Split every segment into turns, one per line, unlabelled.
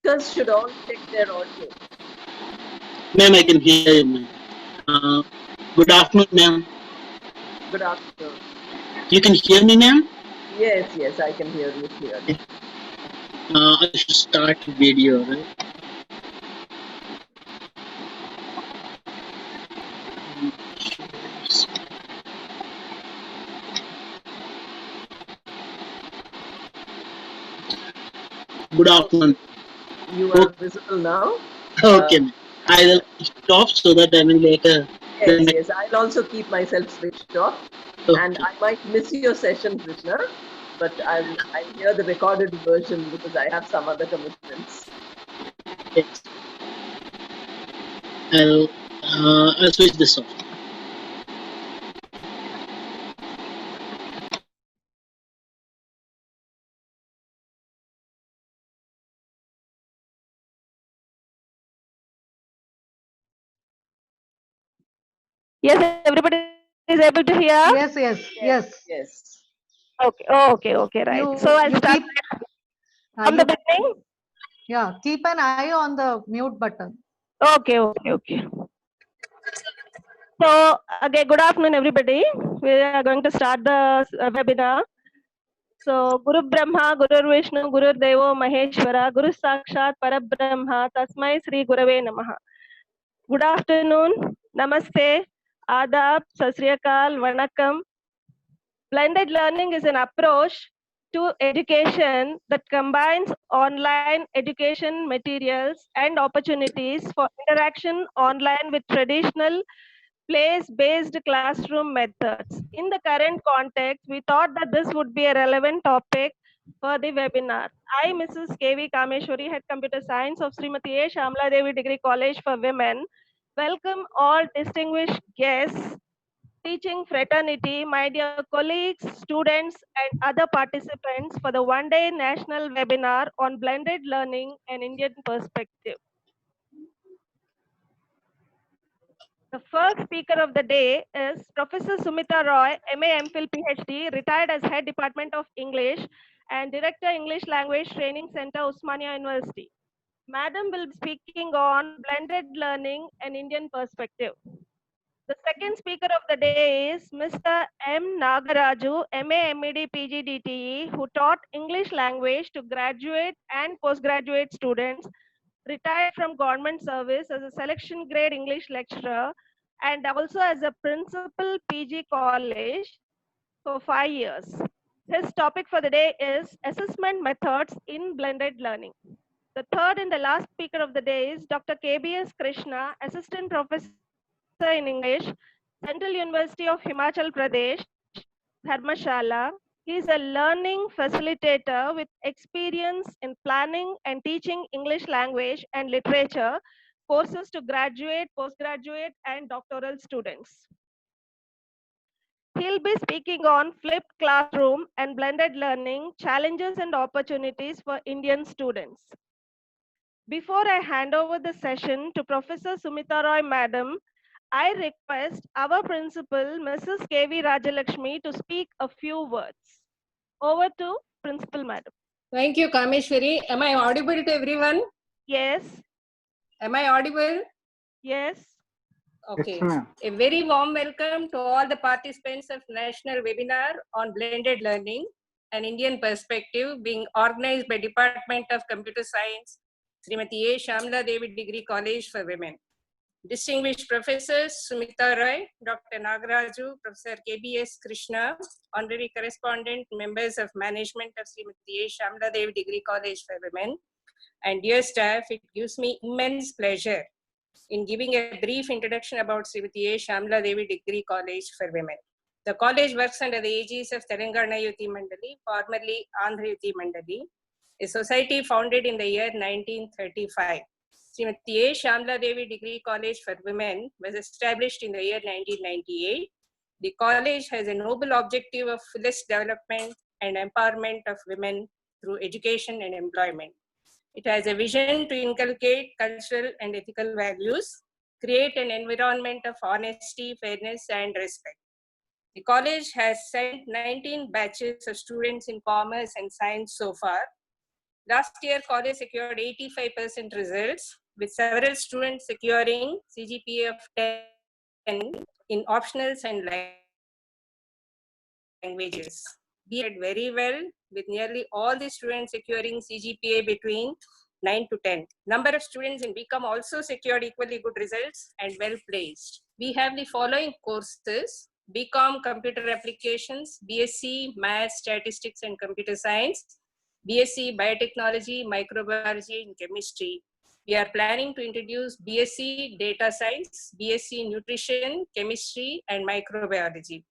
speakers should all check their audio.
Ma'am, I can hear you, ma'am. Good afternoon, ma'am.
Good afternoon.
You can hear me, ma'am?
Yes, yes, I can hear you clearly.
I should start video, right? Good afternoon.
You are visible now.
Okay, ma'am. I will stop so that I will later.
Yes, yes. I'll also keep myself switched off, and
Okay.
I might miss your session, Krishna, but I'll hear the recorded version because I have some other commitments.
Yes. I'll switch this off.
Yes, everybody is able to hear?
Yes, yes, yes.
Yes.
Okay, okay, right.
You-
So I'll
you
start
keep-
from the beginning.
Yeah, keep an eye on the mute button.
Okay. So, okay, good afternoon, everybody. We are going to start the webinar. So, Guru Brahma, Guru Vishnu, Guru Devo Maheshwara, Guru Sakshat Parabrahma, Tasmai Sri Gurave Namaha. Good afternoon, Namaste, Adab, Sasriyakal, Vanakkam. Blended learning is an approach to education that combines online education materials and opportunities for interaction online with traditional place-based classroom methods. In the current context, we thought that this would be a relevant topic for the webinar. I, Mrs. K.V. Kameshwari, Head Computer Science of Srimati A. Shamla Devi Degree College for Women, welcome all distinguished guests, teaching fraternity, my dear colleagues, students, and other participants for the one-day national webinar on blended learning and Indian perspective. The first speaker of the day is Professor Sumita Roy, MA MPhil PhD, retired as Head Department of English and Director English Language Training Center, Osmania University. Madam will be speaking on blended learning and Indian perspective. The second speaker of the day is Mr. M. Nagaraju, MA MED PGDTE, who taught English language to graduate and postgraduate students, retired from government service as a selection grade English lecturer and also as a principal PG college for 5 years. His topic for the day is assessment methods in blended learning. The third and the last speaker of the day is Dr. KBS Krishna, Assistant Professor in English, Central University of Himachal Pradesh, Dharmashala. He is a learning facilitator with experience in planning and teaching English language and literature courses to graduate, postgraduate, and doctoral students. He'll be speaking on flipped classroom and blended learning, challenges and opportunities for Indian students. Before I hand over the session to Professor Sumita Roy, Madam, I request our principal, Mrs. K.V. Rajalakshmi, to speak a few words. Over to Principal, Madam.
Thank you, Kameshwari. Am I audible to everyone?
Yes.
Am I audible?
Yes.
Okay. A very warm welcome to all the participants of National Webinar on Blended Learning, an Indian perspective, being organized by Department of Computer Science, Srimati A. Shamla Devi Degree College for Women. Distinguished Professors Sumita Roy, Dr. Nagaraju, Professor KBS Krishna, Honorary Correspondent, members of Management of Srimati A. Shamla Devi Degree College for Women, and dear staff, it gives me immense pleasure in giving a brief introduction about Srimati A. Shamla Devi Degree College for Women. The college works under the aegis of Telangana Yuti Mandali, formerly Andhra Yuti Mandali, a society founded in the year 1935. Srimati A. Shamla Devi Degree College for Women was established in the year 1998. The college has a noble objective of fullest development and empowerment of women through education and employment. It has a vision to inculcate cultural and ethical values, create an environment of honesty, fairness, and respect. The college has sent 19 batches of students in commerce and science so far. Last year, college secured 85% results, with several students securing CGPA of 10 in optionals and languages. We did very well, with nearly all the students securing CGPA between 9 to 10. Number of students in BCom also secured equally good results and well placed. We have the following courses: BCom Computer Applications, BSc Math, Statistics and Computer Science, BSc Biotechnology, Microbiology and Chemistry. We are planning to introduce BSc Data Science, BSc Nutrition, Chemistry and Microbiology.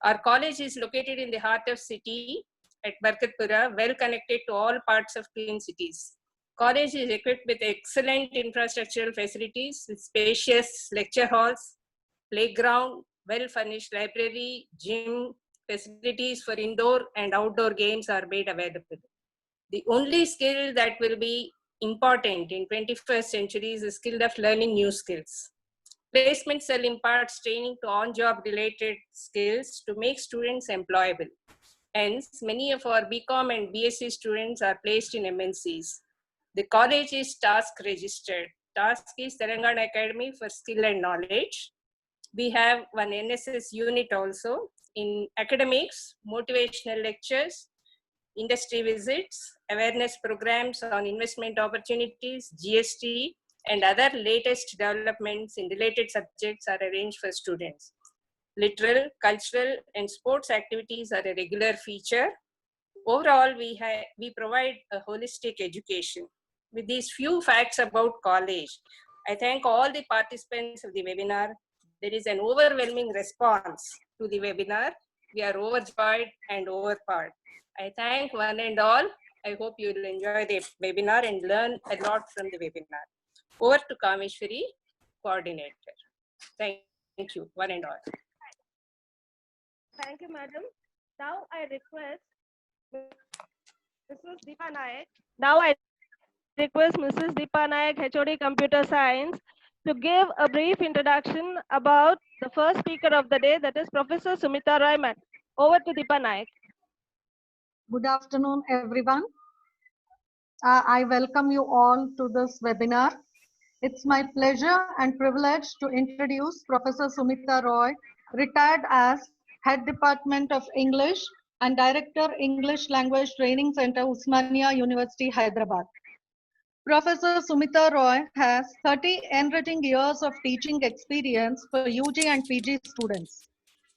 Our college is located in the heart of city at Barkatpura, well connected to all parts of Twin Cities. College is equipped with excellent infrastructural facilities with spacious lecture halls, playground, well-furnished library, gym, facilities for indoor and outdoor games are made available. The only skill that will be important in 21st century is the skill of learning new skills. Placement Cell imparts training to on-job related skills to make students employable. Hence, many of our BCom and BSc students are placed in MNCs. The college is task registered. Task is Telangana Academy for Skill and Knowledge. We have one NSS unit also. In academics, motivational lectures, industry visits, awareness programs on investment opportunities, GST, and other latest developments in related subjects are arranged for students. Literal, cultural, and sports activities are a regular feature. Overall, we provide a holistic education. With these few facts about college, I thank all the participants of the webinar. There is an overwhelming response to the webinar. We are overjoyed and overpowered. I thank one and all. I hope you will enjoy the webinar and learn a lot from the webinar. Over to Kameshwari, coordinator. Thank you, one and all.
Thank you, madam. Now I request Mrs. Deepa Nayak. Now I request Mrs. Deepa Nayak, HOD Computer Science, to give a brief introduction about the first speaker of the day, that is Professor Sumita Roy. Over to Deepa Nayak.
Good afternoon, everyone. I welcome you all to this webinar. It's my pleasure and privilege to introduce Professor Sumita Roy, retired as Head Department of English and Director English Language Training Center, Usmania University, Hyderabad. Professor Sumita Roy has 30 enriching years of teaching experience for UG and PG students.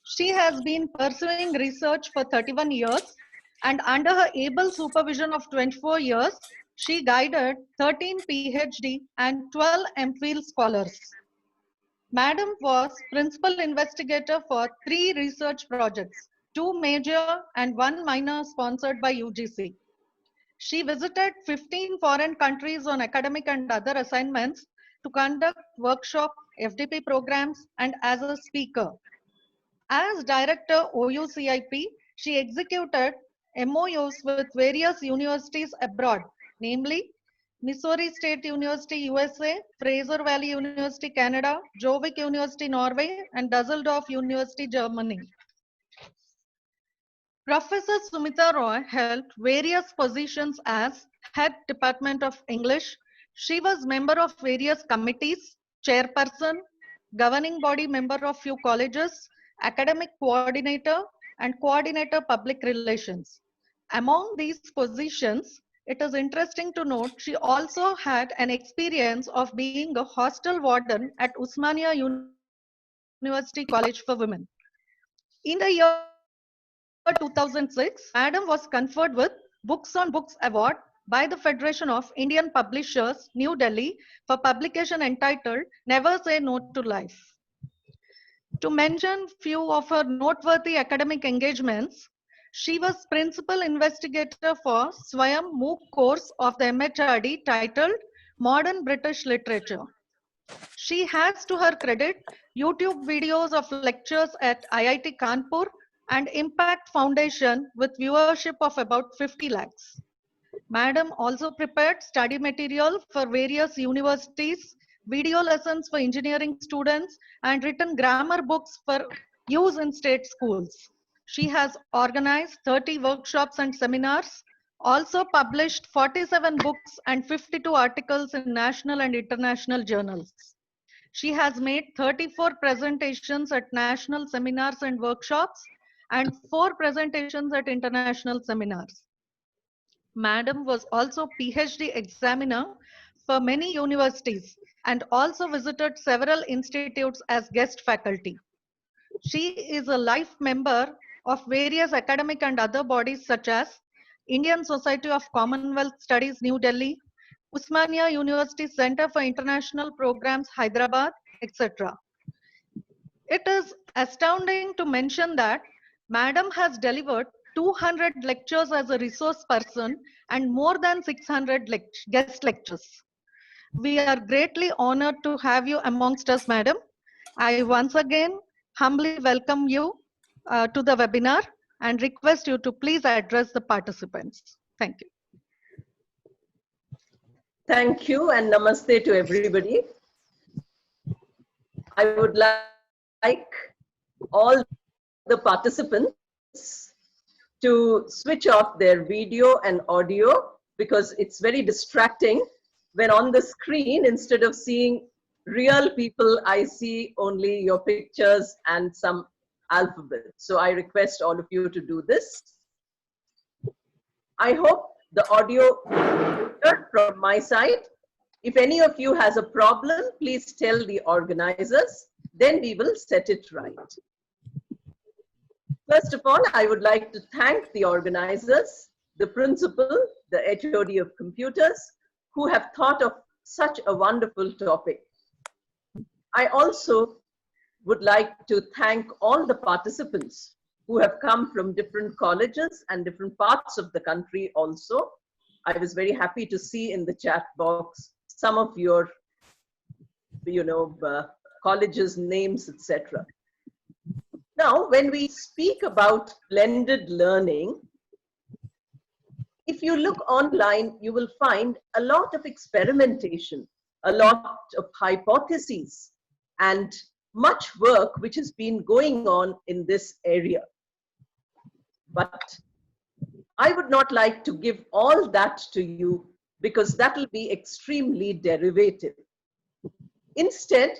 She has been pursuing research for 31 years, and under her able supervision of 24 years, she guided 13 PhD and 12 MPhil scholars. Madam was principal investigator for 3 research projects, 2 major and 1 minor sponsored by UGC. She visited 15 foreign countries on academic and other assignments to conduct workshop, FDP programs, and as a speaker. As Director OUCIP, she executed MOUs with various universities abroad, namely Missouri State University, USA, Fraser Valley University, Canada, Jovik University, Norway, and Dusseldorf University, Germany. Professor Sumita Roy held various positions as Head Department of English. She was member of various committees, chairperson, governing body member of few colleges, academic coordinator, and coordinator public relations. Among these positions, it is interesting to note she also had an experience of being a hostel warden at Usmania University College for Women. In the year 2006, Madam was conferred with Books on Books Award by the Federation of Indian Publishers, New Delhi, for publication entitled Never Say No to Life. To mention few of her noteworthy academic engagements, she was principal investigator for Swayam MOOC course of the MHRD titled Modern British Literature. She has to her credit YouTube videos of lectures at IIT Kanpur and Impact Foundation with viewership of about 50 lakhs. Madam also prepared study material for various universities, video lessons for engineering students, and written grammar books for use in state schools. She has organized 30 workshops and seminars Also published 47 books and 52 articles in national and international journals. She has made 34 presentations at national seminars and workshops and 4 presentations at international seminars. Madam was also PhD examiner for many universities and also visited several institutes as guest faculty. She is a life member of various academic and other bodies such as Indian Society of Commonwealth Studies, New Delhi, Usmania University Center for International Programs, Hyderabad, etc. It is astounding to mention that Madam has delivered 200 lectures as a resource person and more than 600 guest lectures. We are greatly honored to have you amongst us, Madam. I once again humbly welcome you to the webinar and request you to please address the participants. Thank you.
Thank you and namaste to everybody. I would like all the participants to switch off their video and audio because it's very distracting when on the screen, instead of seeing real people, I see only your pictures and some alphabet. So I request all of you to do this. I hope the audio from my side. If any of you has a problem, please tell the organizers, then we will set it right. First of all, I would like to thank the organizers, the principal, the HOD of computers, who have thought of such a wonderful topic. I also would like to thank all the participants who have come from different colleges and different parts of the country also. I was very happy to see in the chat box some of your, colleges' names, etc. Now, when we speak about blended learning, if you look online, you will find a lot of experimentation, a lot of hypotheses, and much work which has been going on in this area. But I would not like to give all that to you because that will be extremely derivative. Instead,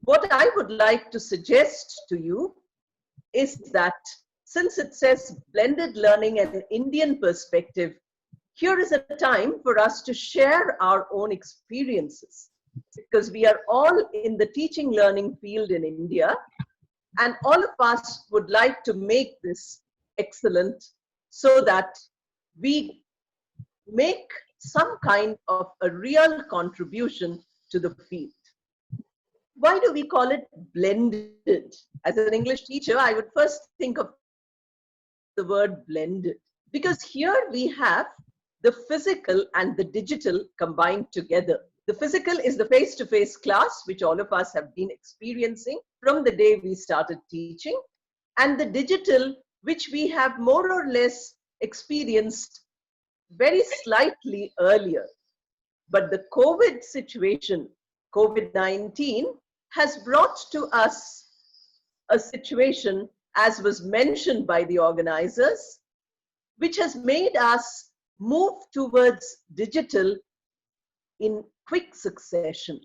what I would like to suggest to you is that since it says blended learning and an Indian perspective, here is a time for us to share our own experiences because we are all in the teaching learning field in India and all of us would like to make this excellent so that we make some kind of a real contribution to the field. Why do we call it blended? As an English teacher, I would first think of the word blended because here we have the physical and the digital combined together. The physical is the face-to-face class, which all of us have been experiencing from the day we started teaching, and the digital, which we have more or less experienced very slightly earlier. But the COVID situation, COVID-19, has brought to us a situation, as was mentioned by the organizers, which has made us move towards digital in quick succession.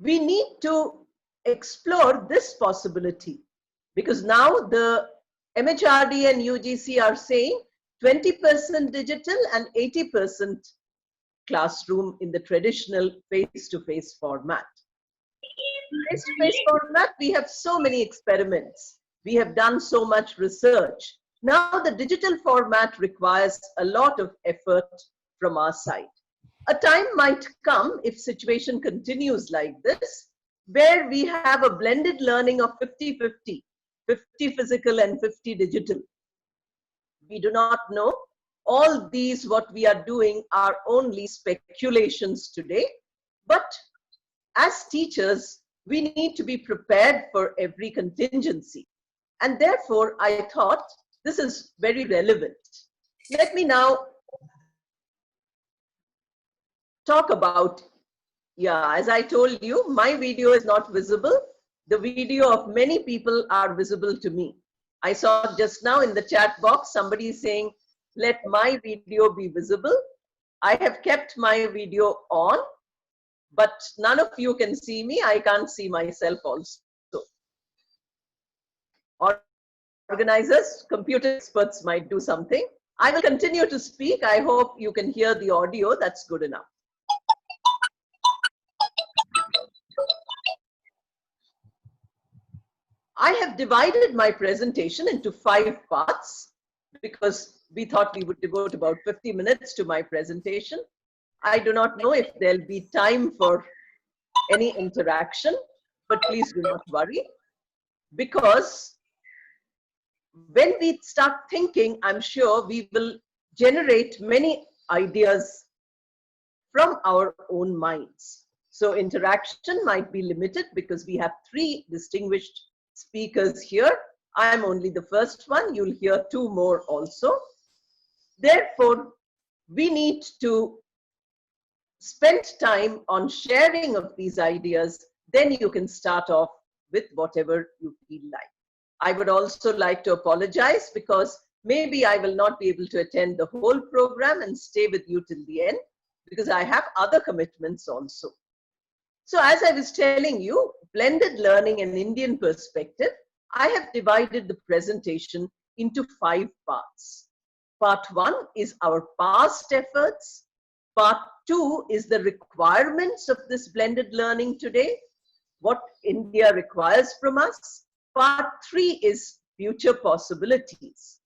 We need to explore this possibility because now the MHRD and UGC are saying 20% digital and 80% classroom in the traditional face-to-face format. Face-to-face format, we have so many experiments. We have done so much research. Now the digital format requires a lot of effort from our side. A time might come, if situation continues like this, where we have a blended learning of 50-50, 50 physical and 50 digital. We do not know. All these, what we are doing, are only speculations today. But as teachers, we need to be prepared for every contingency. And therefore, I thought this is very relevant. Let me now talk about, as I told you, my video is not visible. The video of many people are visible to me. I saw just now in the chat box, somebody saying let my video be visible. I have kept my video on, but none of you can see me. I can't see myself also. Organizers, computer experts might do something. I will continue to speak. I hope you can hear the audio. That's good enough. I have divided my presentation into 5 parts because we thought we would devote about 50 minutes to my presentation. I do not know if there'll be time for any interaction, but please do not worry, because when we start thinking, I'm sure we will generate many ideas from our own minds. So interaction might be limited because we have 3 distinguished speakers here. I'm only the first one. You'll hear 2 more also. Therefore, we need to spend time on sharing of these ideas. Then you can start off with whatever you feel like. I would also like to apologize because maybe I will not be able to attend the whole program and stay with you till the end because I have other commitments also. So as I was telling you, blended learning and Indian perspective, I have divided the presentation into 5 parts. Part 1 is our past efforts. Part 2 is the requirements of this blended learning today, what India requires from us. Part 3 is future possibilities.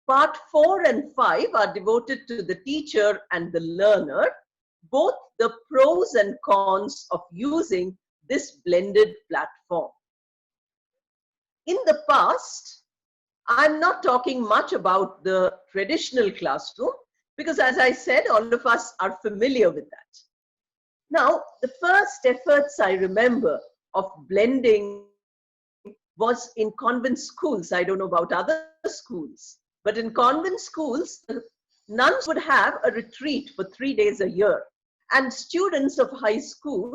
Part 4 and 5 are devoted to the teacher and the learner, both the pros and cons of using this blended platform. In the past, I'm not talking much about the traditional classroom because, as I said, all of us are familiar with that. Now, the first efforts I remember of blending was in convent schools. I don't know about other schools, but in convent schools, nuns would have a retreat for 3 days a year. And students of high school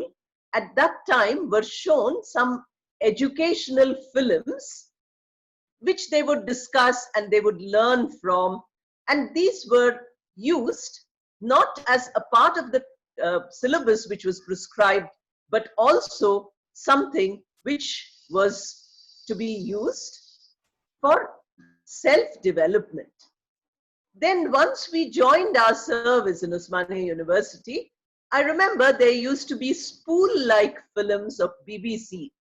at that time were shown some educational films which they would discuss and they would learn from. And these were used not as a part of the syllabus which was prescribed, but also something which was to be used for self-development. Then once we joined our service in Osmania University, I remember there used to be spool-like films of BBC.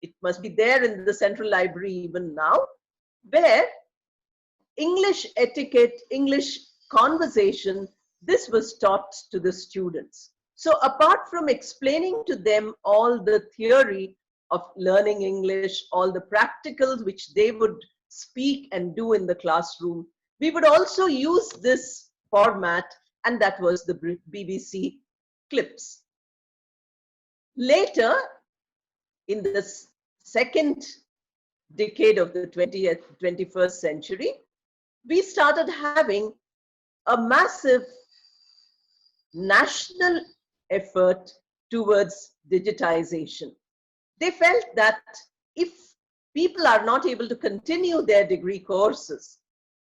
It must be there in the Central Library even now, where English etiquette, English conversation, this was taught to the students. So apart from explaining to them all the theory of learning English, all the practicals which they would speak and do in the classroom, we would also use this format, and that was the BBC clips. Later, in the second decade of the 21st century, we started having a massive national effort towards digitization. They felt that if people are not able to continue their degree courses,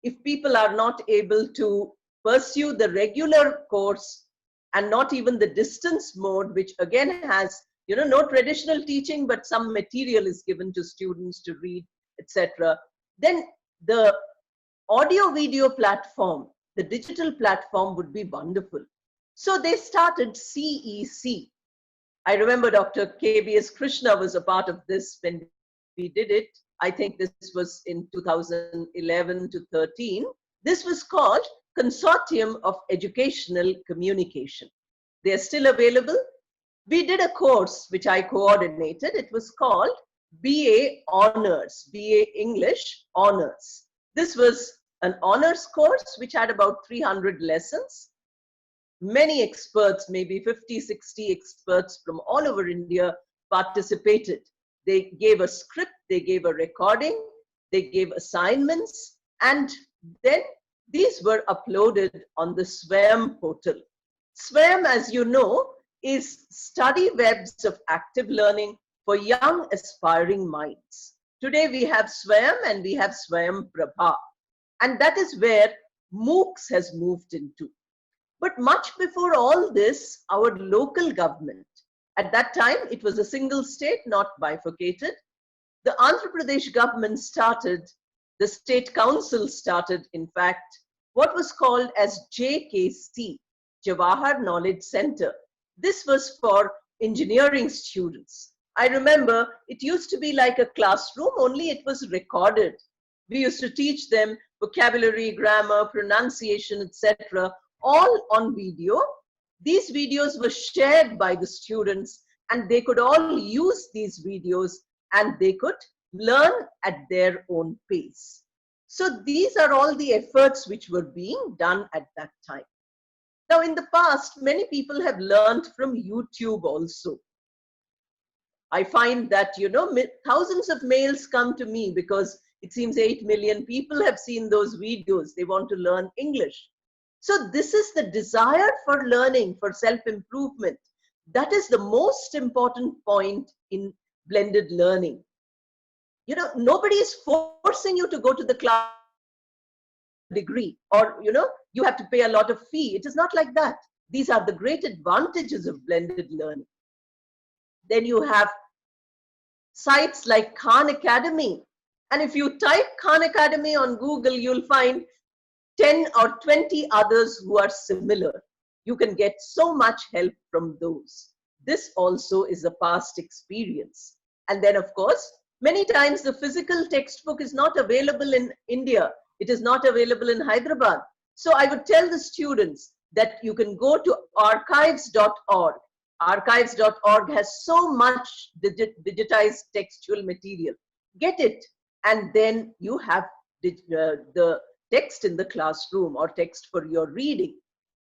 if people are not able to pursue the regular course and not even the distance mode, which again has, no traditional teaching, but some material is given to students to read, etc., then the audio video platform, the digital platform would be wonderful. So they started CEC. I remember Dr. KBS Krishna was a part of this when we did it. I think this was in 2011 to 13. This was called Consortium of Educational Communication. They are still available. We did a course which I coordinated. It was called BA Honors, BA English Honors. This was an honors course which had about 300 lessons. Many experts, maybe 50, 60 experts from all over India participated. They gave a script, they gave a recording, they gave assignments, and then these were uploaded on the SWAYAM portal. SWAYAM, as you know, is study webs of active learning for young aspiring minds. Today we have SWAYAM and we have SWAYAM Prabha. And that is where MOOCs has moved into. But much before all this, our local government, at that time, it was a single state, not bifurcated. The Andhra Pradesh government started, the state council started, in fact, what was called as JKC, Jawahar Knowledge Center. This was for engineering students. I remember it used to be like a classroom, only it was recorded. We used to teach them vocabulary, grammar, pronunciation, etc., all on video. These videos were shared by the students and they could all use these videos and they could learn at their own pace. So these are all the efforts which were being done at that time. Now in the past, many people have learned from YouTube also. I find that, you know, thousands of mails come to me because it seems 8 million people have seen those videos. They want to learn English. So this is the desire for learning, for self-improvement. That is the most important point in blended learning. You know, nobody is forcing you to go to the class degree or, you know, you have to pay a lot of fee. It is not like that. These are the great advantages of blended learning. Then you have sites like Khan Academy. And if you type Khan Academy on Google, you'll find 10 or 20 others who are similar. You can get so much help from those. This also is a past experience. And then, of course, many times the physical textbook is not available in India. It is not available in Hyderabad. So I would tell the students that you can go to archives.org. Archives.org has so much digitized textual material. Get it, and then you have the text in the classroom or text for your reading.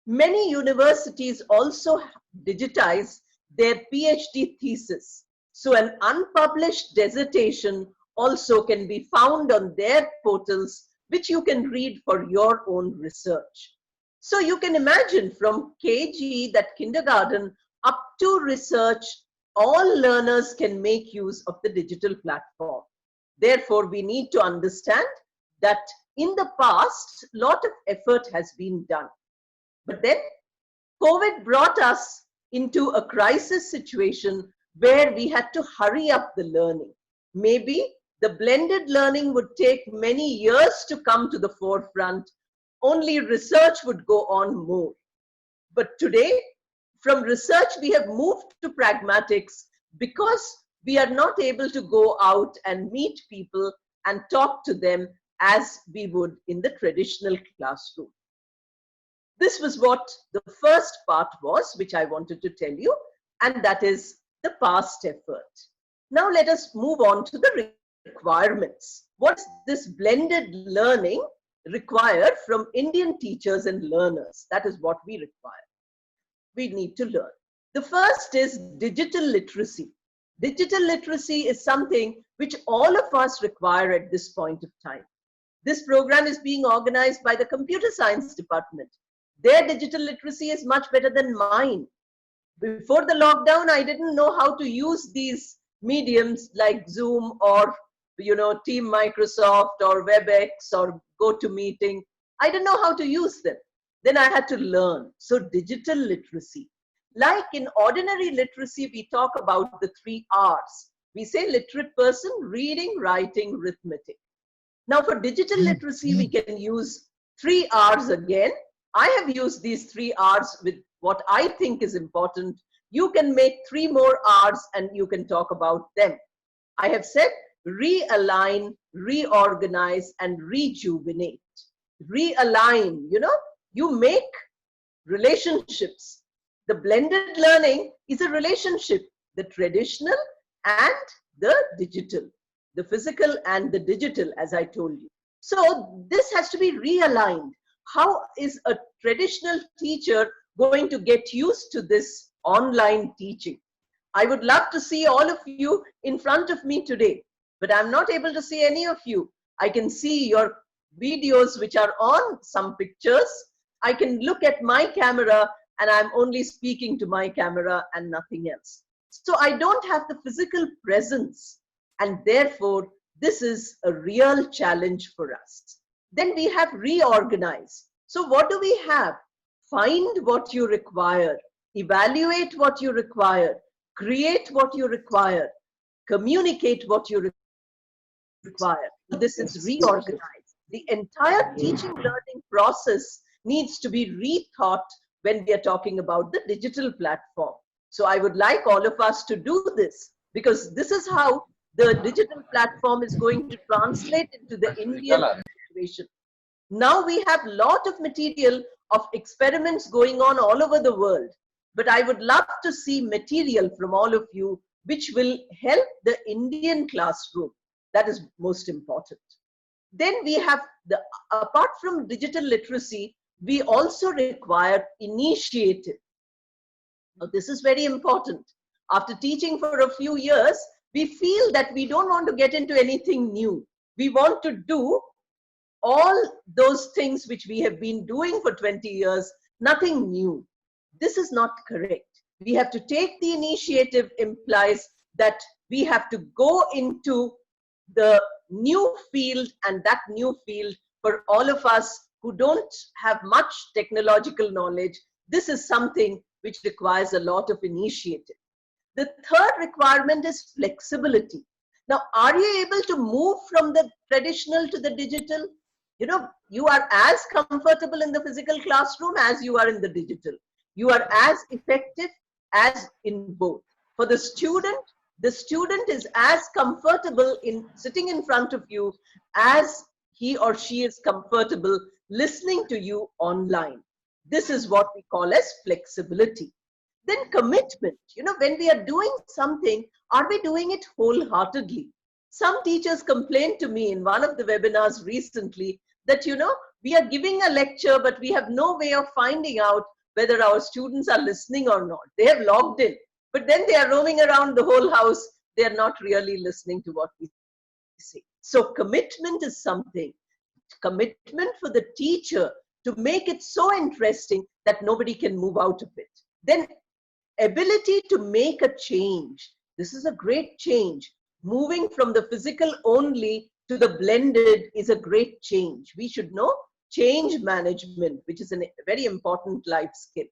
Many universities also digitize their PhD thesis. So an unpublished dissertation also can be found on their portals, which you can read for your own research. So you can imagine from KG, that kindergarten, up to research, all learners can make use of the digital platform. Therefore, we need to understand that in the past, a lot of effort has been done. But then COVID brought us into a crisis situation where we had to hurry up the learning. Maybe the blended learning would take many years to come to the forefront. Only research would go on more. But today, from research, we have moved to pragmatics because we are not able to go out and meet people and talk to them as we would in the traditional classroom. This was what the first part was, which I wanted to tell you, and that is the past effort. Now let us move on to the requirements. What does this blended learning require from Indian teachers and learners? That is what we require. We need to learn. The first is digital literacy. Digital literacy is something which all of us require at this point of time. This program is being organized by the computer science department. Their digital literacy is much better than mine. Before the lockdown, I didn't know how to use these mediums like Zoom or, you know, Team Microsoft or WebEx or GoToMeeting. I didn't know how to use them. Then I had to learn. So digital literacy. Like in ordinary literacy, we talk about the 3 R's. We say literate person, reading, writing, arithmetic. Now for digital literacy, we can use 3 R's again. I have used these 3 R's with what I think is important. You can make 3 more R's and you can talk about them. I have said realign, reorganize, and rejuvenate. Realign, you know, you make relationships. The blended learning is a relationship, the traditional and the digital, the physical and the digital, as I told you. So this has to be realigned. How is a traditional teacher going to get used to this online teaching? I would love to see all of you in front of me today, but I'm not able to see any of you. I can see your videos which are on some pictures. I can look at my camera and I'm only speaking to my camera and nothing else. So I don't have the physical presence, and therefore this is a real challenge for us. Then we have reorganize. So what do we have? Find what you require, evaluate what you require, create what you require, communicate what you require. This is reorganized. The entire teaching learning process needs to be rethought when we are talking about the digital platform. So I would like all of us to do this, because this is how the digital platform is going to translate into the Indian situation. Now we have a lot of material of experiments going on all over the world, but I would love to see material from all of you which will help the Indian classroom. That is most important. Then we have, apart from digital literacy, we also require initiative. Now, this is very important. After teaching for a few years, we feel that we don't want to get into anything new. We want to do all those things which we have been doing for 20 years, nothing new. This is not correct. We have to take the initiative implies that we have to go into the new field, and that new field for all of us who don't have much technological knowledge, this is something which requires a lot of initiative. The third requirement is flexibility. Now, are you able to move from the traditional to the digital? You know, you are as comfortable in the physical classroom as you are in the digital. You are as effective as in both. For the student is as comfortable in sitting in front of you as he or she is comfortable listening to you online. This is what we call as flexibility. Then commitment. You know, when we are doing something, are we doing it wholeheartedly? Some teachers complained to me in one of the webinars recently that, you know, we are giving a lecture, but we have no way of finding out whether our students are listening or not. They have logged in, but then they are roaming around the whole house. They are not really listening to what we say. So commitment is something. Commitment for the teacher to make it so interesting that nobody can move out of it. Then ability to make a change. This is a great change. Moving from the physical only to the blended is a great change. We should know change management, which is a very important life skill.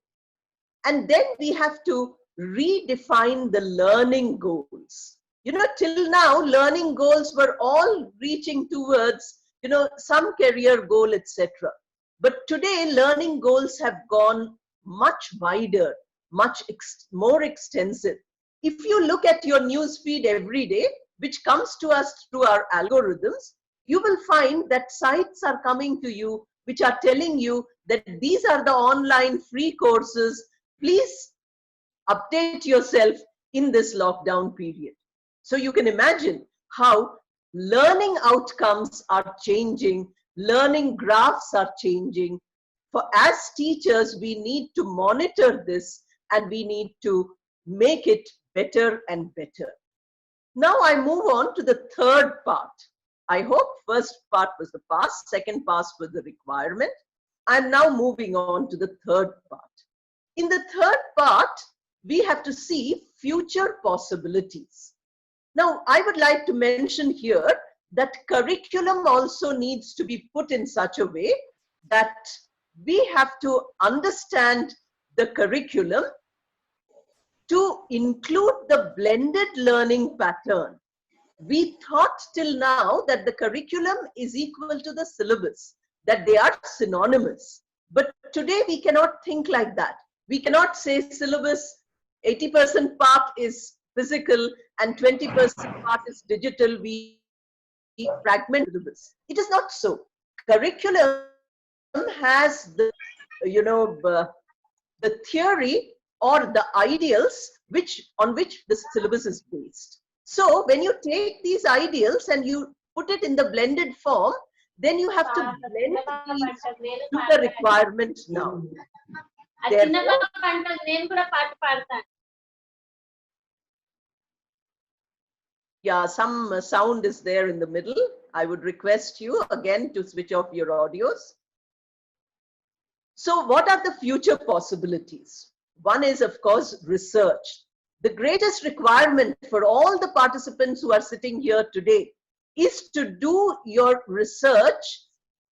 And then we have to redefine the learning goals. You know, till now, learning goals were all reaching towards, you know, some career goal, etc. But today, learning goals have gone much wider, much more extensive. If you look at your news feed every day, which comes to us through our algorithms, you will find that sites are coming to you which are telling you that these are the online free courses. Please update yourself in this lockdown period. So you can imagine how learning outcomes are changing, learning graphs are changing. For as teachers, we need to monitor this and we need to make it better and better. Now I move on to the third part. I hope first part was the past, second part was the requirement. I'm now moving on to the third part. In the third part, we have to see future possibilities. Now, I would like to mention here that curriculum also needs to be put in such a way that we have to understand the curriculum to include the blended learning pattern. We thought till now that the curriculum is equal to the syllabus, that they are synonymous. But today we cannot think like that. We cannot say syllabus 80% part is physical and 20% part is digital. We fragment syllabus. It is not so. Curriculum has the, you know, the theory or the ideals on which the syllabus is based. So when you take these ideals and you put it in the blended form, then you have to blend these to the requirement now. Yeah, some sound is there in the middle. I would request you again to switch off your audios. So what are the future possibilities? One is, of course, research. The greatest requirement for all the participants who are sitting here today is to do your research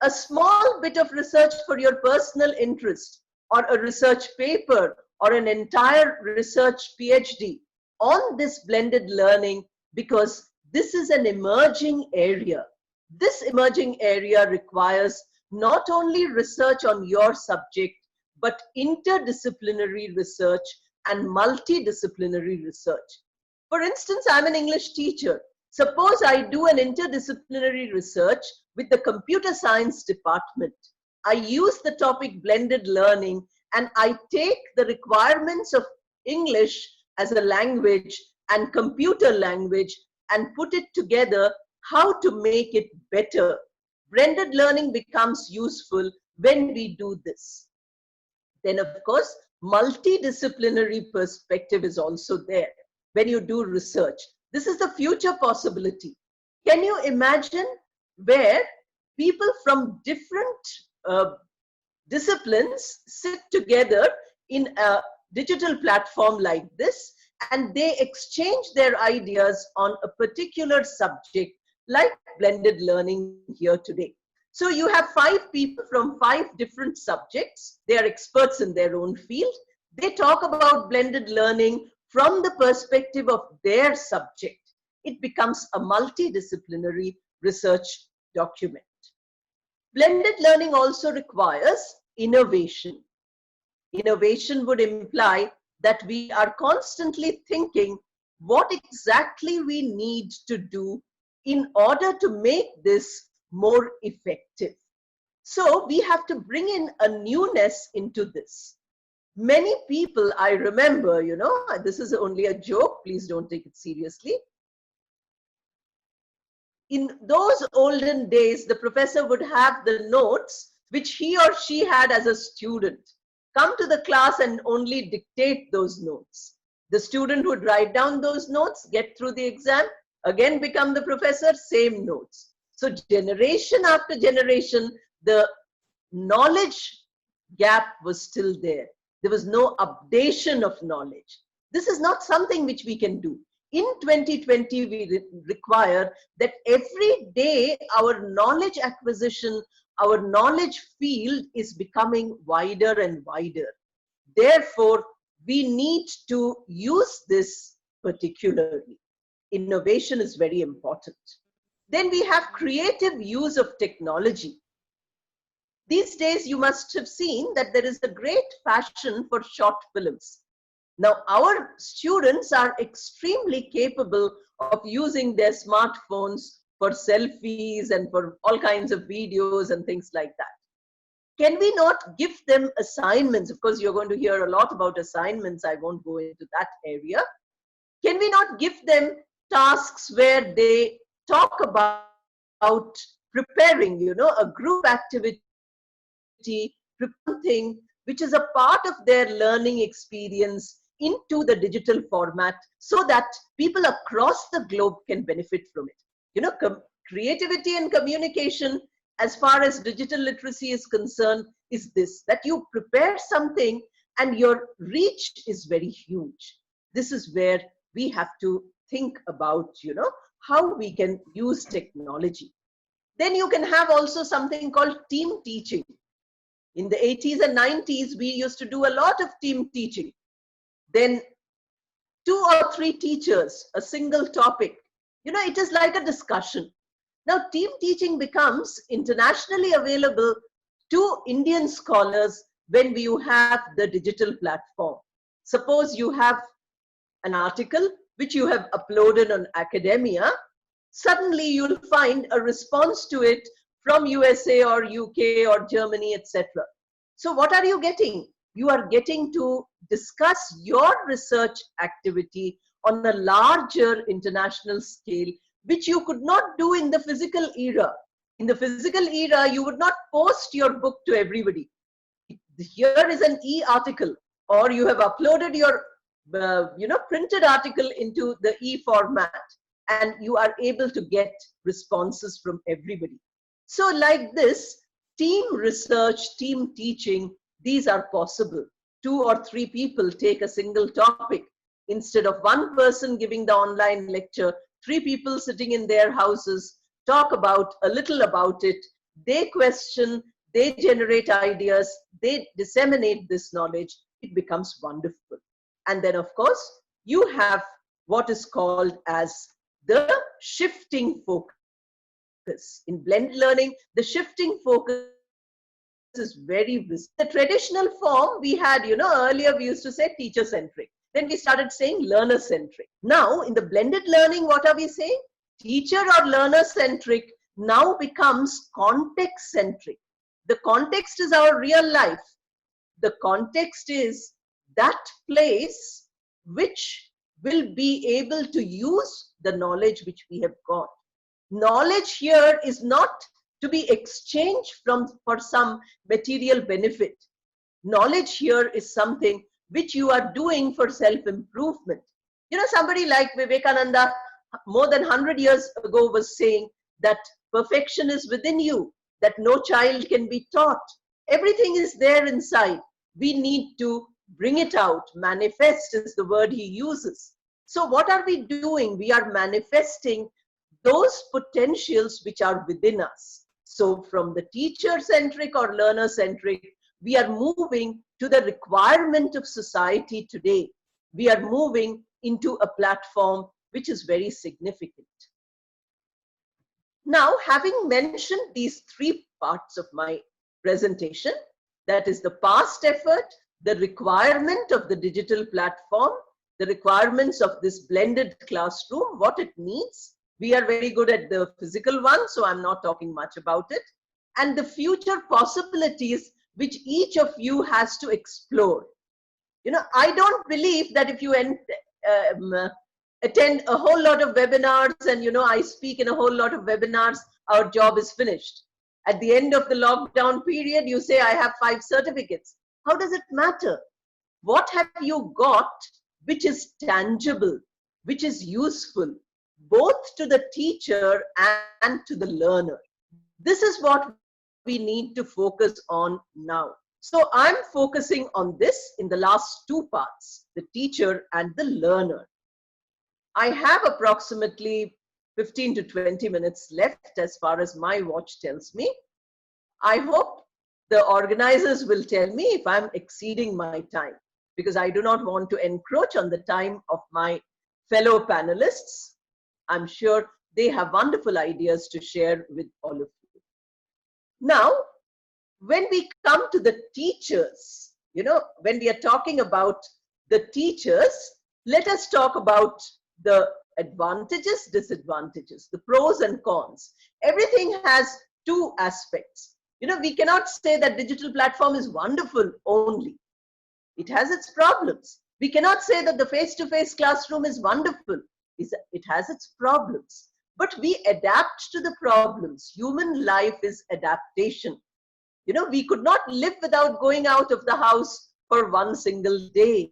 a small bit of research for your personal interest, or a research paper, or an entire research PhD on this blended learning, because this is an emerging area. This emerging area requires not only research on your subject, but interdisciplinary research and multidisciplinary research. For instance, I'm an English teacher. Suppose I do an interdisciplinary research with the computer science department. I use the topic blended learning, and I take the requirements of English as a language and computer language and put it together, how to make it better. Blended learning becomes useful when we do this. Then, of course, multidisciplinary perspective is also there when you do research. This is the future possibility. Can you imagine where people from different disciplines sit together in a digital platform like this, and they exchange their ideas on a particular subject like blended learning here today? So you have 5 people from 5 different subjects. They are experts in their own field. They talk about blended learning from the perspective of their subject. It becomes a multidisciplinary research document. Blended learning also requires innovation. Innovation would imply that we are constantly thinking what exactly we need to do in order to make this more effective. So we have to bring in a newness into this. Many people, I remember, this is only a joke, please don't take it seriously. In those olden days, the professor would have the notes which he or she had as a student, come to the class and only dictate those notes. The student would write down those notes, get through the exam, again become the professor, same notes. So generation after generation, the knowledge gap was still there. There was no updation of knowledge. This is not something which we can do. In 2020, we require that every day our knowledge acquisition, our knowledge field is becoming wider and wider. Therefore, we need to use this particularly. Innovation is very important. Then we have creative use of technology. These days, you must have seen that there is a great passion for short films. Now, our students are extremely capable of using their smartphones for selfies and for all kinds of videos and things like that. Can we not give them assignments? Of course, you're going to hear a lot about assignments. I won't go into that area. Can we not give them tasks where they talk about preparing, a group activity, something which is a part of their learning experience into the digital format, so that people across the globe can benefit from it. Creativity and communication, as far as digital literacy is concerned, is this, that you prepare something and your reach is very huge. This is where we have to think about, how we can use technology. Then you can have also something called team teaching. In the 80s and 90s, we used to do a lot of team teaching. Then 2 or 3 teachers, a single topic. It is like a discussion. Now, team teaching becomes internationally available to Indian scholars when you have the digital platform. Suppose you have an article which you have uploaded on academia, suddenly you'll find a response to it from USA or UK or Germany, etc. So what are you getting? You are getting to discuss your research activity on a larger international scale, which you could not do in the physical era. In the physical era, you would not post your book to everybody. Here is an e-article, or you have uploaded your printed article into the e-format, and you are able to get responses from everybody. So like this, team research, team teaching, these are possible. 2 or 3 people take a single topic. Instead of 1 person giving the online lecture, 3 people sitting in their houses talk about a little about it, they question, they generate ideas, they disseminate this knowledge, it becomes wonderful. And then, of course, you have what is called as the shifting focus. In blended learning, the shifting focus is very visible. The traditional form we had, earlier we used to say teacher-centric. Then we started saying learner-centric. Now, in the blended learning, what are we saying? Teacher or learner-centric now becomes context-centric. The context is our real life. The context is that place which will be able to use the knowledge which we have got. Knowledge here is not to be exchanged for some material benefit. Knowledge here is something which you are doing for self-improvement. Somebody like Vivekananda more than 100 years ago was saying that perfection is within you, that no child can be taught. Everything is there inside. We need to bring it out. Manifest is the word he uses. So what are we doing? We are manifesting those potentials which are within us. So from the teacher-centric or learner-centric, we are moving to the requirement of society today. We are moving into a platform which is very significant. Now, having mentioned these three parts of my presentation, that is the past effort, the requirement of the digital platform, the requirements of this blended classroom, what it needs. We are very good at the physical one, so I'm not talking much about it. And the future possibilities which each of you has to explore. I don't believe that if you attend a whole lot of webinars and, I speak in a whole lot of webinars, our job is finished. At the end of the lockdown period, you say, I have 5 certificates. How does it matter? What have you got which is tangible, which is useful, both to the teacher and to the learner? This is what we need to focus on now. So I'm focusing on this in the last 2 parts, the teacher and the learner. I have approximately 15 to 20 minutes left as far as my watch tells me. I hope the organizers will tell me if I'm exceeding my time, because I do not want to encroach on the time of my fellow panelists. I'm sure they have wonderful ideas to share with all of you. Now, when we come to the teachers, when we are talking about the teachers, let us talk about the advantages, disadvantages, the pros and cons. Everything has 2 aspects. We cannot say that digital platform is wonderful only. It has its problems. We cannot say that the face-to-face classroom is wonderful. It has its problems. But we adapt to the problems. Human life is adaptation. We could not live without going out of the house for 1 single day.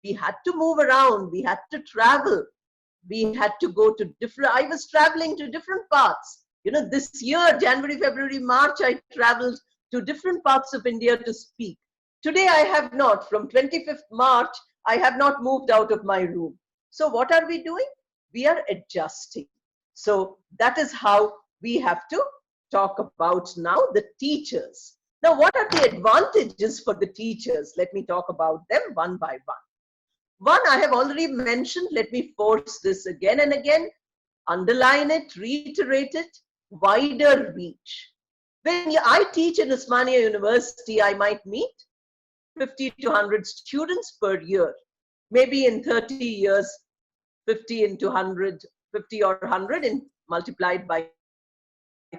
We had to move around. We had to travel. We had to go to I was traveling to different parts. This year, January, February, March, I traveled to different parts of India to speak. Today, I have not. From 25th March, I have not moved out of my room. So what are we doing? We are adjusting. So that is how we have to talk about now the teachers. Now, what are the advantages for the teachers? Let me talk about them one by one. One I have already mentioned. Let me force this again and again. Underline it, reiterate it. Wider reach. When I teach in Osmania University, I might meet 50 to 100 students per year. Maybe in 30 years, 50 into 100, 50 or 100 multiplied by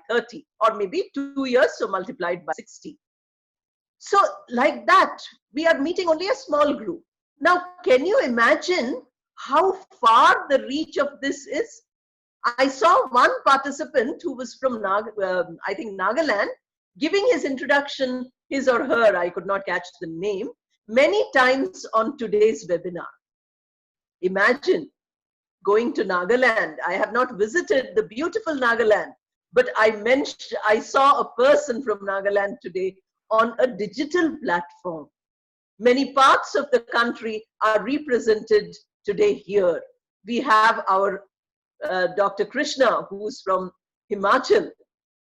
30, or maybe 2 years, so multiplied by 60. So like that, we are meeting only a small group. Now, can you imagine how far the reach of this is? I saw one participant who was from, I think, Nagaland, giving his introduction, his or her, I could not catch the name, many times on today's webinar. Imagine going to Nagaland. I have not visited the beautiful Nagaland, but I saw a person from Nagaland today on a digital platform. Many parts of the country are represented today here. We have our Dr. Krishna, who's from Himachal.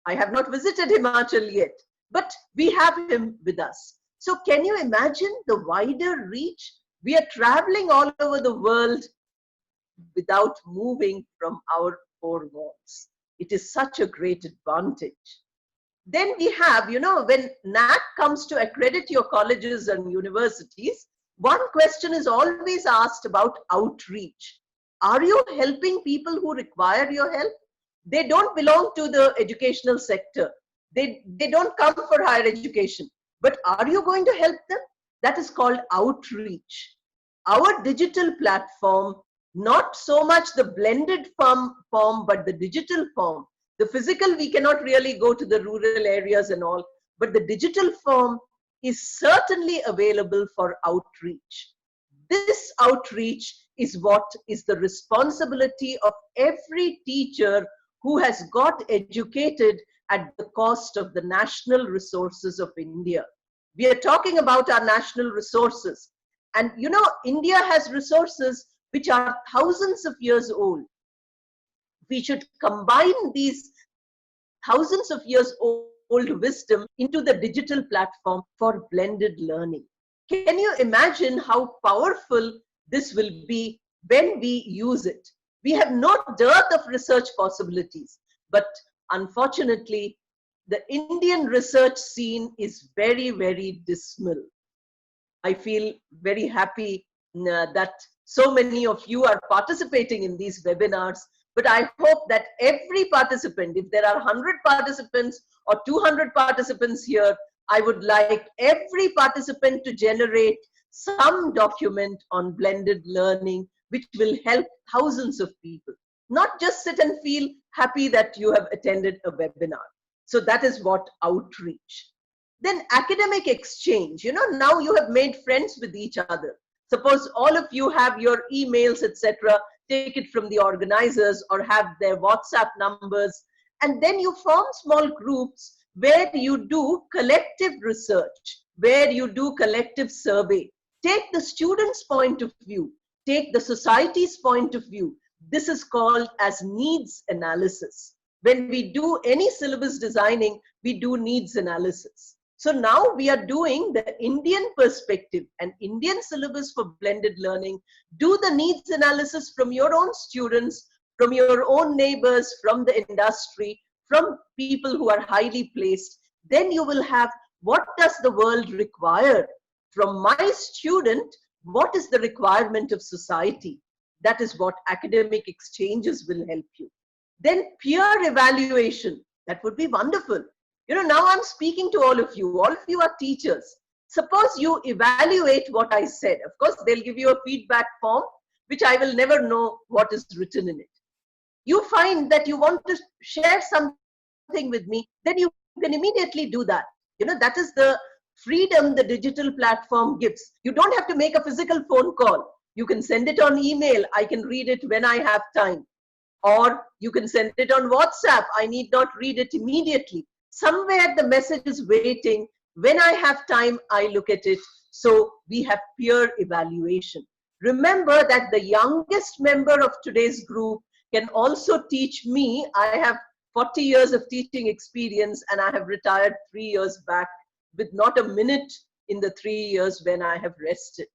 I have not visited Himachal yet, but we have him with us. So can you imagine the wider reach? We are traveling all over the world without moving from our four walls. It is such a great advantage. Then we have, when NAC comes to accredit your colleges and universities, one question is always asked about outreach. Are you helping people who require your help? They don't belong to the educational sector. They don't come for higher education. But are you going to help them? That is called outreach. Our digital platform, not so much the blended form, but the digital form. The physical, we cannot really go to the rural areas and all, but the digital form is certainly available for outreach. This outreach is what is the responsibility of every teacher who has got educated at the cost of the national resources of India. We are talking about our national resources. And India has resources which are thousands of years old. We should combine these thousands of years old wisdom into the digital platform for blended learning. Can you imagine how powerful this will be when we use it? We have no dearth of research possibilities, but unfortunately, the Indian research scene is very, very dismal. I feel very happy that so many of you are participating in these webinars, but I hope that every participant, if there are 100 participants or 200 participants here, I would like every participant to generate some document on blended learning, which will help thousands of people. Not just sit and feel happy that you have attended a webinar. So that is what outreach. Then academic exchange, now you have made friends with each other. Suppose all of you have your emails, etc. Take it from the organizers or have their WhatsApp numbers. And then you form small groups where you do collective research, where you do collective survey. Take the student's point of view, take the society's point of view. This is called as needs analysis. When we do any syllabus designing, we do needs analysis. So now we are doing the Indian perspective and Indian syllabus for blended learning. Do the needs analysis from your own students, from your own neighbors, from the industry, from people who are highly placed. Then you will have, what does the world require? From my student, what is the requirement of society? That is what academic exchanges will help you. Then peer evaluation, that would be wonderful. Now I'm speaking to all of you are teachers. Suppose you evaluate what I said. Of course, they'll give you a feedback form, which I will never know what is written in it. You find that you want to share something with me, then you can immediately do that. That is the freedom the digital platform gives. You don't have to make a physical phone call. You can send it on email. I can read it when I have time. Or you can send it on WhatsApp. I need not read it immediately. Somewhere the message is waiting. When I have time, I look at it. So we have peer evaluation. Remember that the youngest member of today's group can also teach me. I have 40 years of teaching experience and I have retired 3 years back with not a minute in the 3 years when I have rested.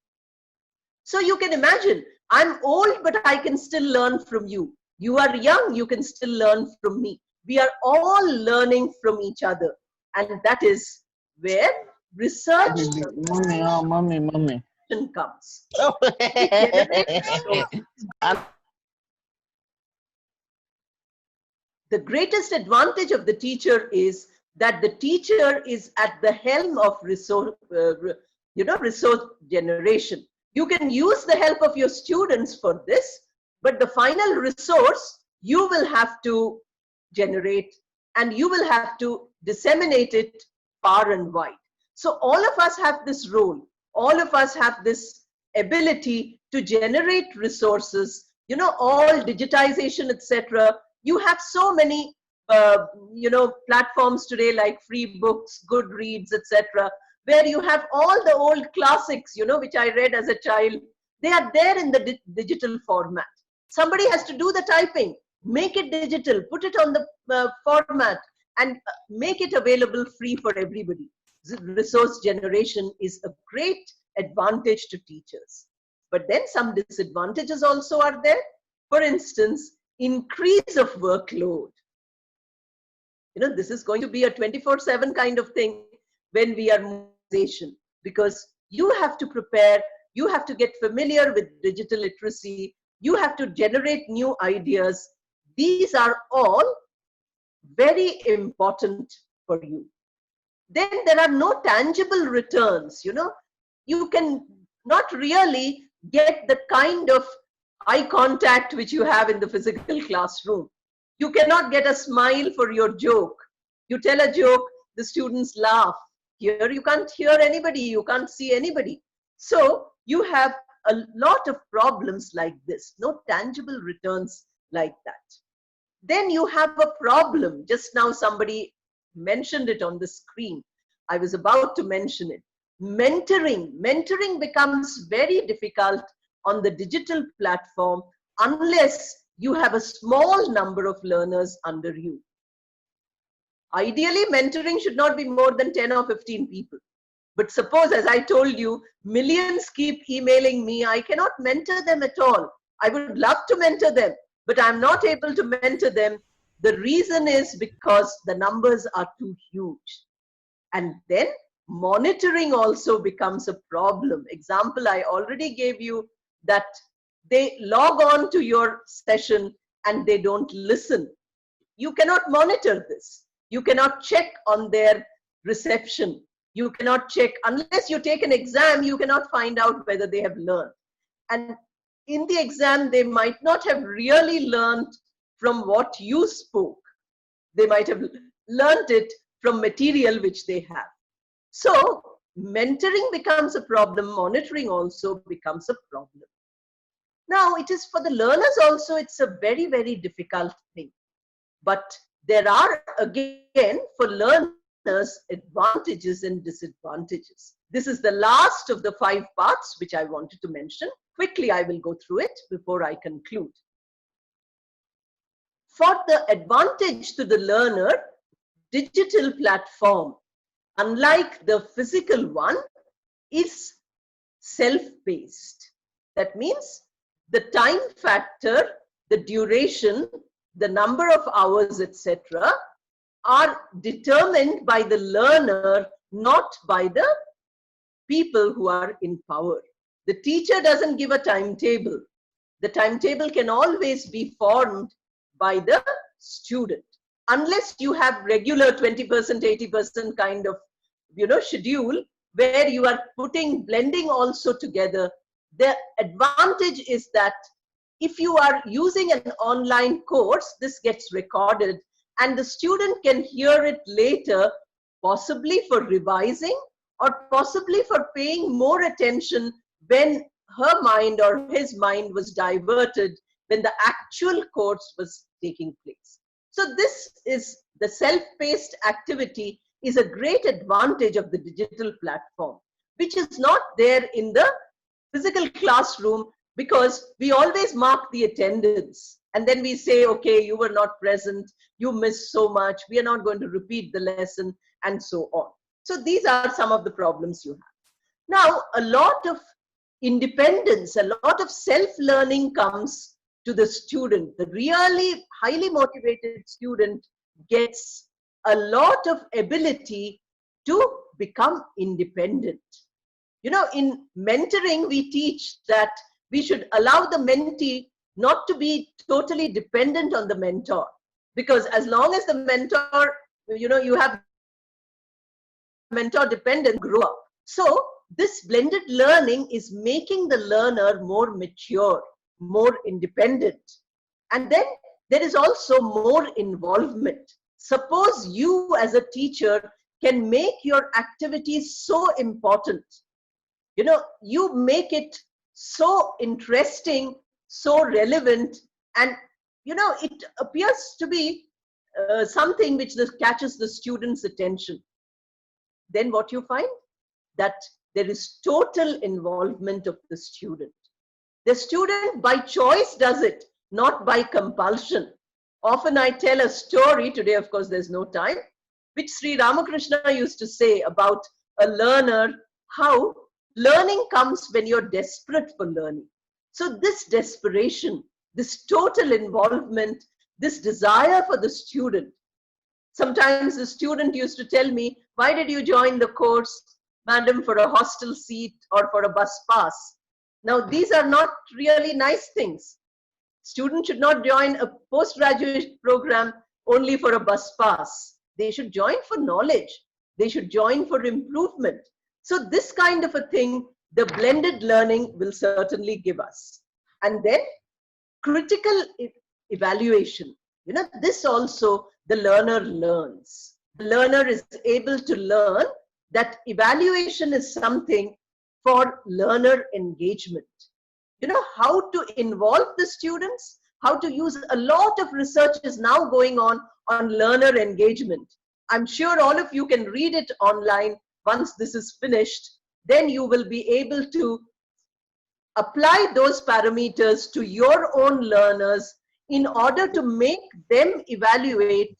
So you can imagine, I'm old, but I can still learn from you. You are young, you can still learn from me. We are all learning from each other. And that is where research comes. The greatest advantage of the teacher is that the teacher is at the helm of resource generation. You can use the help of your students for this, but the final resource you will have to generate and you will have to disseminate it far and wide. So all of us have this role. All of us have this ability to generate resources, all digitization, etc. You have so many, platforms today like free books, Goodreads, etc., where you have all the old classics, which I read as a child. They are there in the digital format. Somebody has to do the typing, make it digital, put it on the format, and make it available free for everybody. Resource generation is a great advantage to teachers. But then some disadvantages also are there. For instance, increase of workload. This is going to be a 24/7 kind of thing when we are mobilization, because you have to prepare, you have to get familiar with digital literacy, you have to generate new ideas. These are all very important for you. Then there are no tangible returns. You can not really get the kind of eye contact which you have in the physical classroom. You cannot get a smile for your joke. You tell a joke, the students laugh. Here you can't hear anybody, you can't see anybody. So you have a lot of problems like this, no tangible returns like that. Then you have a problem. Just now somebody mentioned it on the screen. I was about to mention it. Mentoring. Mentoring becomes very difficult on the digital platform unless you have a small number of learners under you. Ideally, mentoring should not be more than 10 or 15 people. But suppose, as I told you, millions keep emailing me. I cannot mentor them at all. I would love to mentor them, but I'm not able to mentor them. The reason is because the numbers are too huge. And then monitoring also becomes a problem. Example I already gave you, that they log on to your session and they don't listen. You cannot monitor this. You cannot check on their reception. You cannot check, unless you take an exam, you cannot find out whether they have learned. And in the exam, they might not have really learned from what you spoke. They might have learned it from material which they have. So mentoring becomes a problem, monitoring also becomes a problem. Now it is for the learners also, it's a very, very difficult thing. But there are again for learners advantages and disadvantages. This is the last of the 5 parts which I wanted to mention. Quickly I will go through it before I conclude. For the advantage to the learner, digital platform, unlike the physical one, is self-paced. That means the time factor, the duration, the number of hours, etc., are determined by the learner, not by the people who are in power. The teacher doesn't give a timetable. The timetable can always be formed by the student. Unless you have regular 20%, 80% kind of, schedule where you are blending also together. The advantage is that if you are using an online course, this gets recorded and the student can hear it later, possibly for revising or possibly for paying more attention when her mind or his mind was diverted when the actual course was taking place. So this is the self-paced activity is a great advantage of the digital platform, which is not there in the physical classroom, because we always mark the attendance and then we say, okay, you were not present, you missed so much, we are not going to repeat the lesson, and so on. So these are some of the problems you have. Now, a lot of independence, a lot of self-learning comes to the student. The really highly motivated student gets a lot of ability to become independent. In mentoring, we teach that we should allow the mentee not to be totally dependent on the mentor, because as long as the mentor, you have mentor dependent, grow up. So this blended learning is making the learner more mature, more independent. And then there is also more involvement. Suppose you as a teacher can make your activities so important. You make it so interesting, so relevant, and it appears to be something which catches the student's attention. Then what you find? That there is total involvement of the student. The student by choice does it, not by compulsion. Often I tell a story, today of course there's no time, which Sri Ramakrishna used to say about a learner, how learning comes when you're desperate for learning. So this desperation, this total involvement, this desire for the student. Sometimes the student used to tell me, why did you join the course, madam, for a hostel seat or for a bus pass? Now, these are not really nice things. Students should not join a postgraduate program only for a bus pass. They should join for knowledge. They should join for improvement. So this kind of a thing, the blended learning will certainly give us. And then critical evaluation. You know, this also the learner learns. The learner is able to learn that evaluation is something for learner engagement. You know, how to involve the students, how to use a lot of research is now going on learner engagement. I'm sure all of you can read it online once this is finished. Then you will be able to apply those parameters to your own learners in order to make them evaluate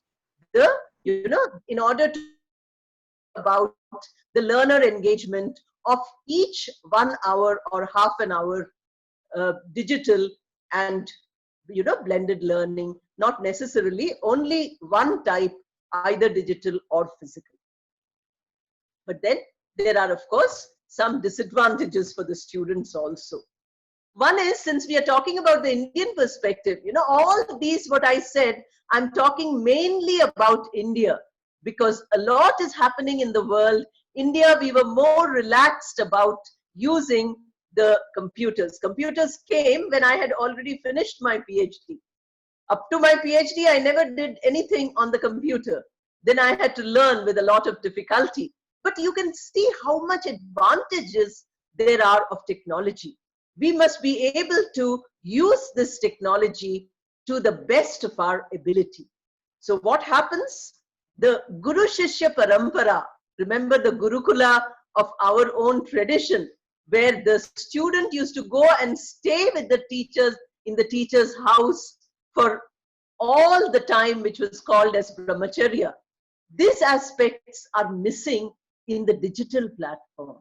the, in order to about the learner engagement of each 1 hour or half an hour digital and blended learning, not necessarily only one type, either digital or physical. But then there are of course some disadvantages for the students also. One is, since we are talking about the Indian perspective, all these what I said, I'm talking mainly about India, because a lot is happening in the world. India, we were more relaxed about using the computers. Computers came when I had already finished my PhD. Up to my PhD, I never did anything on the computer. Then I had to learn with a lot of difficulty. But you can see how much advantages there are of technology. We must be able to use this technology to the best of our ability. So what happens? The Guru Shishya Parampara, remember the Gurukula of our own tradition, where the student used to go and stay with the teachers in the teacher's house for all the time, which was called as Brahmacharya. These aspects are missing in the digital platform.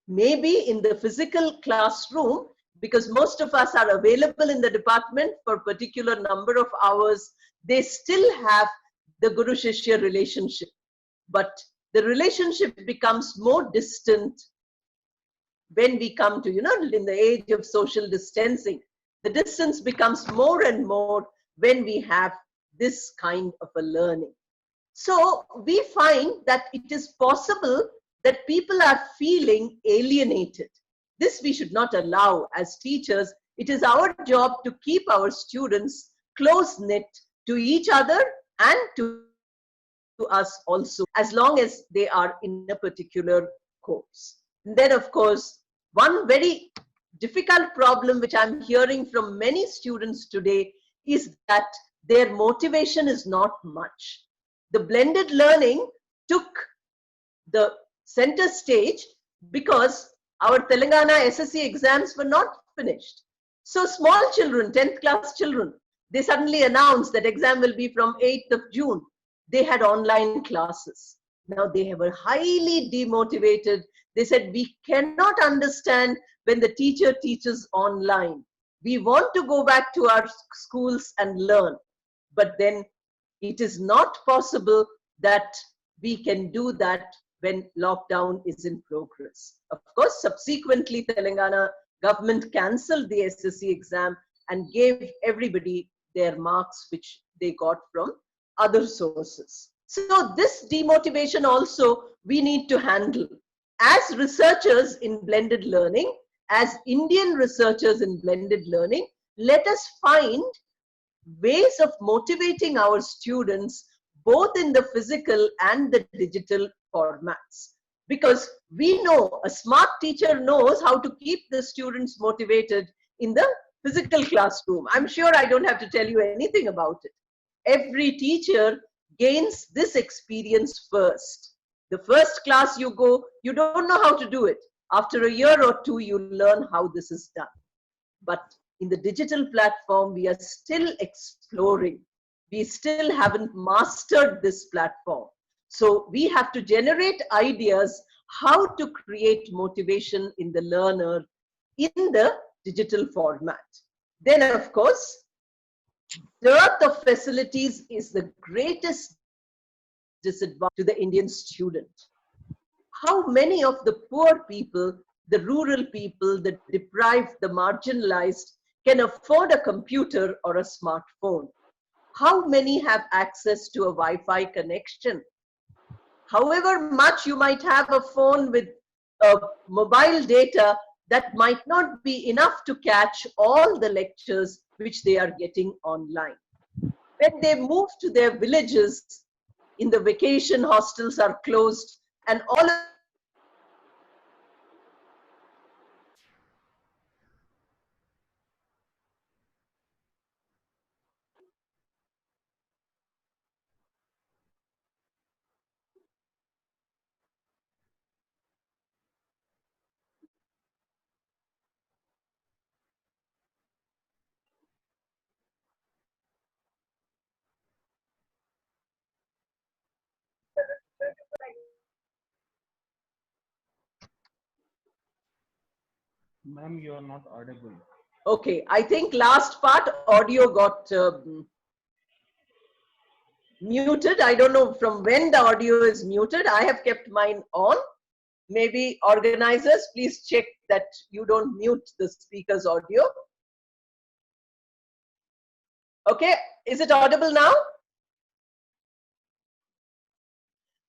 Maybe in the physical classroom, because most of us are available in the department for a particular number of hours, they still have the Guru Shishya relationship. But the relationship becomes more distant when we come to, in the age of social distancing. The distance becomes more and more when we have this kind of a learning. So we find that it is possible that people are feeling alienated. This we should not allow as teachers. It is our job to keep our students close-knit to each other and to us also, as long as they are in a particular course. And then, of course, one very difficult problem which I'm hearing from many students today is that their motivation is not much. The blended learning took the center stage because our Telangana SSC exams were not finished. So small children, 10th class children, they suddenly announced that exam will be from 8th of June. They had online classes. Now they were highly demotivated. They said, we cannot understand when the teacher teaches online. We want to go back to our schools and learn. But then it is not possible that we can do that when lockdown is in progress. Of course, subsequently, Telangana government cancelled the SSC exam and gave everybody their marks, which they got from other sources. So this demotivation also we need to handle. As researchers in blended learning, as Indian researchers in blended learning, let us find ways of motivating our students both in the physical and the digital formats. Because we know, a smart teacher knows how to keep the students motivated in the physical classroom. I'm sure I don't have to tell you anything about it. Every teacher gains this experience first. The first class you go, you don't know how to do it. After a year or two, you learn how this is done. But in the digital platform, we are still exploring. we still haven't mastered this platform. So we have to generate ideas how to create motivation in the learner in the digital format. Then, of course, dearth of facilities is the greatest disadvantage to the Indian student. How many of the poor people, the rural people, the deprived, the marginalized can afford a computer or a smartphone? How many have access to a Wi-Fi connection? However much you might have a phone with mobile data, that might not be enough to catch all the lectures which they are getting online. When they move to their villages, in the vacation, hostels are closed, and all of
Ma'am, you are not audible.
Okay, I think last part audio got muted. I don't know from when the audio is muted. I have kept mine on. Maybe organizers, please check that you don't mute the speaker's audio. Okay, is it audible now?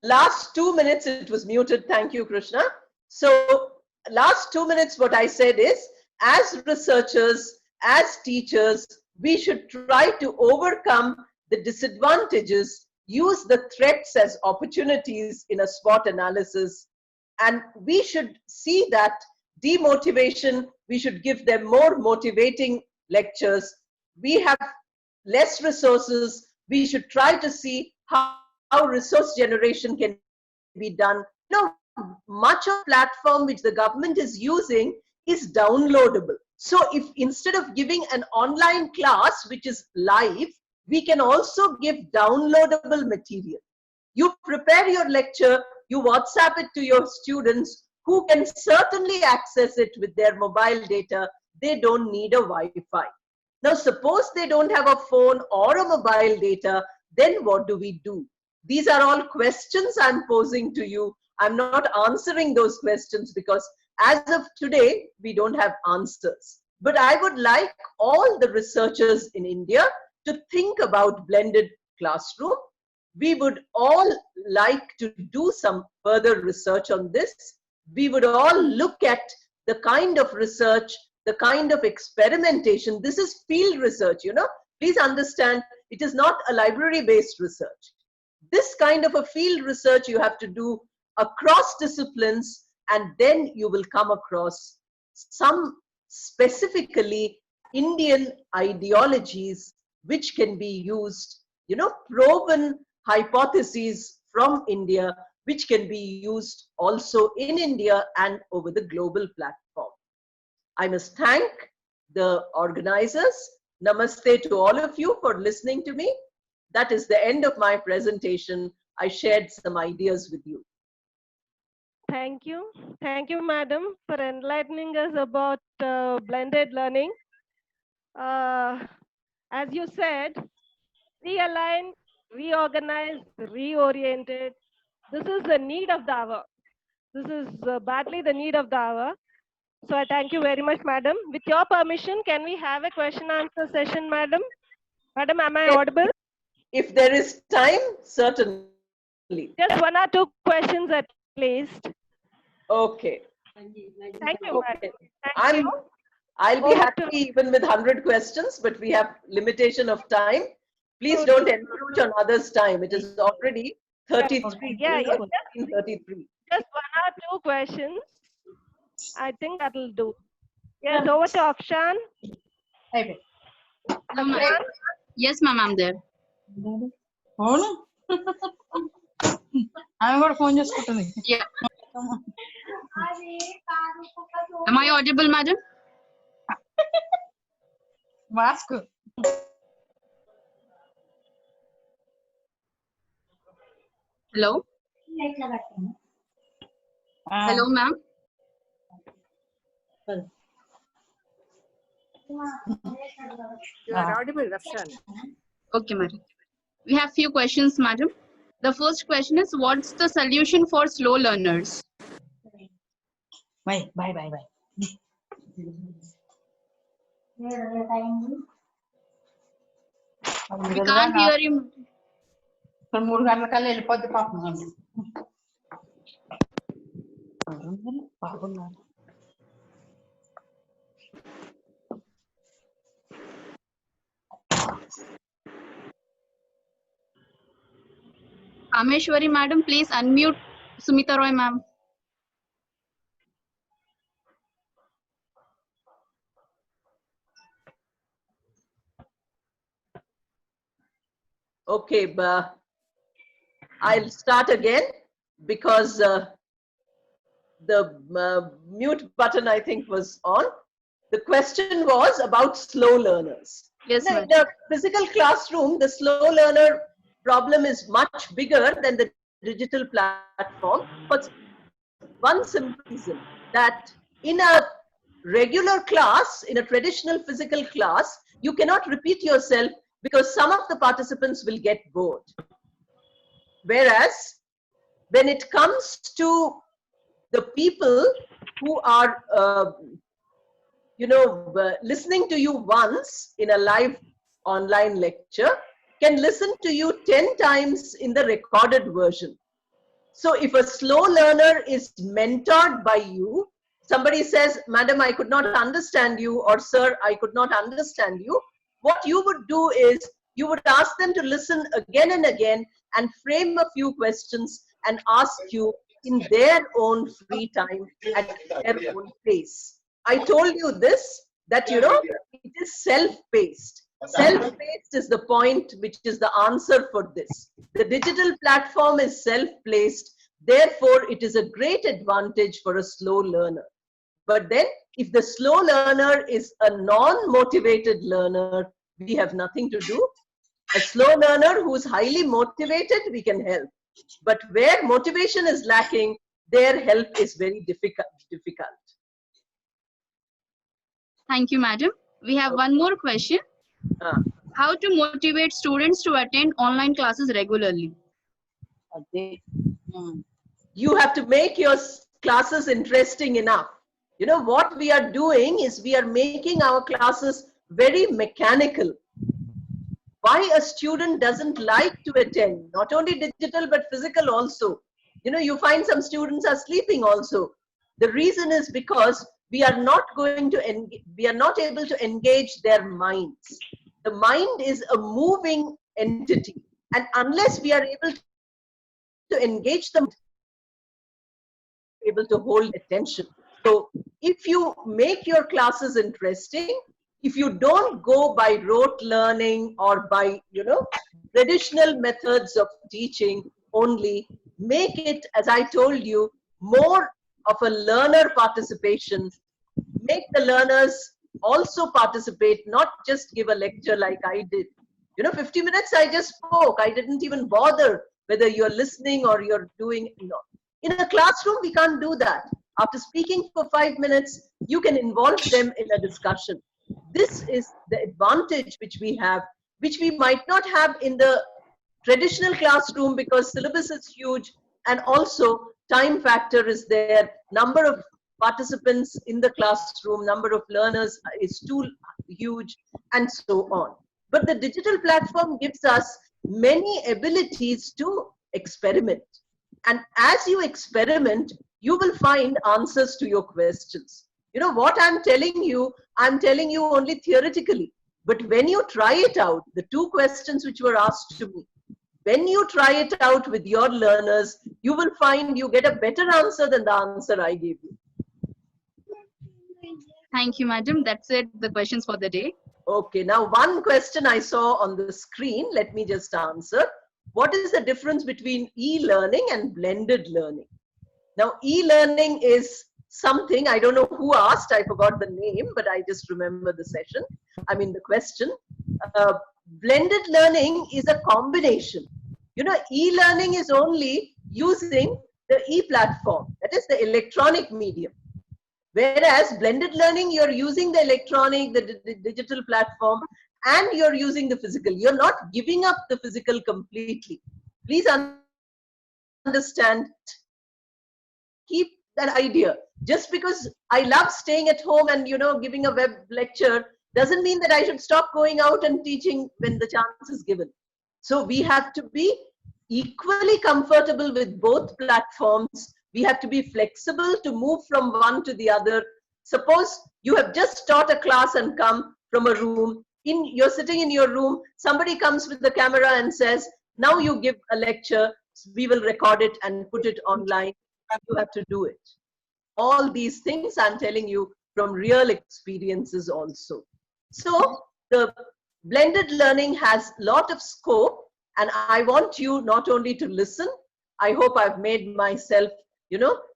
Last 2 minutes it was muted. Thank you, Krishna. So last 2 minutes what I said is, as researchers, as teachers, we should try to overcome the disadvantages, use the threats as opportunities in a SWOT analysis, and we should see that demotivation, we should give them more motivating lectures. We have less resources, we should try to see how resource generation can be done. You know, much of platform which the government is using is downloadable. So if instead of giving an online class which is live, we can also give downloadable material. You prepare your lecture, you WhatsApp it to your students who can certainly access it with their mobile data. They don't need a Wi-Fi. Now, suppose they don't have a phone or a mobile data, then what do we do? These are all questions I'm posing to you. I'm not answering those questions because as of today, we don't have answers. But I would like all the researchers in India to think about blended classroom. We would all like to do some further research on this. We would all look at the kind of research, the kind of experimentation. This is field research, you know. Please understand, it is not a library-based research. This kind of a field research you have to do across disciplines, and then you will come across some specifically Indian ideologies which can be used, you know, proven hypotheses from India, which can be used also in India and over the global platform. I must thank the organizers. Namaste to all of you for listening to me. That is the end of my presentation. I shared some ideas with you.
Thank you. Thank you, madam, for enlightening us about blended learning. As you said, realign, reorganize, reoriented. This is the need of the hour. This is badly the need of the hour. So I thank you very much, madam. With your permission, can we have a question answer session, madam? Madam, am I audible?
If there is time, certainly.
Just 1 or 2 questions at least.
Okay.
Thank you,
Okay.
madam.
I'll be happy even with 100 questions, but we have limitation of time. Please don't encroach on others' time. It is already 33.
Yeah, yeah.
33.
Just 1 or 2 questions. I think that will do. Yes, over to Afshan.
Yes, ma'am, I'm there. Yeah. Am I audible, madam? Hello. Hello, ma'am.
You are audible, Rafshan.
Okay, madam. We have few questions, madam. The first question is, what's the solution for slow learners?
Bye.
We can't hear you. Ameshwari, madam, please unmute Sumita Roy, ma'am.
Okay, but I'll start again because the mute button, I think, was on. The question was about slow learners.
Yes,
Now,
ma'am.
in the physical classroom, the slow learner problem is much bigger than the digital platform. But one simple reason that in a regular class, in a traditional physical class, you cannot repeat yourself because some of the participants will get bored. Whereas when it comes to the people who are, listening to you once in a live online lecture can listen to you 10 times in the recorded version. So if a slow learner is mentored by you, somebody says, Madam, I could not understand you, or Sir, I could not understand you, what you would do is you would ask them to listen again and again and frame a few questions and ask you in their own free time at their own pace. I told you this, that, it is self-paced. Self-paced is the point, which is the answer for this. The digital platform is self-paced. Therefore, it is a great advantage for a slow learner. But then, if the slow learner is a non-motivated learner, we have nothing to do. A slow learner who is highly motivated, we can help. But where motivation is lacking, their help is very difficult.
Thank you, madam. We have one more question. How to motivate students to attend online classes regularly?
You have to make your classes interesting enough. What we are doing is we are making our classes very mechanical. Why a student doesn't like to attend, not only digital but physical also. You find some students are sleeping also. The reason is because we are not able to engage their minds. The mind is a moving entity, and unless we are able to engage them, able to hold attention. So if you make your classes interesting, if you don't go by rote learning or by, traditional methods of teaching only, make it, as I told you, more of a learner participation. Make the learners also participate, not just give a lecture like I did. 50 minutes I just spoke. I didn't even bother whether you're listening or you're doing, In a classroom, we can't do that. After speaking for 5 minutes, you can involve them in a discussion. This is the advantage which we have, which we might not have in the traditional classroom because syllabus is huge and also time factor is there. Number of participants in the classroom, number of learners is too huge, and so on. But the digital platform gives us many abilities to experiment. And as you experiment, you will find answers to your questions. What I'm telling you only theoretically. But when you try it out, the 2 questions which were asked to me, when you try it out with your learners, you will find you get a better answer than the answer I gave you.
Thank you, madam. That's it, the questions for the day.
Okay, now one question I saw on the screen, let me just answer. What is the difference between e-learning and blended learning? Now, e-learning is something, I don't know who asked, I forgot the name, but I just remember the question. Blended learning is a combination. E-learning is only using the e-platform, that is the electronic medium. Whereas blended learning, you're using the electronic, the digital platform, and you're using the physical. You're not giving up the physical completely. Please understand, keep that idea. Just because I love staying at home and, giving a web lecture doesn't mean that I should stop going out and teaching when the chance is given. So we have to be equally comfortable with both platforms. We have to be flexible to move from one to the other. Suppose you have just taught a class and come from a room. You're sitting in your room, somebody comes with the camera and says, now you give a lecture, we will record it and put it online. You have to do it. All these things I'm telling you from real experiences also. So the blended learning has a lot of scope, and I want you not only to listen, I hope I've made myself,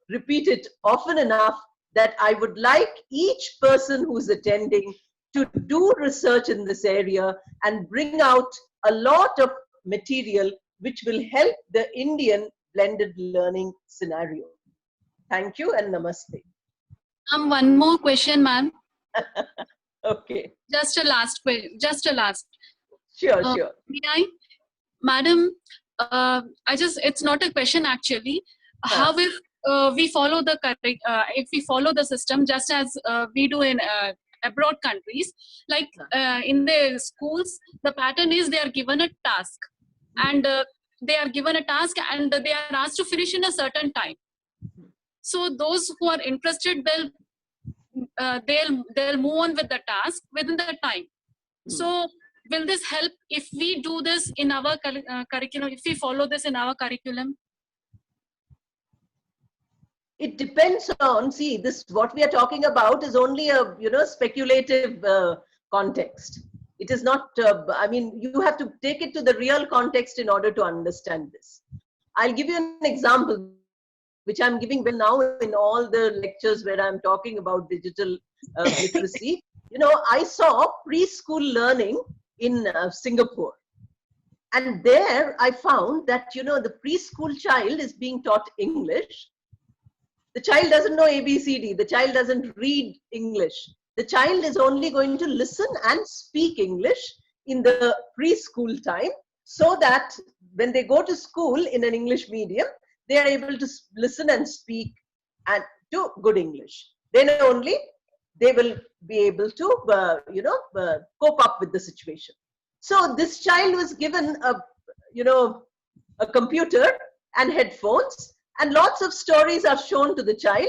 repeat it often enough, that I would like each person who's attending to do research in this area and bring out a lot of material which will help the Indian blended learning scenario. Thank you and namaste.
One more question, ma'am.
Okay.
Just a last question.
Sure.
May I? Madam, it's not a question actually. How if we follow the system just as we do in abroad countries, like in the schools, the pattern is they are given a task, and they are asked to finish in a certain time. So those who are interested, they'll move on with the task within the time. So will this help if we do this in our curriculum, if we follow this in our curriculum?
It depends on, what we are talking about is only a, speculative context. It is not, you have to take it to the real context in order to understand this. I'll give you an example, which I'm giving now in all the lectures where I'm talking about digital literacy. I saw preschool learning in Singapore. And there I found that, the preschool child is being taught English. The child doesn't know ABCD. The child doesn't read English. The child is only going to listen and speak English in the preschool time, so that when they go to school in an English medium, they are able to listen and speak and do good English. Then only they will be able to, cope up with the situation. So this child was given a computer and headphones, and lots of stories are shown to the child.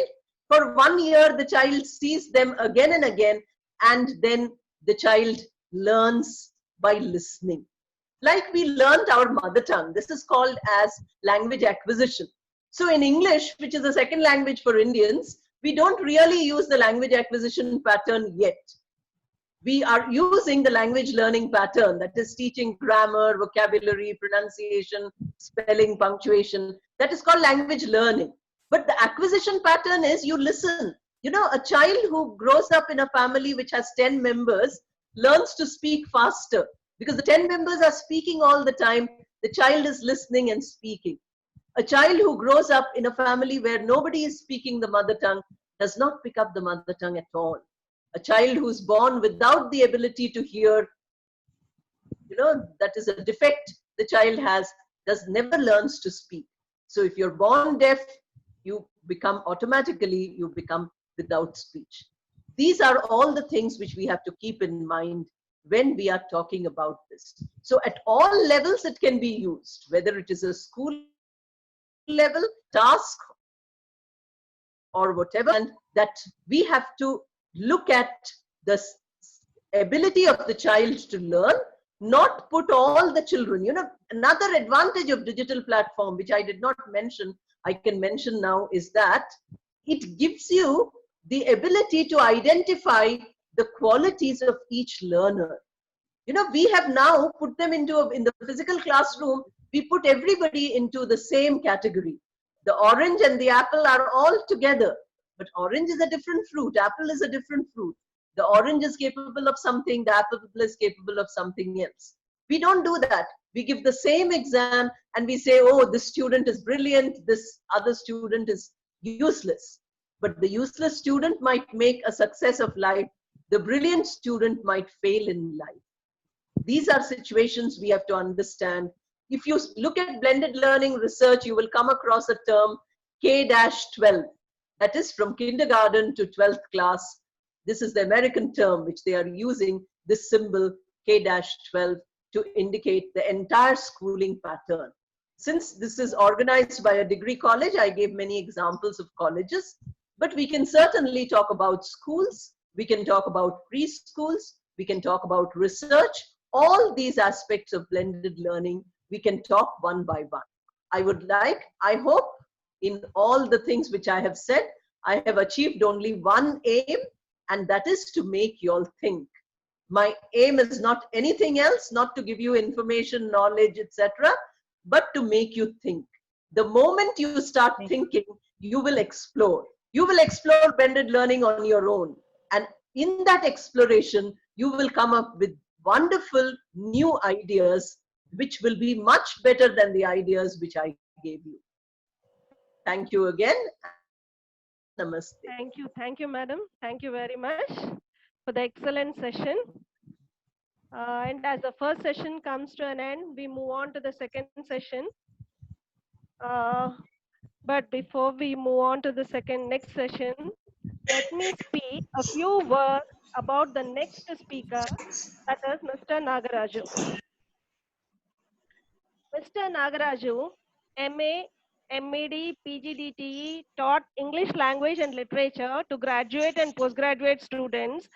For 1 year, the child sees them again and again, and then the child learns by listening. Like we learned our mother tongue. This is called as language acquisition. So in English, which is a second language for Indians, we don't really use the language acquisition pattern yet. We are using the language learning pattern, that is teaching grammar, vocabulary, pronunciation, spelling, punctuation. That is called language learning. But the acquisition pattern is you listen. A child who grows up in a family which has 10 members learns to speak faster, because the 10 members are speaking all the time. The child is listening and speaking. A child who grows up in a family where nobody is speaking the mother tongue does not pick up the mother tongue at all. A child who's born without the ability to hear, that is a defect the child has, never learns to speak. So if you're born deaf, you become without speech. These are all the things which we have to keep in mind when we are talking about this. So at all levels it can be used, whether it is a school level, task, or whatever, and that we have to look at the ability of the child to learn, not put all the children. Another advantage of digital platform, which I did not mention, I can mention now, is that it gives you the ability to identify the qualities of each learner. We have now put them in the physical classroom, we put everybody into the same category. The orange and the apple are all together, but orange is a different fruit, apple is a different fruit. The orange is capable of something, the apple is capable of something else. We don't do that. We give the same exam and we say, oh, this student is brilliant, this other student is useless. But the useless student might make a success of life. The brilliant student might fail in life. These are situations we have to understand. If you look at blended learning research, you will come across a term K-12. That is from kindergarten to 12th class. This is the American term which they are using, this symbol K-12 to indicate the entire schooling pattern. Since this is organized by a degree college, I gave many examples of colleges, but we can certainly talk about schools, we can talk about preschools, we can talk about research. All these aspects of blended learning, we can talk one by one. I hope in all the things which I have said, I have achieved only one aim, and that is to make you all think. My aim is not anything else, not to give you information, knowledge, etc., but to make you think. The moment you start thinking, you will explore. You will explore blended learning on your own. And in that exploration, you will come up with wonderful new ideas, which will be much better than the ideas which I gave you. Thank you again. Namaste.
Thank you, madam. Thank you very much for the excellent session. And as the first session comes to an end, we move on to the second session. But before we move on to the next session, let me speak a few words about the next speaker, that is Mr. Nagaraju. Mr. Nagaraju, MA, MED, PGDTE, taught English language and literature to graduate and postgraduate students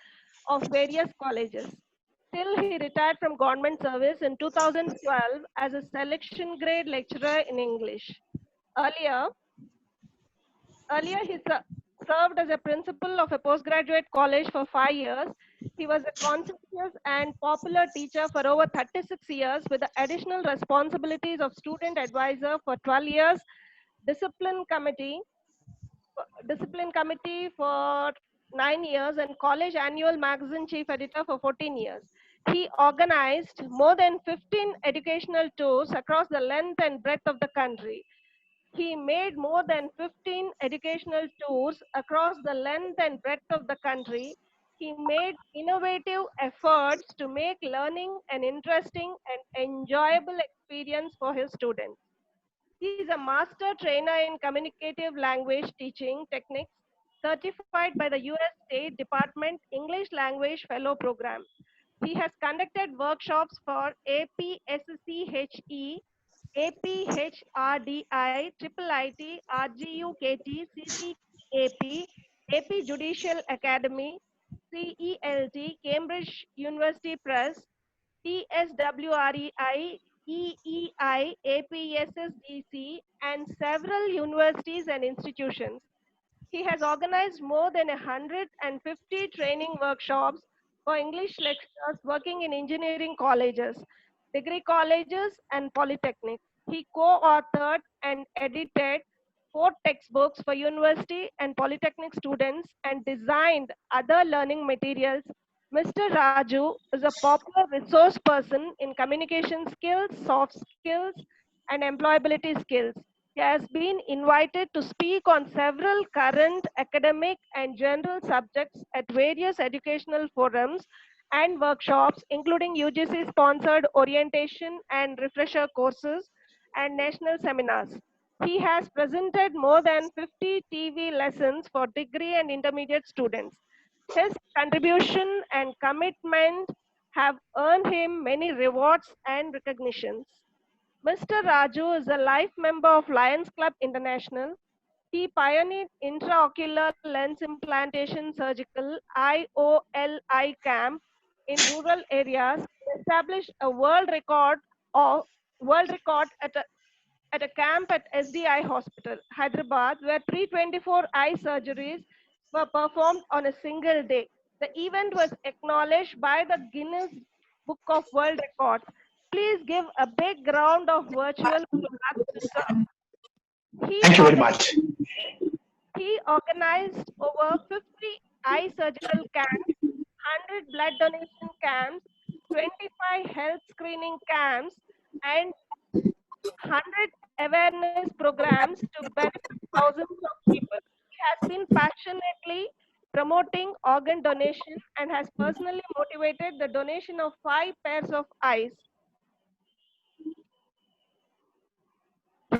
of various colleges. Till he retired from government service in 2012 as a selection grade lecturer in English. Earlier he served as a principal of a postgraduate college for 5 years. He was a conscientious and popular teacher for over 36 years with the additional responsibilities of student advisor for 12 years, discipline committee for 9 years, and college annual magazine chief editor for 14 years. He organized more than 15 educational tours across the length and breadth of the country. He made more than 15 educational tours across the length and breadth of the country. He made innovative efforts to make learning an interesting and enjoyable experience for his students. He is a master trainer in communicative language teaching techniques, certified by the US State Department English Language Fellow Program. He has conducted workshops for APSCHE, APHRDI, IIT, RGUKT, CCAP, AP Judicial Academy, CELT, Cambridge University Press, TSWREI, EEI, APSSDC, and several universities and institutions. He has organized more than 150 training workshops for English lecturers working in engineering colleges, degree colleges, and polytechnics. He co-authored and edited 4 textbooks for university and polytechnic students and designed other learning materials. Mr. Raju is a popular resource person in communication skills, soft skills, and employability skills. He has been invited to speak on several current academic and general subjects at various educational forums and workshops, including UGC-sponsored orientation and refresher courses and national seminars. He has presented more than 50 TV lessons for degree and intermediate students. His contribution and commitment have earned him many rewards and recognitions. Mr. Raju is a life member of Lions Club International. He pioneered intraocular lens implantation surgical IOLI camp in rural areas, established a world record at a camp at SDI Hospital, Hyderabad, where 324 eye surgeries were performed on a single day. The event was acknowledged by the Guinness Book of World Records. Please give a big round of virtual applause to sir.
Thank you very much.
He organized over 50 eye surgical camps, 100 blood donation camps, 25 health screening camps, and 100 awareness programs to benefit thousands of people. He has been passionately promoting organ donation and has personally motivated the donation of 5 pairs of eyes.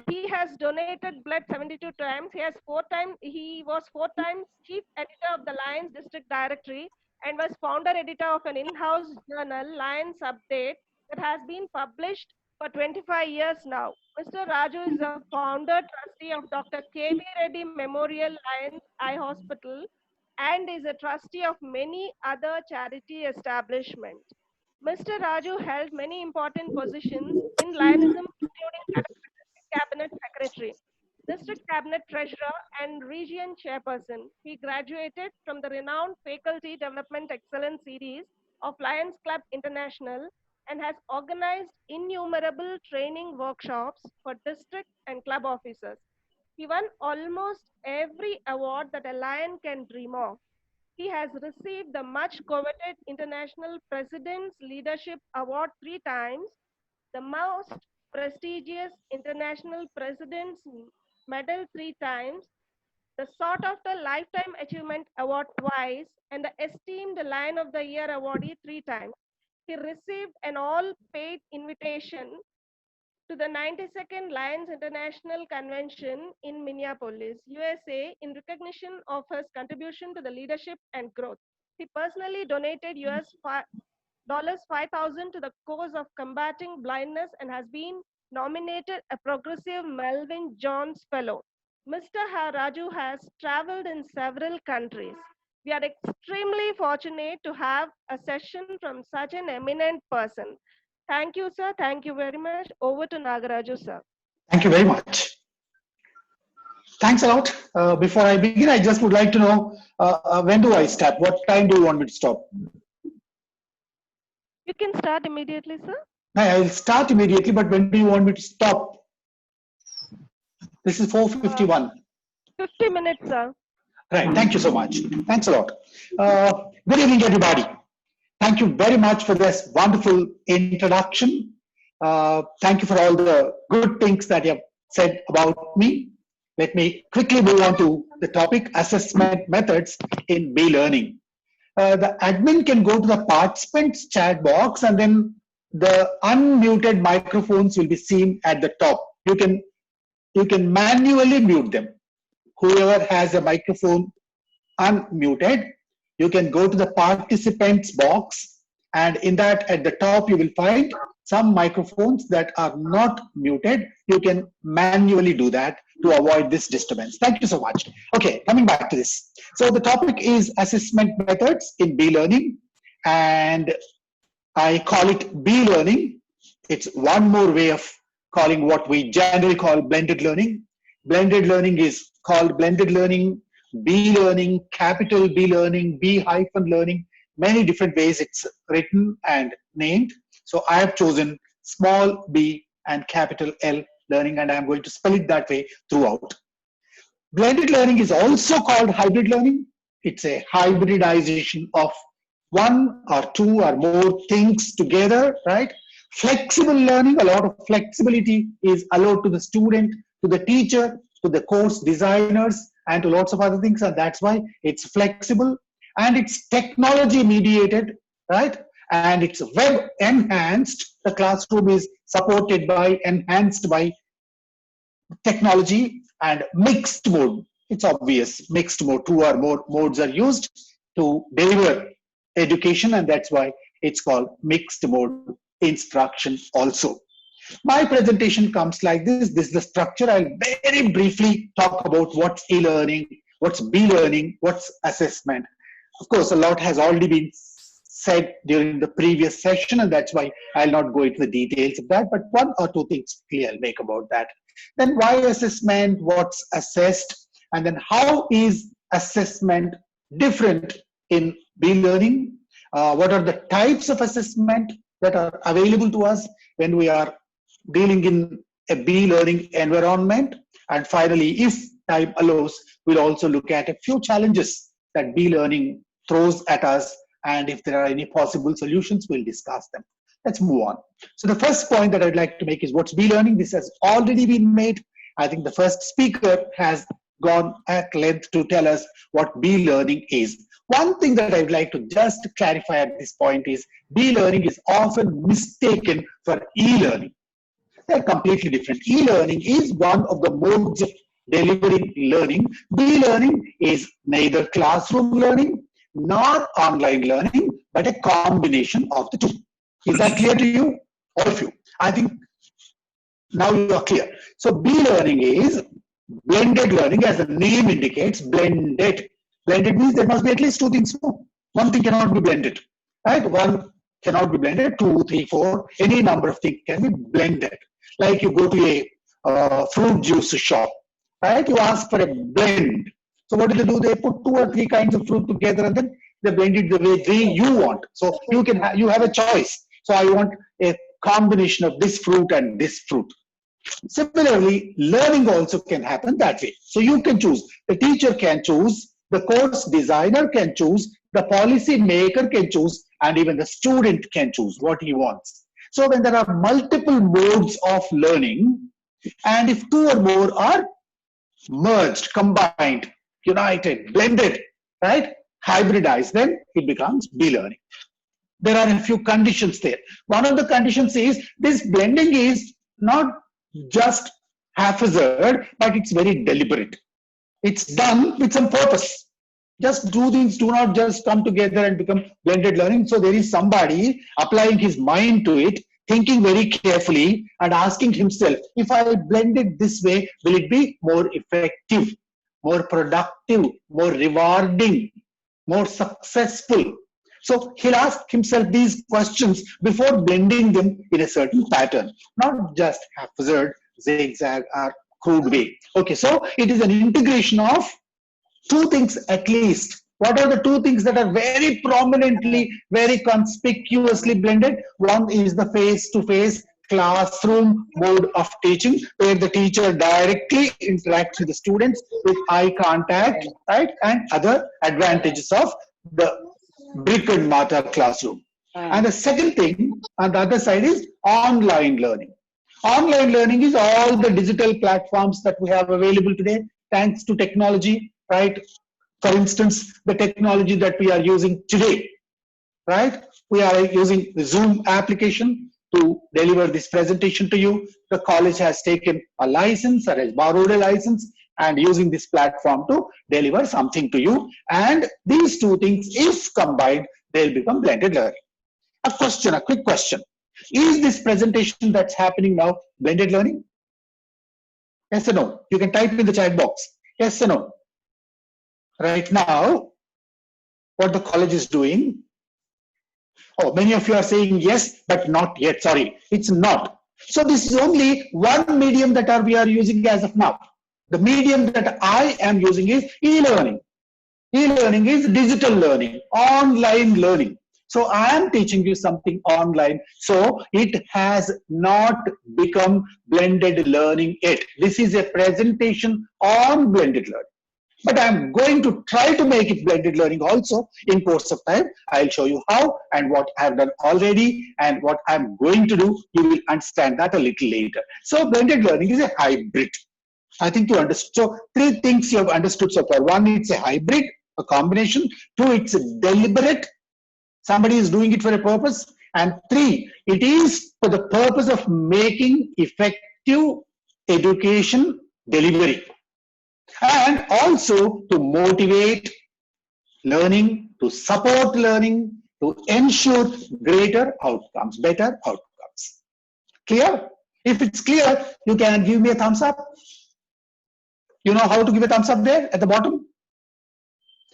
He has donated blood 72 times. He was 4 times chief editor of the Lions District Directory and was founder editor of an in-house journal, Lions Update, that has been published for 25 years now. Mr. Raju is a founder trustee of Dr. K.V. Reddy Memorial Lions Eye Hospital and is a trustee of many other charity establishments. Mr. Raju held many important positions in Lionism, including Cabinet Secretary, District Cabinet Treasurer, and Region Chairperson. He graduated from the renowned Faculty Development Excellence Series of Lions Club International and has organized innumerable training workshops for district and club officers. He won almost every award that a lion can dream of. He has received the much coveted International President's Leadership Award 3 times, the most prestigious International President's Medal 3 times, the sought after Lifetime Achievement Award twice, and the esteemed Lion of the Year awardee 3 times. He received an all-paid invitation to the 92nd Lions International Convention in Minneapolis, USA, in recognition of his contribution to the leadership and growth. He personally donated $5,000 to the cause of combating blindness and has been nominated a Progressive Melvin Jones Fellow. Mr. Raju has traveled in several countries. We are extremely fortunate to have a session from such an eminent person. Thank you, sir. Thank you very much. Over to Nagaraju, sir.
Thank you very much. Thanks a lot. Before I begin, I just would like to know, when do I start? What time do you want me to stop?
You can start immediately, sir.
I'll start immediately, but when do you want me to stop? This is 4:51.
50 minutes, sir.
Right. Thank you so much. Thanks a lot. Good evening, everybody. Thank you very much for this wonderful introduction. Thank you for all the good things that you have said about me. Let me quickly move on to the topic, assessment methods in B-learning. The admin can go to the participants chat box, and then the unmuted microphones will be seen at the top. You can manually mute them. Whoever has a microphone unmuted, you can go to the participants box, and in that at the top you will find some microphones that are not muted. You can manually do that to avoid this disturbance. Thank you so much. Okay, coming back to this. So the topic is assessment methods in B-learning, and I call it B-learning. It's one more way of calling what we generally call blended learning. Blended learning is called blended learning, B-learning, capital B-learning, B-learning, many different ways it's written and named. So I have chosen small b and capital L learning, and I'm going to spell it that way throughout. Blended learning is also called hybrid learning. It's a hybridization of one or two or more things together, right? Flexible learning, a lot of flexibility is allowed to the student, to the teacher, to the course designers, and to lots of other things, and that's why it's flexible, and it's technology mediated, right? And it's web enhanced. The classroom is supported by, enhanced by technology. And mixed mode, it's obvious, mixed mode, 2 or more modes are used to deliver education, and that's why it's called mixed mode instruction also. My presentation comes like this. This is the structure. I'll very briefly talk about what's e-learning, what's B-learning, what's assessment. Of course, a lot has already been said during the previous session, and that's why I'll not go into the details of that, but one or two things clear I'll make about that. Then why assessment, what's assessed, and then how is assessment different in B-learning? What are the types of assessment that are available to us when we are dealing in a B-learning environment? And finally, if time allows, we'll also look at a few challenges that B-learning throws at us, and if there are any possible solutions, we'll discuss them. Let's move on. So the first point that I'd like to make is what's B-learning. This has already been made. I think the first speaker has gone at length to tell us what B-learning is. One thing that I'd like to just clarify at this point is B-learning is often mistaken for e-learning. They're completely different. E-learning is one of the modes of delivering learning. B-learning is neither classroom learning nor online learning, but a combination of the two. Is that clear to you? All of you. I think now you are clear. So B-learning is blended learning, as the name indicates, blended. Blended means there must be at least two things. One thing cannot be blended, right? One cannot be blended, 2, 3, 4, any number of things can be blended. Like you go to a fruit juice shop, right? You ask for a blend. So what do? They put 2 or 3 kinds of fruit together and then they blend it the way you want. So you have a choice. So I want a combination of this fruit and this fruit. Similarly, learning also can happen that way. So you can choose. The teacher can choose. The course designer can choose. The policy maker can choose. And even the student can choose what he wants. So when there are multiple modes of learning, and if 2 or more are merged, combined, united, blended, right, hybridized, then it becomes B-learning. There are a few conditions there. One of the conditions is this blending is not just haphazard, but it's very deliberate. It's done with some purpose. Just do things, do not just come together and become blended learning. So there is somebody applying his mind to it, thinking very carefully and asking himself, if I blend it this way, will it be more effective, more productive, more rewarding, more successful? So he'll ask himself these questions before blending them in a certain pattern, not just haphazard, zigzag, or crude way. Okay, so it is an integration of 2 things at least. What are the 2 things that are very prominently, very conspicuously blended? One is the face-to-face classroom mode of teaching, where the teacher directly interacts with the students with eye contact, right? And other advantages of the brick and mortar classroom. And the second thing on the other side is online learning. Online learning is all the digital platforms that we have available today, thanks to technology, right? For instance, the technology that we are using today, right? We are using the Zoom application to deliver this presentation to you. The college has taken a license or has borrowed a license and using this platform to deliver something to you. And these 2 things, if combined, they'll become blended learning. A quick question. Is this presentation that's happening now blended learning? Yes or no? You can type in the chat box. Yes or no? Right now, what the college is doing, oh, many of you are saying yes, but not yet. Sorry, it's not. So this is only one medium that we are using as of now. The medium that I am using is e-learning. E-learning is digital learning, online learning. So I am teaching you something online. So it has not become blended learning yet. This is a presentation on blended learning. But I'm going to try to make it blended learning also in course of time. I'll show you how and what I've done already and what I'm going to do. You will understand that a little later. So blended learning is a hybrid. I think you understood. So 3 things you have understood so far. 1, it's a hybrid, a combination. 2, it's a deliberate. Somebody is doing it for a purpose. And 3, it is for the purpose of making effective education delivery. And also to motivate learning, to support learning, to ensure greater outcomes, better outcomes. Clear? If it's clear, you can give me a thumbs up. You know how to give a thumbs up there at the bottom?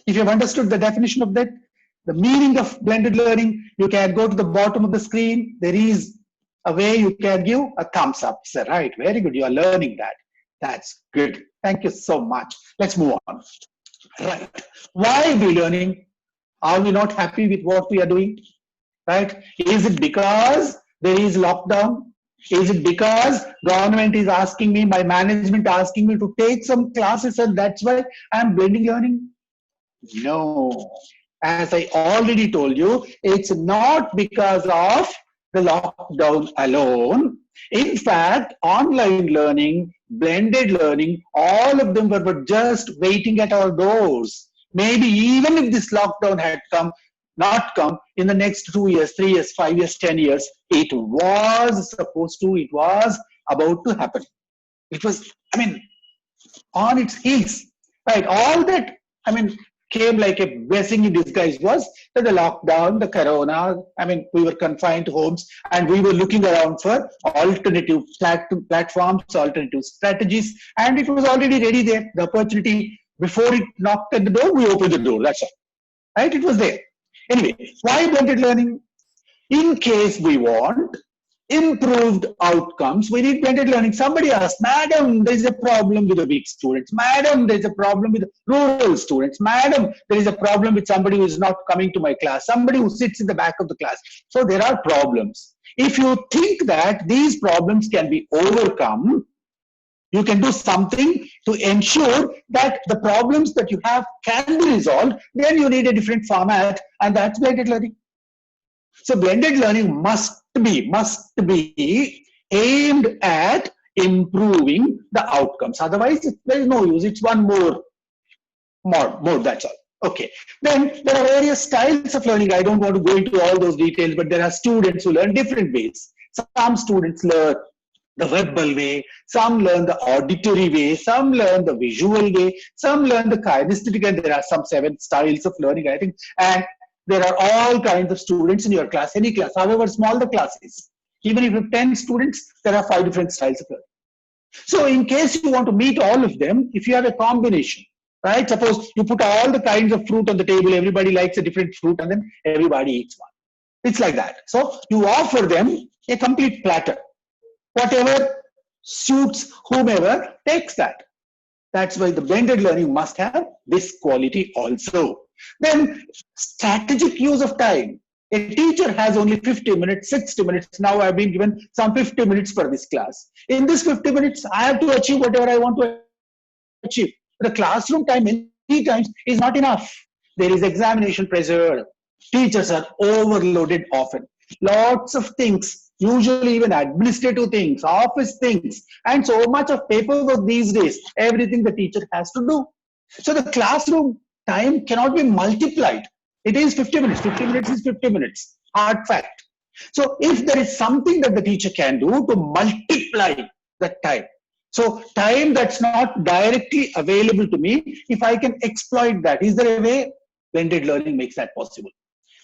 If you've understood the definition of that, the meaning of blended learning, you can go to the bottom of the screen. There is a way you can give a thumbs up. Sir, right, very good. You are learning that. That's good. Thank you so much. Let's move on. Right. Why be learning? Are we not happy with what we are doing? Right? Is it because there is lockdown? Is it because government is asking me, my management asking me to take some classes and that's why I'm blending learning? No. As I already told you, it's not because of the lockdown alone. In fact, online learning, blended learning, all of them were just waiting at our doors. Maybe even if this lockdown had not come in the next 2 years, 3 years, 5 years, 10 years, it was about to happen. It was, on its heels, right? All that, came like a blessing in disguise was that the lockdown, the corona, we were confined to homes and we were looking around for alternative platforms, alternative strategies, and it was already ready there. The opportunity, before it knocked at the door, we opened the door, that's all, right? It was there. Anyway, why blended learning? In case we want improved outcomes, we need blended learning. Somebody asked, Madam, there is a problem with the weak students. Madam, there is a problem with rural students. Madam, there is a problem with somebody who is not coming to my class, somebody who sits in the back of the class. So there are problems. If you think that these problems can be overcome, you can do something to ensure that the problems that you have can be resolved, then you need a different format, and that's blended learning. So blended learning must be aimed at improving the outcomes. Otherwise, there is no use. It's one more, that's all. Okay. Then there are various styles of learning. I don't want to go into all those details, but there are students who learn different ways. Some students learn the verbal way, some learn the auditory way, some learn the visual way, some learn the kinesthetic, and there are some 7 styles of learning, I think. And there are all kinds of students in your class, any class, however small the class is. Even if you have 10 students, there are 5 different styles of learning. So in case you want to meet all of them, if you have a combination, right? Suppose you put all the kinds of fruit on the table, everybody likes a different fruit, and then everybody eats one. It's like that. So you offer them a complete platter. Whatever suits whomever takes that. That's why the blended learning must have this quality also. Then strategic use of time. A teacher has only 50 minutes, 60 minutes. Now I've been given some 50 minutes for this class. In this 50 minutes, I have to achieve whatever I want to achieve. The classroom time many times is not enough. There is examination pressure. Teachers are overloaded often. Lots of things, usually even administrative things, office things, and so much of paperwork these days, everything the teacher has to do. So the classroom time cannot be multiplied. It is 50 minutes. 50 minutes is 50 minutes. Hard fact. So if there is something that the teacher can do to multiply that time, so time that's not directly available to me, if I can exploit that, is there a way? Blended learning makes that possible.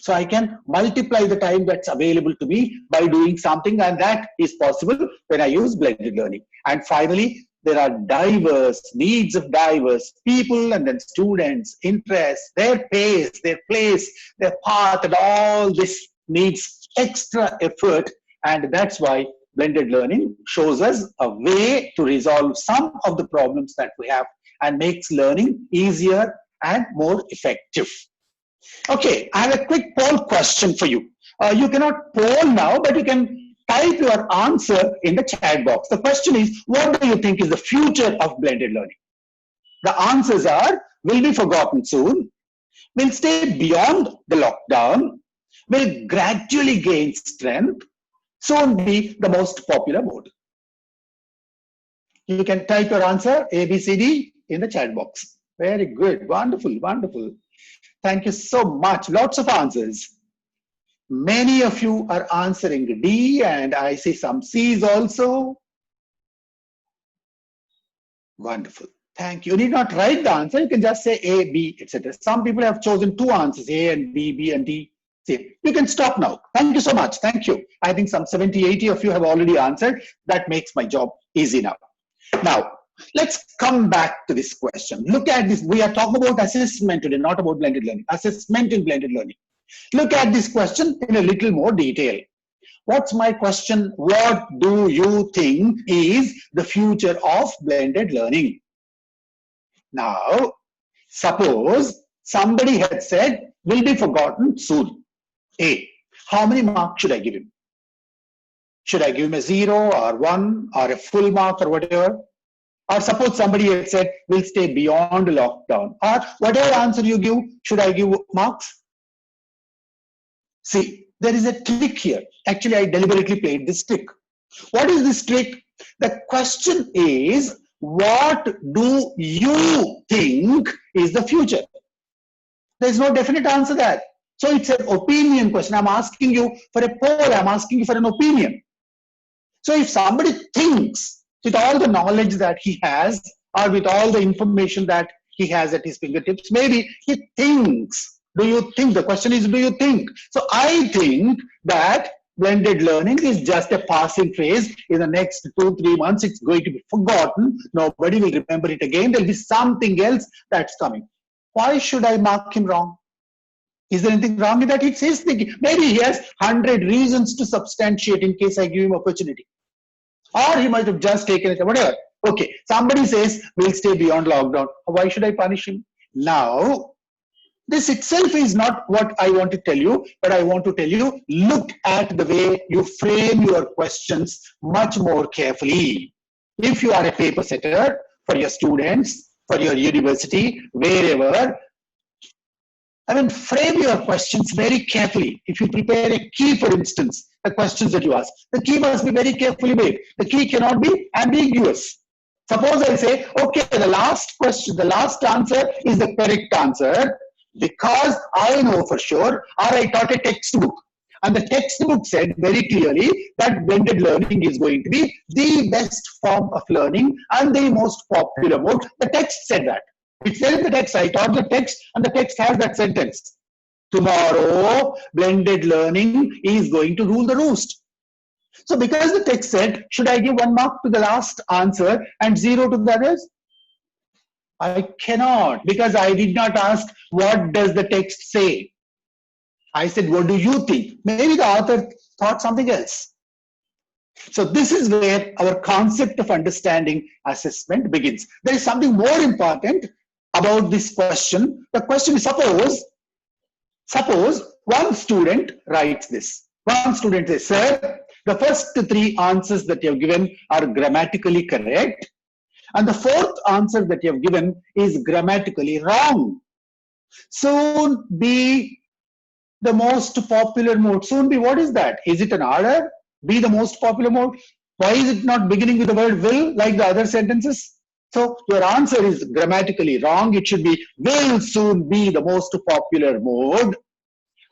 So I can multiply the time that's available to me by doing something, and that is possible when I use blended learning. And finally, there are diverse needs of diverse people, and then students, interests, their pace, their place, their path, and all this needs extra effort. And that's why blended learning shows us a way to resolve some of the problems that we have and makes learning easier and more effective. Okay, I have a quick poll question for you. You cannot poll now, but you can type your answer in the chat box. The question is, what do you think is the future of blended learning? The answers are, will be forgotten soon, will stay beyond the lockdown, will gradually gain strength, soon be the most popular mode. You can type your answer, A, B, C, D, in the chat box. Very good, wonderful, wonderful. Thank you so much. Lots of answers. Many of you are answering D, and I see some C's also. Wonderful. Thank you. You need not write the answer. You can just say A, B, etc. Some people have chosen 2 answers, A and B, B and D. C. You can stop now. Thank you so much. Thank you. I think some 70, 80 of you have already answered. That makes my job easy now. Now, let's come back to this question. Look at this. We are talking about assessment today, not about blended learning. Assessment in blended learning. Look at this question in a little more detail. What's my question? What do you think is the future of blended learning? Now, suppose somebody had said, will be forgotten soon. A, how many marks should I give him? Should I give him a 0 or 1 or a full mark or whatever? Or suppose somebody had said, will stay beyond lockdown. Or whatever answer you give, should I give marks? See, there is a trick here. Actually, I deliberately played this trick. What is this trick? The question is, what do you think is the future? There is no definite answer there. So it's an opinion question. I'm asking you for a poll. I'm asking you for an opinion. So if somebody thinks with all the knowledge that he has, or with all the information that he has at his fingertips, maybe he thinks. Do you think? The question is, do you think? So I think that blended learning is just a passing phase. In the next 2-3 months, it's going to be forgotten. Nobody will remember it again. There'll be something else that's coming. Why should I mark him wrong? Is there anything wrong with that? It's his thinking. Maybe he has 100 reasons to substantiate in case I give him opportunity. Or he might have just taken it, whatever. Okay, somebody says we'll stay beyond lockdown. Why should I punish him? Now, this itself is not what I want to tell you, but I want to tell you, look at the way you frame your questions much more carefully. If you are a paper setter for your students, for your university, wherever, I mean, frame your questions very carefully. If you prepare a key, for instance, the questions that you ask, the key must be very carefully made. The key cannot be ambiguous. Suppose I say, okay, the last question, the last answer is the correct answer because I know for sure, or I taught a textbook. And the textbook said very clearly that blended learning is going to be the best form of learning and the most popular mode. The text said that. It said in the text, I taught the text, and the text has that sentence. Tomorrow, blended learning is going to rule the roost. So because the text said, should I give 1 mark to the last answer and 0 to the others? I cannot, because I did not ask, what does the text say? I said, what do you think? Maybe the author thought something else. So this is where our concept of understanding assessment begins. There is something more important about this question. The question is, suppose one student writes this. One student says, sir, the first 3 answers that you have given are grammatically correct. And the 4th answer that you have given is grammatically wrong. Soon be the most popular mode. Soon be, what is that? Is it an order? Be the most popular mode? Why is it not beginning with the word will like the other sentences? So your answer is grammatically wrong. It should be will soon be the most popular mode.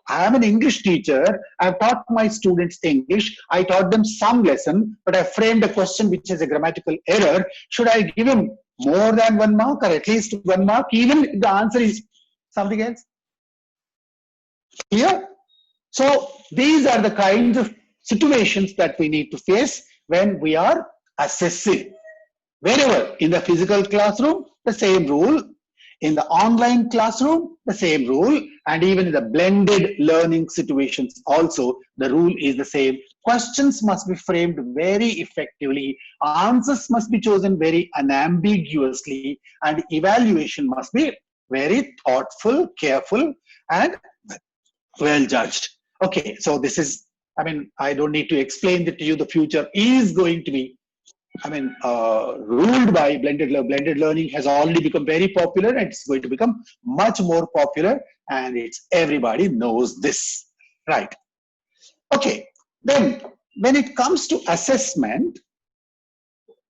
I am an English teacher. I've taught my students English. I taught them some lesson, but I framed a question which is a grammatical error. Should I give him more than 1 mark or at least 1 mark, even if the answer is something else? Here. So these are the kinds of situations that we need to face when we are assessing. Wherever, in the physical classroom, the same rule. In the online classroom, the same rule. And even in the blended learning situations also, the rule is the same. Questions must be framed very effectively. Answers must be chosen very unambiguously. And evaluation must be very thoughtful, careful, and well judged. Okay, so this is, I mean, I don't need to explain it to you. The future is going to be, ruled by blended learning. Blended learning has already become very popular, and it's going to become much more popular, and it's everybody knows this, right? Okay, then when it comes to assessment,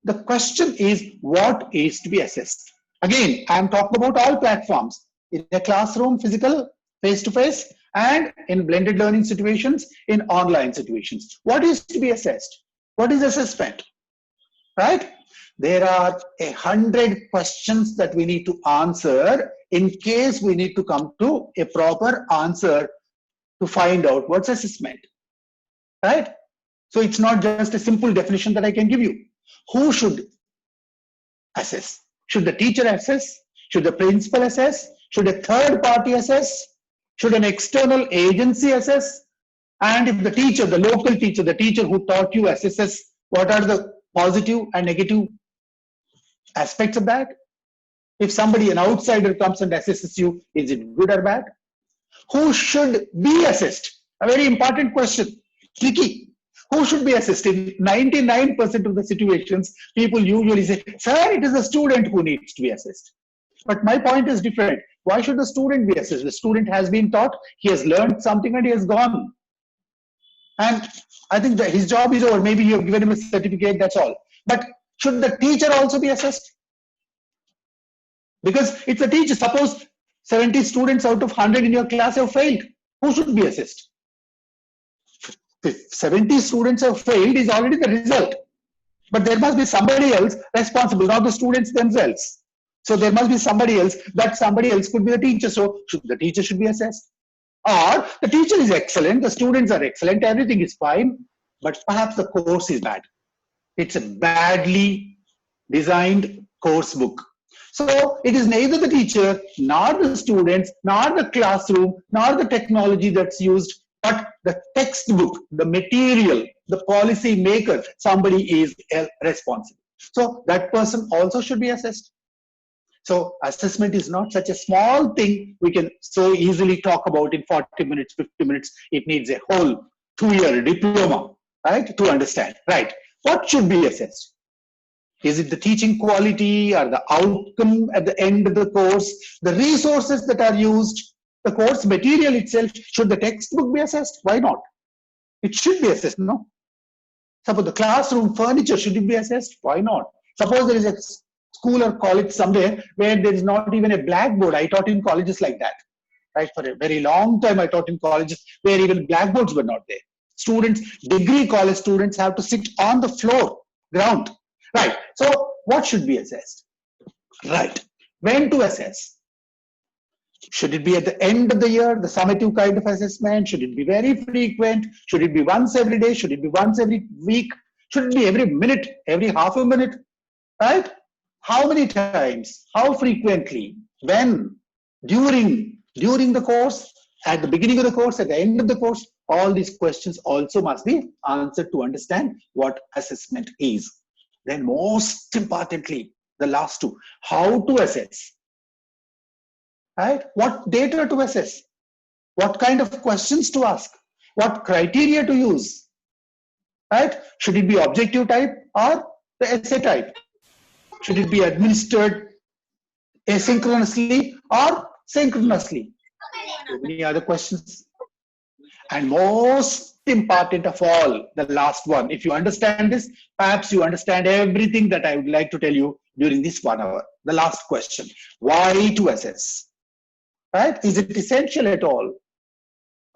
the question is what is to be assessed? Again, I'm talking about all platforms. In a classroom, physical, face-to-face, and in blended learning situations, in online situations. What is to be assessed? What is assessment? Right? There are 100 questions that we need to answer in case we need to come to a proper answer to find out what's assessment. Right? So it's not just a simple definition that I can give you. Who should assess? Should the teacher assess? Should the principal assess? Should a third party assess? Should an external agency assess? And if the teacher, the local teacher, the teacher who taught you assesses, what are the positive and negative aspects of that? If somebody, an outsider comes and assesses you, is it good or bad? Who should be assessed? A very important question. Tricky. Who should be assessed? In 99% of the situations, people usually say, sir, it is the student who needs to be assessed. But my point is different. Why should the student be assessed? The student has been taught, he has learned something and he has gone. and I think that his job is over. Maybe you have given him a certificate, that's all. But should the teacher also be assessed? Because it's a teacher. Suppose 70 students out of 100 in your class have failed. Who should be assessed? If 70 students have failed is already the result. But there must be somebody else responsible, not the students themselves. So there must be somebody else. That somebody else could be the teacher. So the teacher should be assessed. Or the teacher is excellent, the students are excellent, everything is fine, but perhaps the course is bad. It's a badly designed course book. So it is neither the teacher, nor the students, nor the classroom, nor the technology that's used, but the textbook, the material, the policy maker, somebody is responsible. So that person also should be assessed. So assessment is not such a small thing we can so easily talk about in 40 minutes, 50 minutes. It needs a whole 2-year diploma, right, to understand. Right. What should be assessed? Is it the teaching quality or the outcome at the end of the course? The resources that are used, the course material itself? Should the textbook be assessed? Why not? It should be assessed, no? Suppose the classroom furniture, should it be assessed? Why not? Suppose there is a school or college somewhere where there is not even a blackboard. I taught in colleges like that, right? For a very long time, I taught in colleges where even blackboards were not there. Students, degree college students, have to sit on the floor, ground, right? So what should be assessed? Right. When to assess? Should it be at the end of the year, the summative kind of assessment? Should it be very frequent? Should it be once every day? Should it be once every week? Should it be every minute, every half a minute, right? How many times? How frequently? When? During the course? At the beginning of the course? At the end of the course? All these questions also must be answered to understand what assessment is. Then most importantly, the last two, how to assess? Right? What data to assess? What kind of questions to ask? What criteria to use? Right? Should it be objective type or the essay type? Should it be administered asynchronously or synchronously? Any other questions? And most important of all, the last one. If you understand this, perhaps you understand everything that I would like to tell you during this 1 hour. The last question, why to assess? Right? Is it essential at all?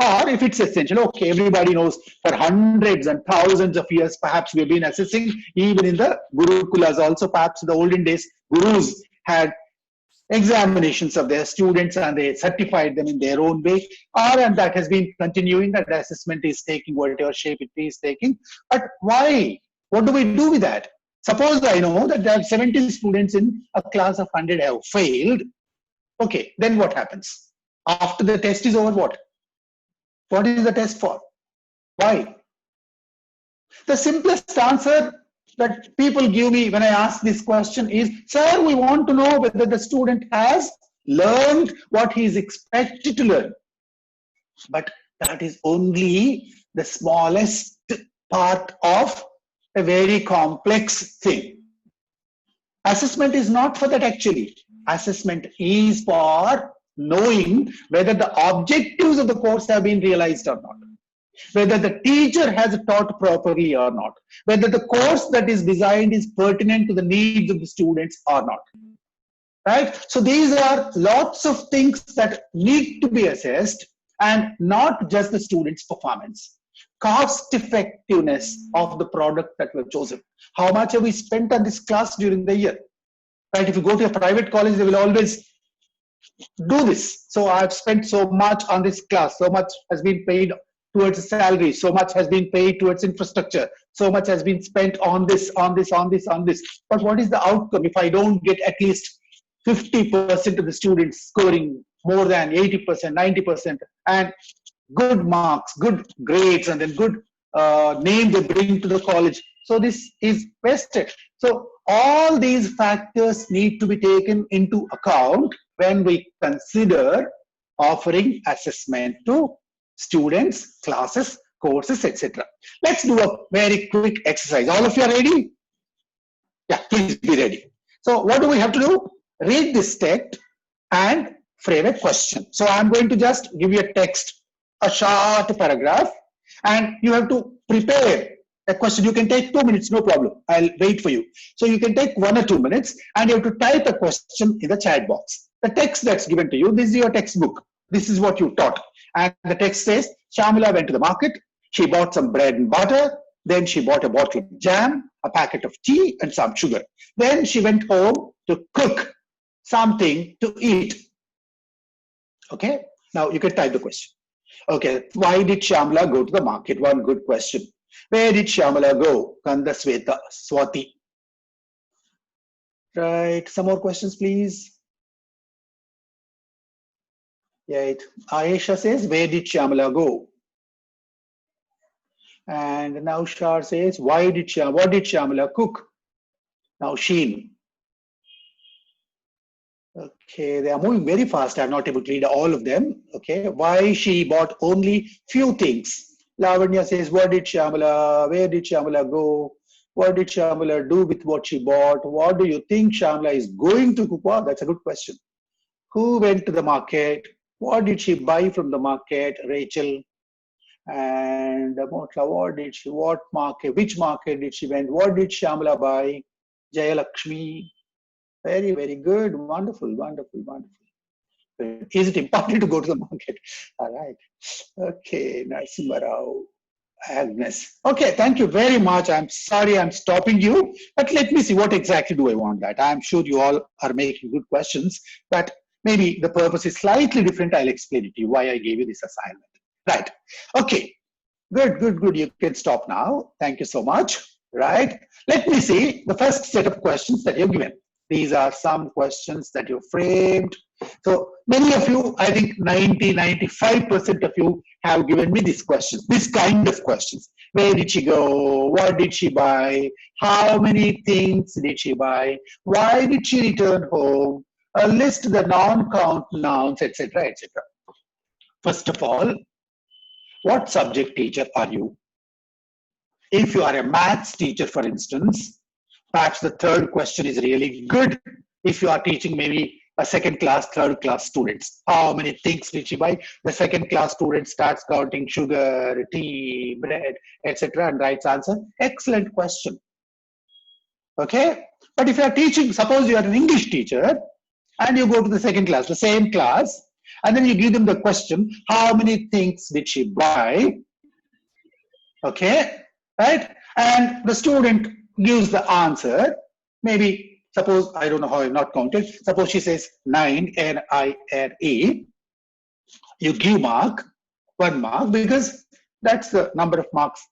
Or if it's essential, okay, everybody knows for hundreds and thousands of years, perhaps we've been assessing, even in the Gurukulas also, perhaps in the olden days, gurus had examinations of their students and they certified them in their own way, and that has been continuing, that assessment is taking whatever shape it is taking. But why? What do we do with that? Suppose I know that there are 70 students in a class of 100 have failed. Okay, then what happens? After the test is over, what? What is the test for? Why? The simplest answer that people give me when I ask this question is, sir, we want to know whether the student has learned what he is expected to learn. But that is only the smallest part of a very complex thing. Assessment is not for that actually. Assessment is for knowing whether the objectives of the course have been realized or not, whether the teacher has taught properly or not, whether the course that is designed is pertinent to the needs of the students or not. Right? So these are lots of things that need to be assessed, and not just the students' performance. Cost effectiveness of the product that we've chosen. How much have we spent on this class during the year? Right? If you go to a private college, they will always do this. So I've spent so much on this class, so much has been paid towards salary, so much has been paid towards infrastructure, so much has been spent on this, on this, on this, on this. But what is the outcome if I don't get at least 50% of the students scoring more than 80%, 90%, and good marks, good grades, and then good name they bring to the college? So this is wasted. So all these factors need to be taken into account when we consider offering assessment to students, classes, courses, etc. Let's do a very quick exercise. All of you are ready? Yeah, please be ready. So what do we have to do? Read this text and frame a question. So I'm going to just give you a text, a short paragraph, and you have to prepare a question. You can take 2 minutes, no problem. I'll wait for you. So you can take 1 or 2 minutes and you have to type a question in the chat box. The text that's given to you, this is your textbook. This is what you taught. And the text says, Shamila went to the market. She bought some bread and butter. Then she bought a bottle of jam, a packet of tea, and some sugar. Then she went home to cook something to eat. Okay, now you can type the question. Okay, why did Shamala go to the market? One good question. Where did Shamala go? Kanda Sweta Swati. Right, some more questions, please. Yeah, Ayesha says, where did Shamala go? And now Shar says, what did Shamala cook? Now Sheen. Okay, they are moving very fast. I'm not able to read all of them. Okay, why she bought only few things? Lavanya says, where did Shamala go? What did Shamala do with what she bought? What do you think Shamala is going to cook? Wow, that's a good question. Who went to the market? What did she buy from the market? Rachel. And what market, which market did she went? What did Shamala buy? Jayalakshmi. Very, very good. Wonderful, wonderful, wonderful. Is it important to go to the market? All right. Okay, Narasimha Rao, Agnes. Okay, thank you very much. I'm sorry I'm stopping you, but let me see what exactly do I want that. I'm sure you all are making good questions, but maybe the purpose is slightly different. I'll explain it to you why I gave you this assignment. Right. Okay. Good, good, good. You can stop now. Thank you so much. Right. Let me see the first set of questions that you've given. These are some questions that you framed. So many of you, I think 95% of you have given me these questions, this kind of questions. Where did she go? What did she buy? How many things did she buy? Why did she return home? List the non-count nouns, etc., etc. First of all, what subject teacher are you? If you are a maths teacher, for instance, perhaps the third question is really good. If you are teaching maybe a second class, third class students, how many things did she buy? The second class student starts counting sugar, tea, bread, etc. and writes answer. Excellent question. Okay. But if you are teaching, suppose you are an English teacher and you go to the second class, the same class, and then you give them the question, how many things did she buy? Okay, right? And the student gives the answer. Maybe, suppose, I don't know how I've not counted. Suppose she says 9, N-I-N-E. You give 1 mark, because that's the number of marks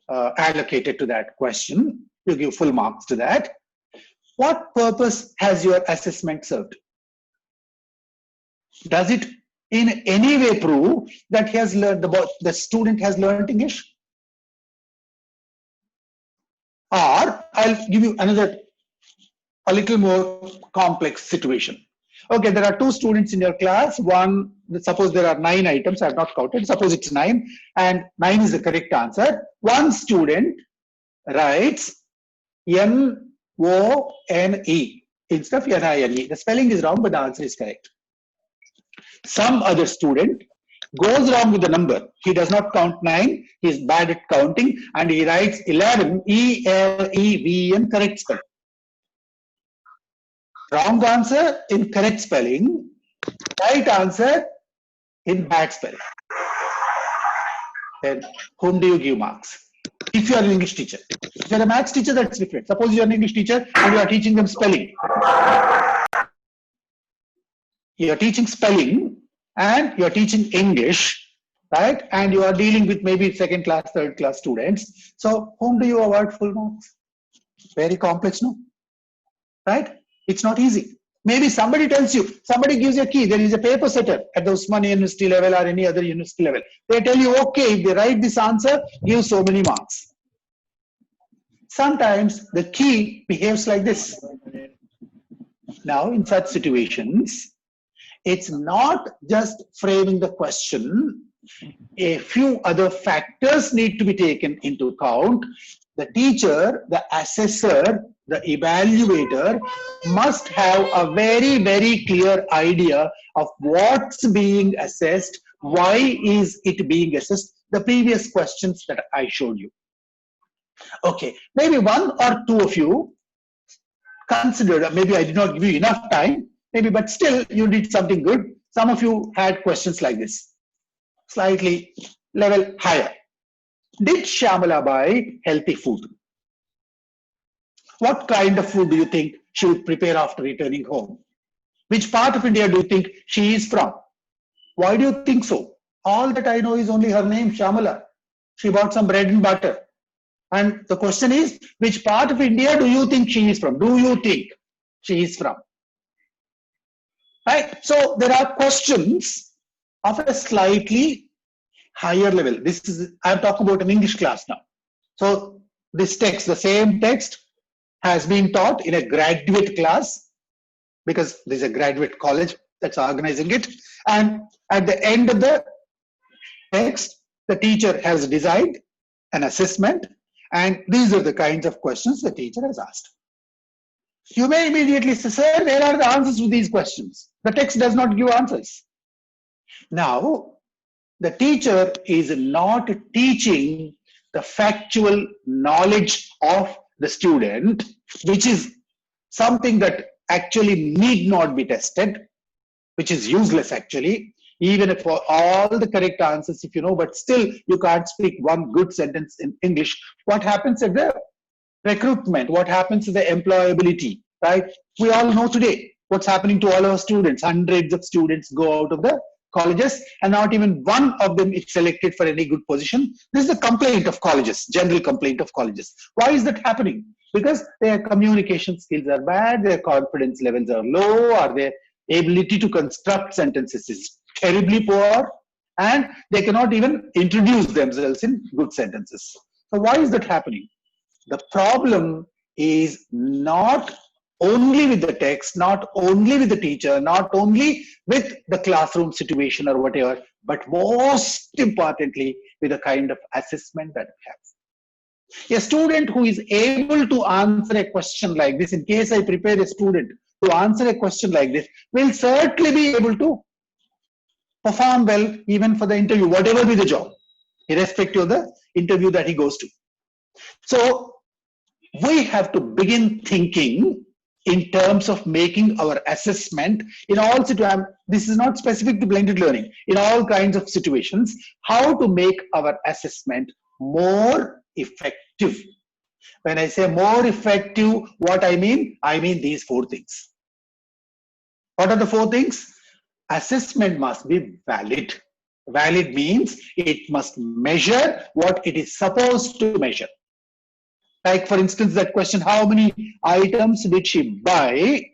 allocated to that question. You give full marks to that. What purpose has your assessment served? Does it in any way prove that he has learned the student has learned English? Or I'll give you a little more complex situation. Okay, there are 2 students in your class. One, suppose there are 9 items. I have not counted. Suppose it's 9, and 9 is the correct answer. One student writes N-O-N-E instead of N-I-N-E. The spelling is wrong, but the answer is correct. Some other student goes wrong with the number. He does not count 9. He is bad at counting, and he writes 11, E-L-E-V-E-N, correct spelling. Wrong answer in correct spelling. Right answer in bad spelling. Then whom do you give marks? If you are an English teacher. If you are a maths teacher, that's different. Suppose you are an English teacher and you are teaching them spelling. You are teaching spelling and you are teaching English, right? And you are dealing with maybe second class, third class students. So whom do you award full marks? Very complex, no? Right? It's not easy. Maybe somebody tells you, somebody gives you a key. There is a paper setter at the Usmania University level or any other university level. They tell you, okay, if they write this answer, give so many marks. Sometimes the key behaves like this. Now, in such situations, it's not just framing the question. A few other factors need to be taken into account. The teacher, the assessor, the evaluator must have a very, very clear idea of what's being assessed, Why is it being assessed? The previous questions that I showed you. Okay, maybe one or two of you considered, maybe I did not give you enough time, maybe, but still you did something good. Some of you had questions like this, slightly level higher. Did Shyamala buy healthy food? What kind of food do you think she would prepare after returning home? Which part of India do you think she is from? Why do you think so? All that I know is only her name, Shyamala. She bought some bread and butter. And the question is, which part of India do you think she is from? Do you think she is from? Right? So there are questions of a slightly higher level. This is, I'm talking about an English class now. So this text, the same text, has been taught in a graduate class, because there's a graduate college that's organizing it. And at the end of the text, the teacher has designed an assessment, and these are the kinds of questions the teacher has asked. You may immediately say, sir, where are the answers to these questions? The text does not give answers. Now, the teacher is not teaching the factual knowledge of the student, which is something that actually need not be tested, which is useless actually, even if for all the correct answers, if you know, but still you can't speak one good sentence in English. What happens at the recruitment? What happens to the employability, right? We all know today what's happening to all our students. Hundreds of students go out of the colleges and not even one of them is selected for any good position. This is a complaint of colleges, general complaint of colleges. Why is that happening? Because their communication skills are bad, their confidence levels are low, or their ability to construct sentences is terribly poor, and they cannot even introduce themselves in good sentences. So why is that happening? The problem is not only with the text, not only with the teacher, not only with the classroom situation or whatever, but most importantly with the kind of assessment that we have. A student who is able to answer a question like this, in case I prepare a student to answer a question like this, will certainly be able to perform well even for the interview, whatever be the job, irrespective of the interview that he goes to. So we have to begin thinking in terms of making our assessment in all situations. This is not specific to blended learning. In all kinds of situations, how to make our assessment more effective. When I say more effective, what I mean these four things. What are the four things? Assessment must be valid. Valid means it must measure what it is supposed to measure. Like for instance, that question, how many items did she buy?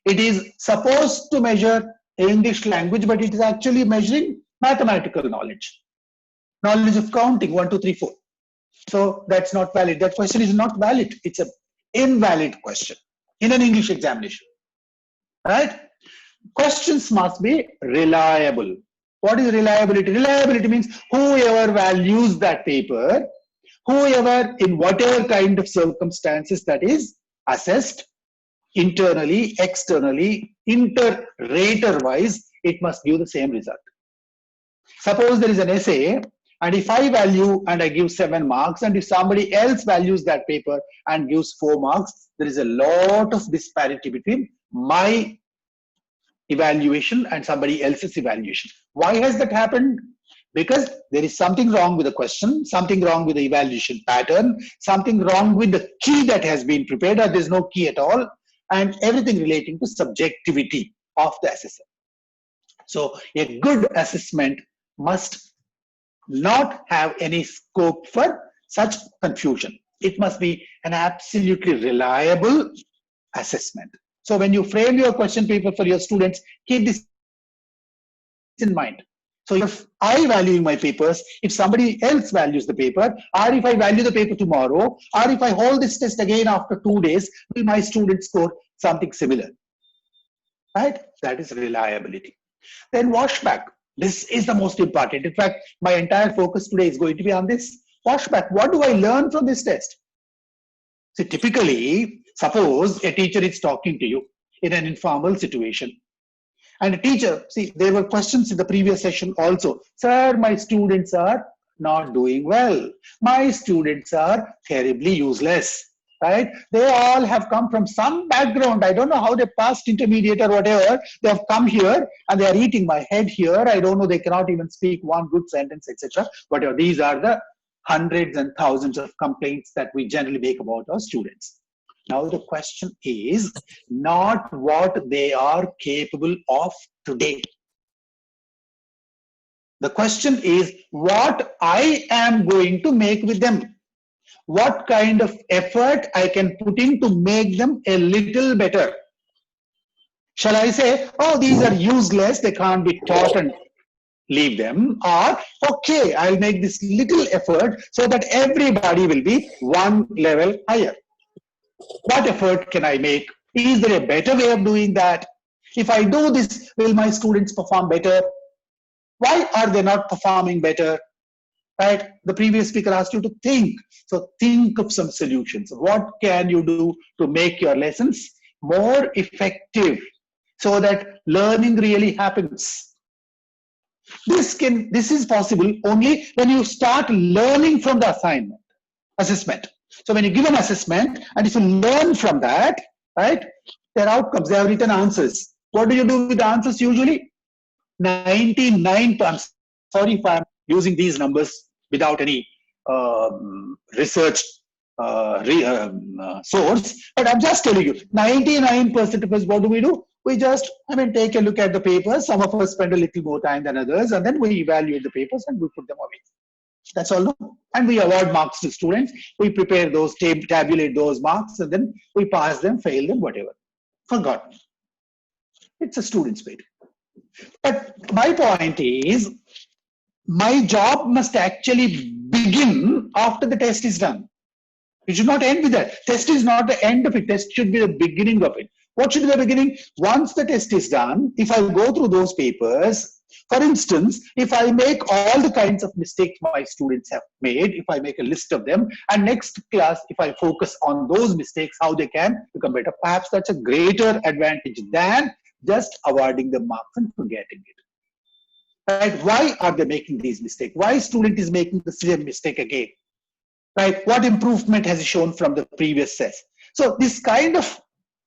It is supposed to measure English language, but it is actually measuring mathematical knowledge. Knowledge of counting, 1, 2, 3, 4. So that's not valid. That question is not valid. It's an invalid question in an English examination. Right? Questions must be reliable. What is reliability? Reliability means whoever values that paper, whoever in whatever kind of circumstances that is assessed, internally, externally, inter-rater wise, it must give the same result. Suppose there is an essay, and if I value and I give 7 marks, and if somebody else values that paper and gives 4 marks, there is a lot of disparity between my evaluation and somebody else's evaluation. Why has that happened? Because there is something wrong with the question, something wrong with the evaluation pattern, something wrong with the key that has been prepared, or there's no key at all, and everything relating to subjectivity of the assessor. So a good assessment must not have any scope for such confusion. It must be an absolutely reliable assessment. So when you frame your question paper for your students, keep this in mind. So if I value my papers, if somebody else values the paper, or if I value the paper tomorrow, or if I hold this test again after 2 days, will my students score something similar? Right? That is reliability. Then washback. This is the most important. In fact, my entire focus today is going to be on this. Washback. What do I learn from this test? So typically, suppose a teacher is talking to you in an informal situation. And a teacher, see, there were questions in the previous session also. Sir, my students are not doing well. My students are terribly useless, right? They all have come from some background. I don't know how they passed intermediate or whatever. They have come here and they are eating my head here. I don't know, they cannot even speak one good sentence, etc. Whatever. These are the hundreds and thousands of complaints that we generally make about our students. Now the question is not what they are capable of today. The question is what I am going to make with them. What kind of effort I can put in to make them a little better. Shall I say, oh, these are useless, they can't be taught and leave them, or okay, I'll make this little effort so that everybody will be one level higher. What effort can I make? Is there a better way of doing that? If I do this, will my students perform better? Why are they not performing better? Right? The previous speaker asked you to think. So think of some solutions. What can you do to make your lessons more effective so that learning really happens? This is possible only when you start learning from the assessment. So when you give an assessment and if you learn from that, right, their outcomes, they have written answers. What do you do with the answers usually? 99%. I'm sorry if I'm using these numbers without any research source, but I'm just telling you, 99% of us, what do? We just, take a look at the papers. Some of us spend a little more time than others, and then we evaluate the papers and we put them away. That's all. And we award marks to students. We prepare those, tabulate those marks, and then we pass them, fail them, whatever. Forgotten. It's a student's fate. But my point is, my job must actually begin after the test is done. It should not end with that. Test is not the end of it. Test should be the beginning of it. What should be the beginning? Once the test is done, if I go through those papers, for instance, if I make all the kinds of mistakes my students have made, if I make a list of them, and next class, if I focus on those mistakes, how they can become better, perhaps that's a greater advantage than just awarding the marks and forgetting it. Right? Why are they making these mistakes? Why student is making the same mistake again? Right? What improvement has he shown from the previous test? So this kind of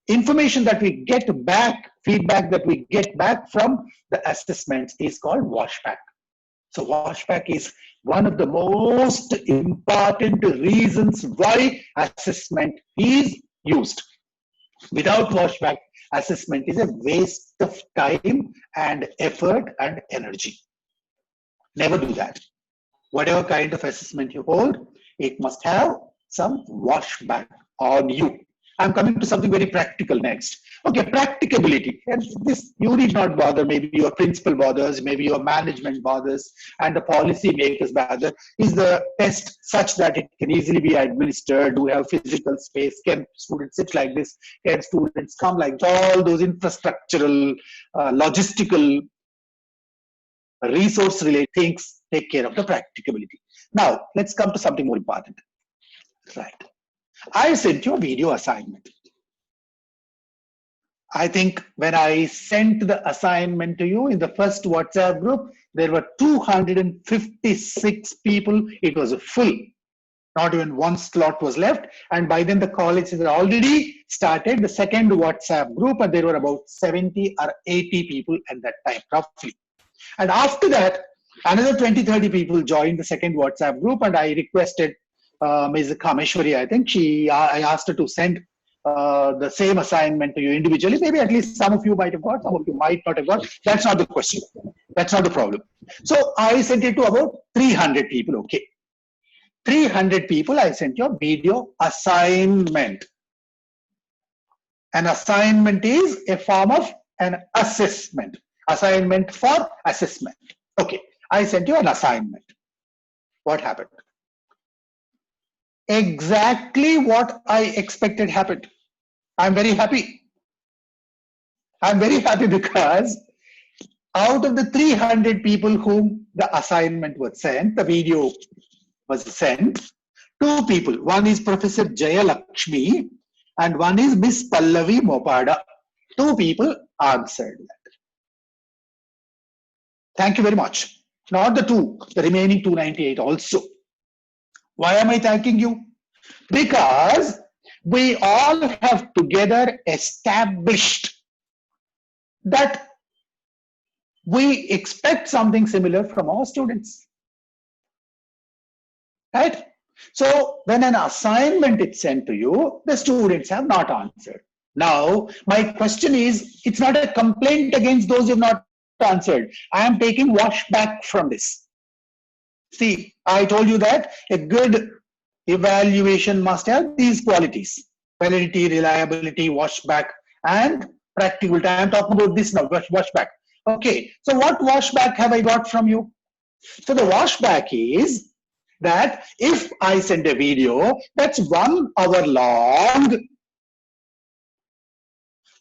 information that we get back, feedback that we get back from the assessments is called washback. So washback is one of the most important reasons why assessment is used. Without washback, assessment is a waste of time and effort and energy. Never do that. Whatever kind of assessment you hold, it must have some washback on you. I'm coming to something very practical next. Okay, practicability. And this, you need not bother. Maybe your principal bothers, maybe your management bothers, and the policy makers bother. Is the test such that it can easily be administered? Do we have physical space? Can students sit like this? Can students come like this? All those infrastructural, logistical, resource-related things take care of the practicability. Now, let's come to something more important. Right. I sent you a video assignment. I think when I sent the assignment to you in the first WhatsApp group, there were 256 people. It was full. Not even one slot was left. And by then the college had already started the second WhatsApp group, and there were about 70 or 80 people at that time, roughly. And after that, another 20-30 people joined the second WhatsApp group, and I requested Ms. Kameshwari, I think I asked her to send the same assignment to you individually. Maybe at least some of you might have got, some of you might not have got. That's not the question. That's not the problem. So I sent it to about 300 people. Okay. 300 people, I sent you a video assignment. An assignment is a form of an assessment. Assignment for assessment. Okay. I sent you an assignment. What happened? Exactly what I expected happened. I'm very happy. I'm very happy because out of the 300 people whom the assignment was sent, the video was sent, 2 people. One is Professor Jaya Lakshmi and one is Miss Pallavi Mopada. 2 people answered that. Thank you very much. Not the remaining 298 also. Why am I thanking you? Because we all have together established that we expect something similar from our students. Right? So when an assignment is sent to you, the students have not answered. Now, my question is, it's not a complaint against those who have not answered. I am taking washback from this. See, I told you that a good evaluation must have these qualities: validity, reliability, washback, and practicability. I am talking about this now, washback. Okay, so what washback have I got from you? So the washback is that if I send a video that's 1 hour long,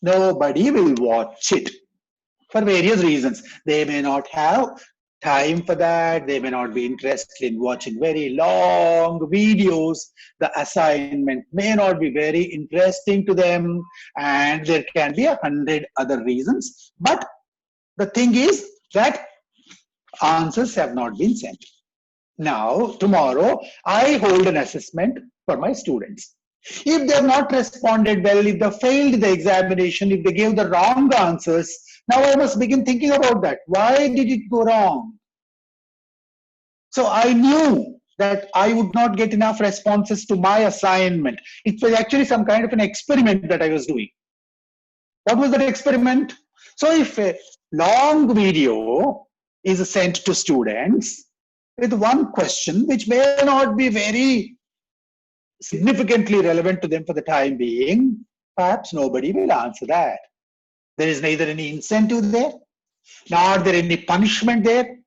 nobody will watch it for various reasons. They may not have time for that. They may not be interested in watching very long videos. The assignment may not be very interesting to them, and there can be 100 other reasons. But the thing is that answers have not been sent. Now, tomorrow, I hold an assessment for my students. If they have not responded well, if they failed the examination, if they gave the wrong answers, now I must begin thinking about that. Why did it go wrong? So I knew that I would not get enough responses to my assignment. It was actually some kind of an experiment that I was doing. What was that experiment? So if a long video is sent to students with one question, which may not be very significantly relevant to them for the time being, perhaps nobody will answer that. There is neither any incentive there, nor there any punishment there.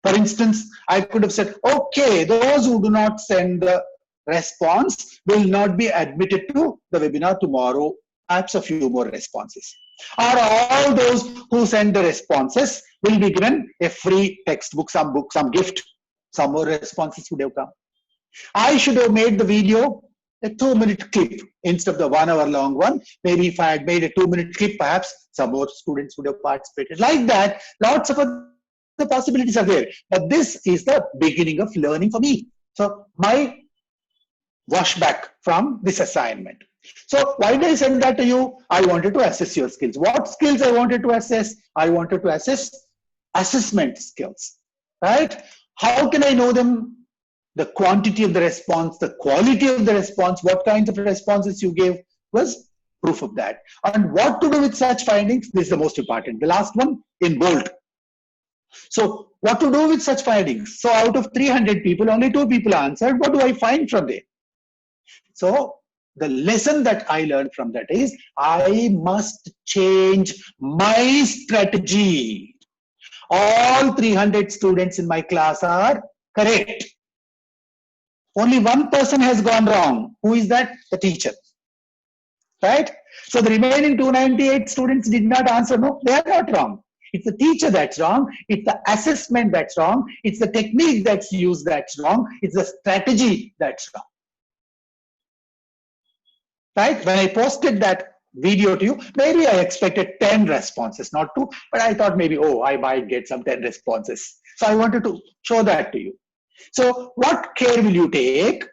For instance, I could have said, okay, those who do not send the response will not be admitted to the webinar tomorrow. Perhaps a few more responses. Or all those who send the responses will be given a free textbook, some book, some gift. Some more responses would have come. I should have made the video a 2-minute clip instead of the 1 hour long one. Maybe if I had made a 2-minute clip, perhaps some more students would have participated. Like that, lots of the possibilities are there. But this is the beginning of learning for me. So my washback from this assignment. So why did I send that to you? I wanted to assess your skills. What skills I wanted to assess? I wanted to assess assessment skills, right? How can I know them? The quantity of the response, the quality of the response, what kinds of responses you gave was proof of that. And what to do with such findings? This is the most important. The last one in bold. So what to do with such findings? So out of 300 people, only 2 people answered. What do I find from there? So the lesson that I learned from that is I must change my strategy. All 300 students in my class are correct. Only one person has gone wrong. Who is that? The teacher. Right? So the remaining 298 students did not answer. No, they are not wrong. It's the teacher that's wrong. It's the assessment that's wrong. It's the technique that's used that's wrong. It's the strategy that's wrong. Right? When I posted that video to you, maybe I expected 10 responses, not 2, but I thought maybe, oh, I might get some 10 responses. So I wanted to show that to you. So what care will you take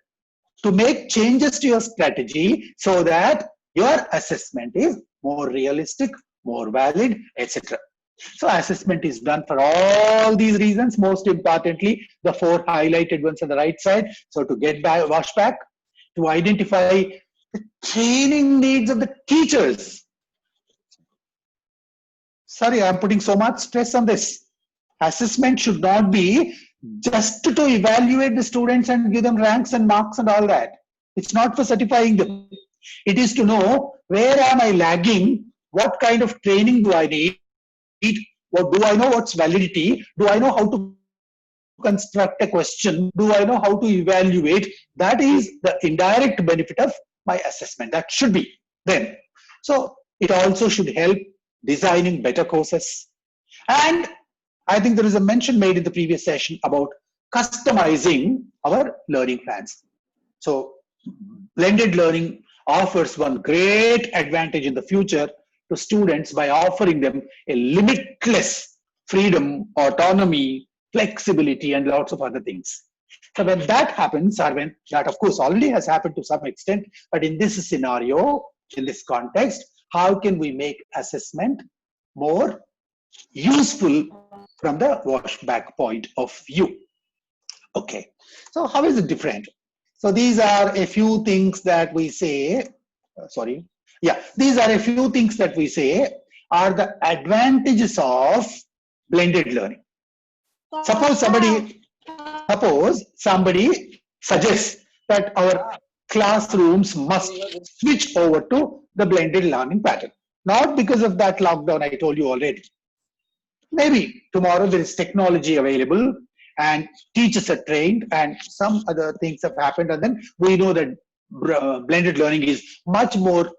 to make changes to your strategy so that your assessment is more realistic, more valid, etc. So assessment is done for all these reasons, most importantly, the 4 highlighted ones on the right side. So to get back, washback, to identify the training needs of the teachers. Sorry, I'm putting so much stress on this. Assessment should not be just to evaluate the students and give them ranks and marks and all that. It's not for certifying them. It is to know where am I lagging, what kind of training do I need, what do I know what's validity, do I know how to construct a question, do I know how to evaluate. That is the indirect benefit of my assessment. That should be then. So it also should help designing better courses. And I think there is a mention made in the previous session about customizing our learning plans. So blended learning offers one great advantage in the future to students by offering them a limitless freedom, autonomy, flexibility, and lots of other things. So when that happens, or when that of course already has happened to some extent, but in this scenario, in this context, how can we make assessment more useful from the washback point of view? Okay, so how is it different? So these are a few things that we say, these are a few things that we say are the advantages of blended learning. Suppose somebody suggests that our classrooms must switch over to the blended learning pattern. Not because of that lockdown I told you already. Maybe tomorrow there is technology available and teachers are trained and some other things have happened, and then we know that blended learning is much more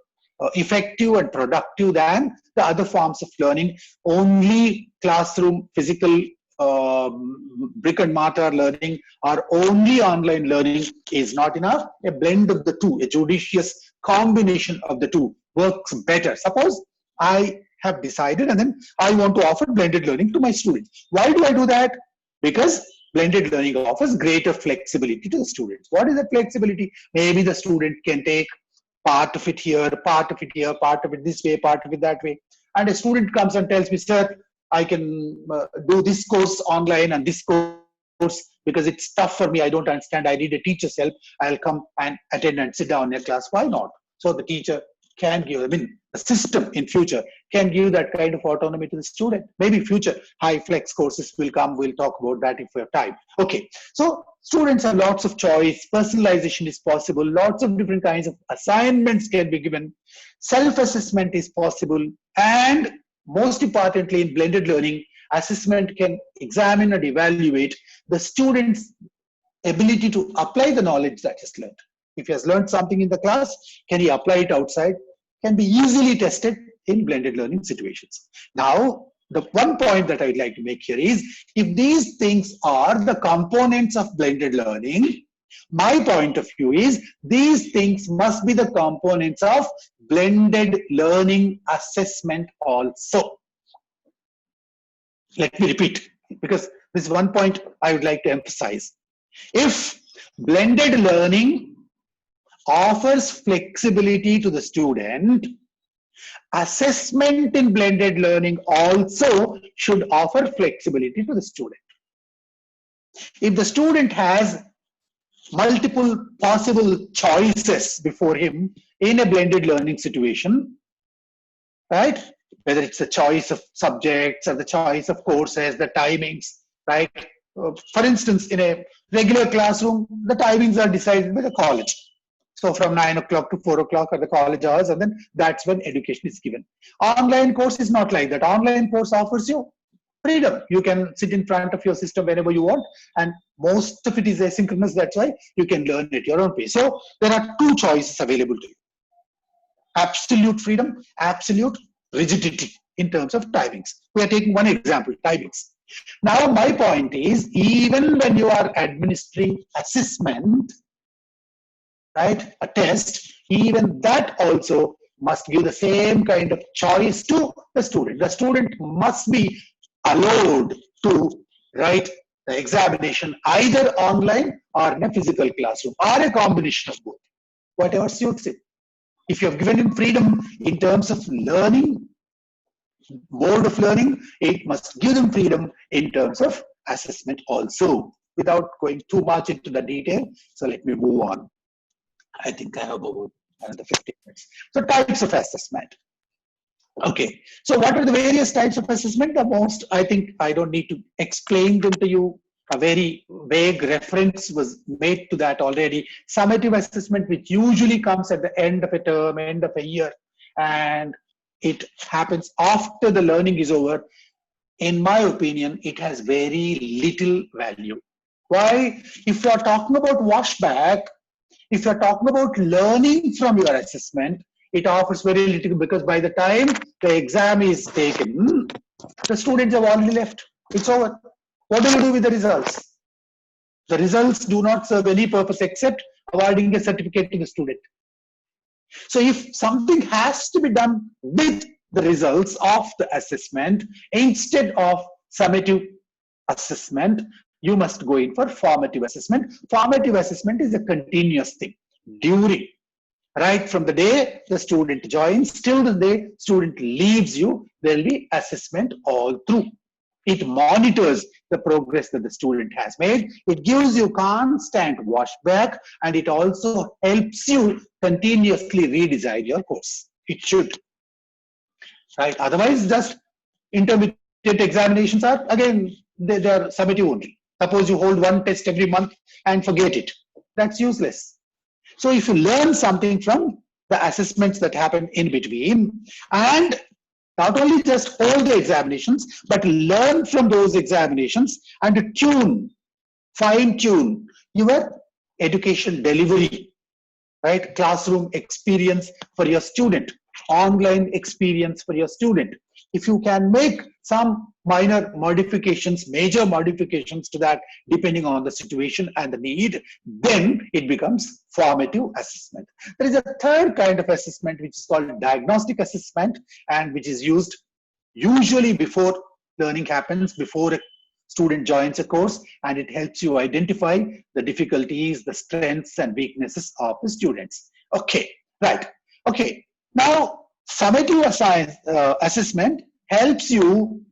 effective and productive than the other forms of learning. Only classroom, physical, brick and mortar learning or only online learning is not enough. A blend of the two, a judicious combination of the two works better. Suppose I have decided and then I want to offer blended learning to my students. Why do I do that? Because blended learning offers greater flexibility to the students. What is the flexibility? Maybe the student can take part of it here, part of it here, part of it this way, part of it that way. And a student comes and tells me, sir, I can do this course online and this course because it's tough for me. I don't understand. I need a teacher's help. I'll come and attend and sit down in a class. Why not? So the teacher can give, the system in future can give that kind of autonomy to the student. Maybe future high flex courses will come. We'll talk about that if we have time. Okay. So students have lots of choice. Personalization is possible. Lots of different kinds of assignments can be given. Self-assessment is possible. And most importantly, in blended learning, assessment can examine and evaluate the student's ability to apply the knowledge that is learned. If he has learned something in the class, can he apply it outside? Can be easily tested in blended learning situations. Now, the one point that I'd like to make here is, if these things are the components of blended learning, my point of view is these things must be the components of blended learning assessment also. Let me repeat, because this is one point I would like to emphasize. If blended learning offers flexibility to the student, assessment in blended learning also should offer flexibility to the student. If the student has multiple possible choices before him in a blended learning situation, right? Whether it's the choice of subjects or the choice of courses, the timings, right? For instance, in a regular classroom, the timings are decided by the college. So from 9 o'clock to 4 o'clock are the college hours, and then that's when education is given. Online course is not like that. Online course offers you freedom. You can sit in front of your system whenever you want, and most of it is asynchronous. That's why you can learn at your own pace. So there are two choices available to you. Absolute freedom, absolute rigidity in terms of timings. We are taking one example, timings. Now my point is, even when you are administering assessment, right, a test, even that also must give the same kind of choice to the student. The student must be allowed to write the examination either online or in a physical classroom, or a combination of both, whatever suits him. If you have given him freedom in terms of learning, mode of learning, it must give them freedom in terms of assessment also, without going too much into the detail. So let me move on. I think I have about another 15 minutes. So types of assessment. Okay, so what are the various types of assessment? The most, I think I don't need to explain them to you. A very vague reference was made to that already. Summative assessment, which usually comes at the end of a term, end of a year, and it happens after the learning is over. In my opinion, it has very little value. Why? If you are talking about washback, if you're talking about learning from your assessment, it offers very little, because by the time the exam is taken, the students have already left. It's over. What do you do with the results? The results do not serve any purpose except awarding a certificate to the student. So if something has to be done with the results of the assessment, instead of summative assessment, you must go in for formative assessment. Formative assessment is a continuous thing. During, right from the day the student joins till the day student leaves you, there will be assessment all through. It monitors the progress that the student has made. It gives you constant washback, and it also helps you continuously redesign your course. It should. Right? Otherwise, just intermediate examinations are, again, they are summative only. Suppose you hold one test every month and forget it. That's useless. So if you learn something from the assessments that happen in between, and not only just hold the examinations, but learn from those examinations and tune, fine-tune your education delivery, right? Classroom experience for your student, online experience for your student. If you can make some minor modifications, major modifications to that, depending on the situation and the need, then it becomes formative assessment. There is a third kind of assessment which is called diagnostic assessment, and which is used usually before learning happens, before a student joins a course, and it helps you identify the difficulties, the strengths and weaknesses of the students. Okay, right. Okay, now summative assessment helps you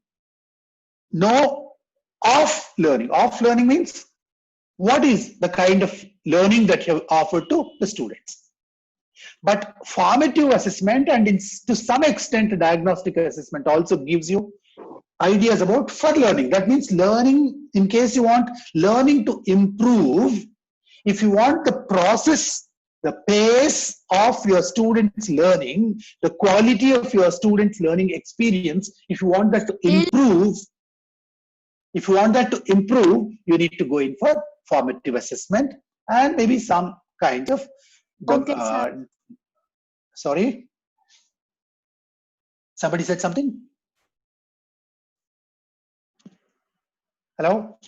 know off learning. Off learning means what is the kind of learning that you have offered to the students. But formative assessment and to some extent diagnostic assessment also gives you ideas about for learning. That means learning, in case you want learning to improve, if you want the process, the pace of your students' learning, the quality of your students' learning experience, if you want that to improve, you need to go in for formative assessment and maybe some kind of sorry, somebody said something. Hello?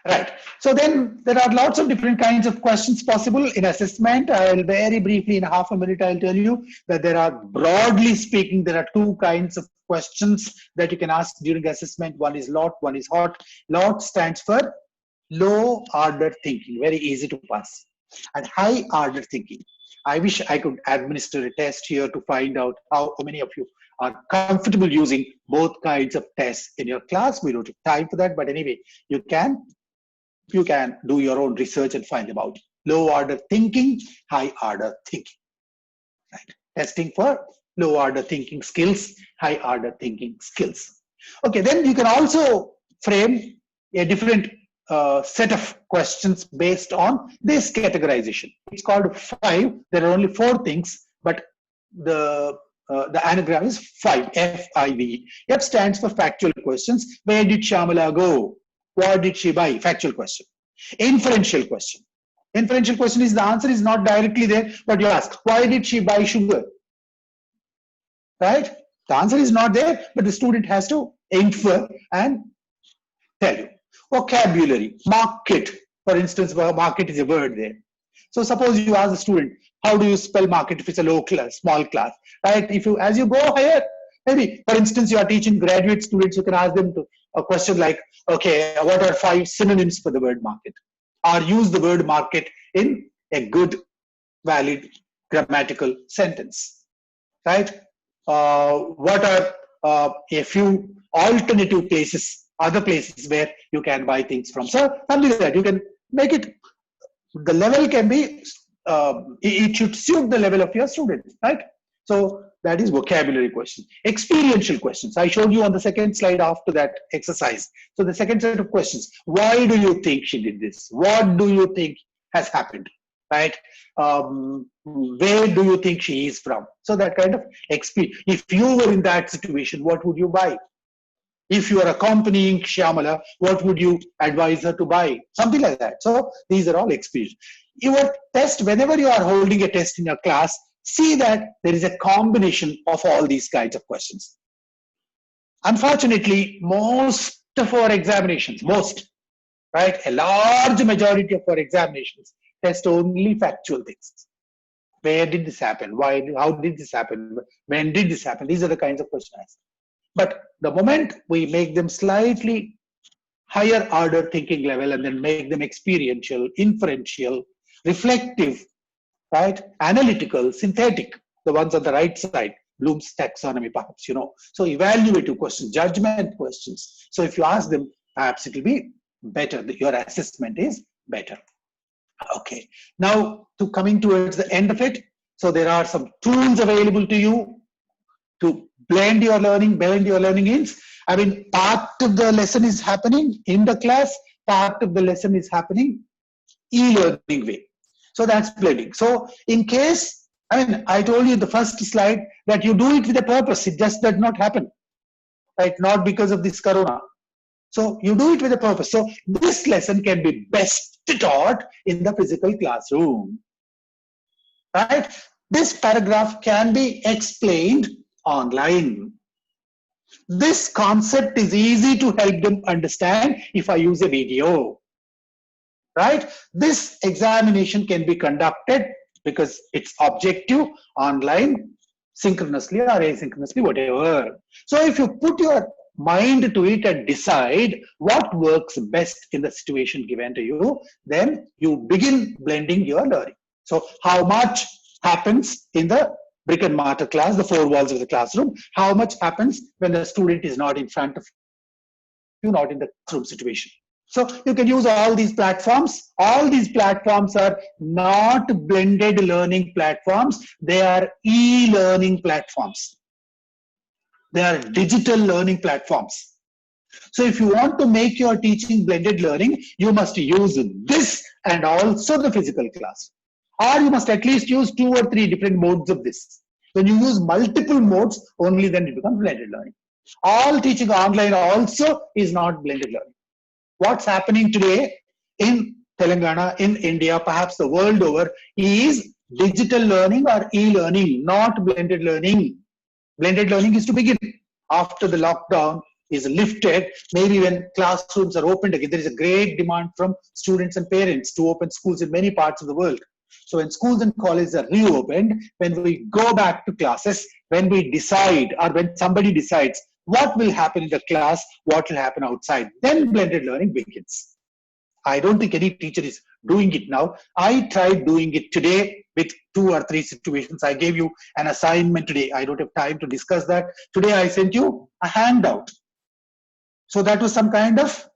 Right. So then there are lots of different kinds of questions possible in assessment. I will very briefly, in half a minute, I'll tell you that there are, broadly speaking, there are two kinds of questions that you can ask during assessment. One is LOT, one is HOT. LOT stands for low order thinking, very easy to pass. And high order thinking. I wish I could administer a test here to find out how many of you are comfortable using both kinds of tests in your class. We don't have time for that, but anyway, you can do your own research and find them out. Low order thinking, high order thinking. Right? Testing for low order thinking skills, high order thinking skills. Okay, then you can also frame a different set of questions based on this categorization. It's called 5. There are only 4 things, but the anagram is 5, F-I-V. F stands for factual questions. Where did Shyamala go? What did she buy? Factual question. Inferential question. Inferential question is the answer is not directly there, but you ask, why did she buy sugar? Right? The answer is not there, but the student has to infer and tell you. Vocabulary. Market. For instance, market is a word there. So suppose you ask the student, how do you spell market if it's a low class, small class? Right? If you, as you go higher, maybe, for instance, you are teaching graduate students, you can ask them to a question like, okay, what are 5 synonyms for the word market? Or use the word market in a good, valid grammatical sentence, right? What are a few alternative places, other places where you can buy things from? So something like that, you can make it, the level can be, it should suit the level of your students, right? So that is vocabulary questions. Experiential questions. I showed you on the second slide after that exercise. So the second set of questions. Why do you think she did this? What do you think has happened? Right? Where do you think she is from? So that kind of experience. If you were in that situation, what would you buy? If you are accompanying Shyamala, what would you advise her to buy? Something like that. So these are all experience. Your test, whenever you are holding a test in your class, see that there is a combination of all these kinds of questions. Unfortunately, most of our examinations, right, a large majority of our examinations test only factual things. Where did this happen? Why? How did this happen? When did this happen? These are the kinds of questions. But the moment we make them slightly higher order thinking level and then make them experiential, inferential, reflective, right, analytical, synthetic, the ones on the right side, Bloom's taxonomy, perhaps, So evaluative questions, judgment questions. So if you ask them, perhaps it will be better. Your assessment is better. Okay. Now, coming towards the end of it. So there are some tools available to you to blend your learning in. I mean, part of the lesson is happening in the class, part of the lesson is happening e-learning way. So that's blending. So in case, I told you in the first slide that you do it with a purpose. It just does not happen, right? Not because of this corona. So you do it with a purpose. So this lesson can be best taught in the physical classroom, right? This paragraph can be explained online. This concept is easy to help them understand if I use a video, right? This examination can be conducted because it's objective, online, synchronously or asynchronously, whatever. So if you put your mind to it and decide what works best in the situation given to you, then you begin blending your learning. So how much happens in the brick and mortar class, the four walls of the classroom? How much happens when the student is not in front of you, not in the classroom situation? So you can use all these platforms. All these platforms are not blended learning platforms. They are e-learning platforms. They are digital learning platforms. So if you want to make your teaching blended learning, you must use this and also the physical class. Or you must at least use 2 or 3 different modes of this. When you use multiple modes, only then it becomes blended learning. All teaching online also is not blended learning. What's happening today in Telangana, in India, perhaps the world over, is digital learning or e-learning, not blended learning. Blended learning is to begin after the lockdown is lifted. Maybe when classrooms are opened again, there is a great demand from students and parents to open schools in many parts of the world. So when schools and colleges are reopened, when we go back to classes, when we decide or when somebody decides what will happen in the class, what will happen outside, then blended learning begins. I don't think any teacher is doing it now. I tried doing it today with 2 or 3 situations. I gave you an assignment today. I don't have time to discuss that. Today I sent you a handout. So that was some kind of,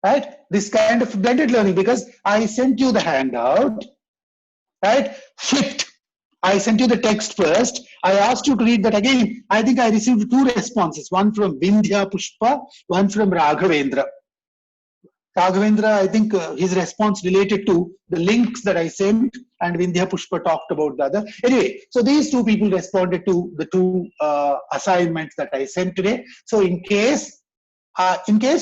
right? This kind of blended learning, because I sent you the handout, right? Flipped. I sent you the text first. I asked you to read that again. I think I received 2 responses, one from Vindhya Pushpa, one from Raghavendra. Raghavendra, I think his response related to the links that I sent, and Vindhya Pushpa talked about the other. Anyway, so these 2 people responded to the 2 assignments that I sent today. So in case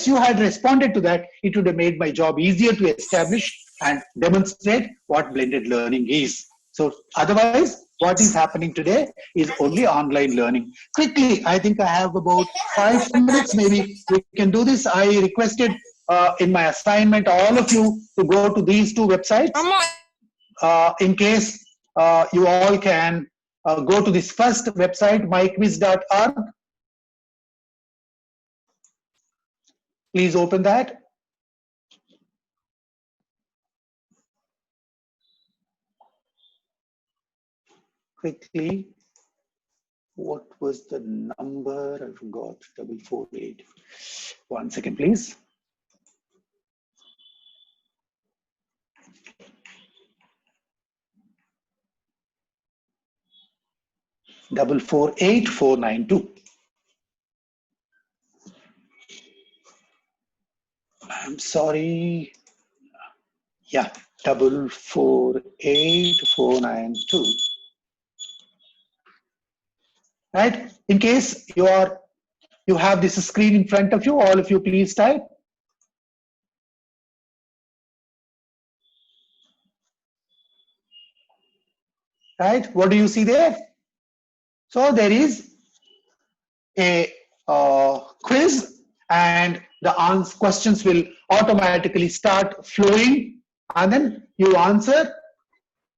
you had responded to that, it would have made my job easier to establish and demonstrate what blended learning is. So otherwise, what is happening today is only online learning. Quickly, I think I have about 5 minutes, maybe we can do this. I requested in my assignment all of you to go to these 2 websites. In case you all can go to this first website, myquiz.org. Please open that. Quickly, what was the number? I forgot. 448. 1 second, please. Double 48492. I'm sorry. Yeah, 4489492. Right? In case you have this screen in front of you, all of you please type. Right? What do you see there? So there is a quiz, and the questions will automatically start flowing, and then you answer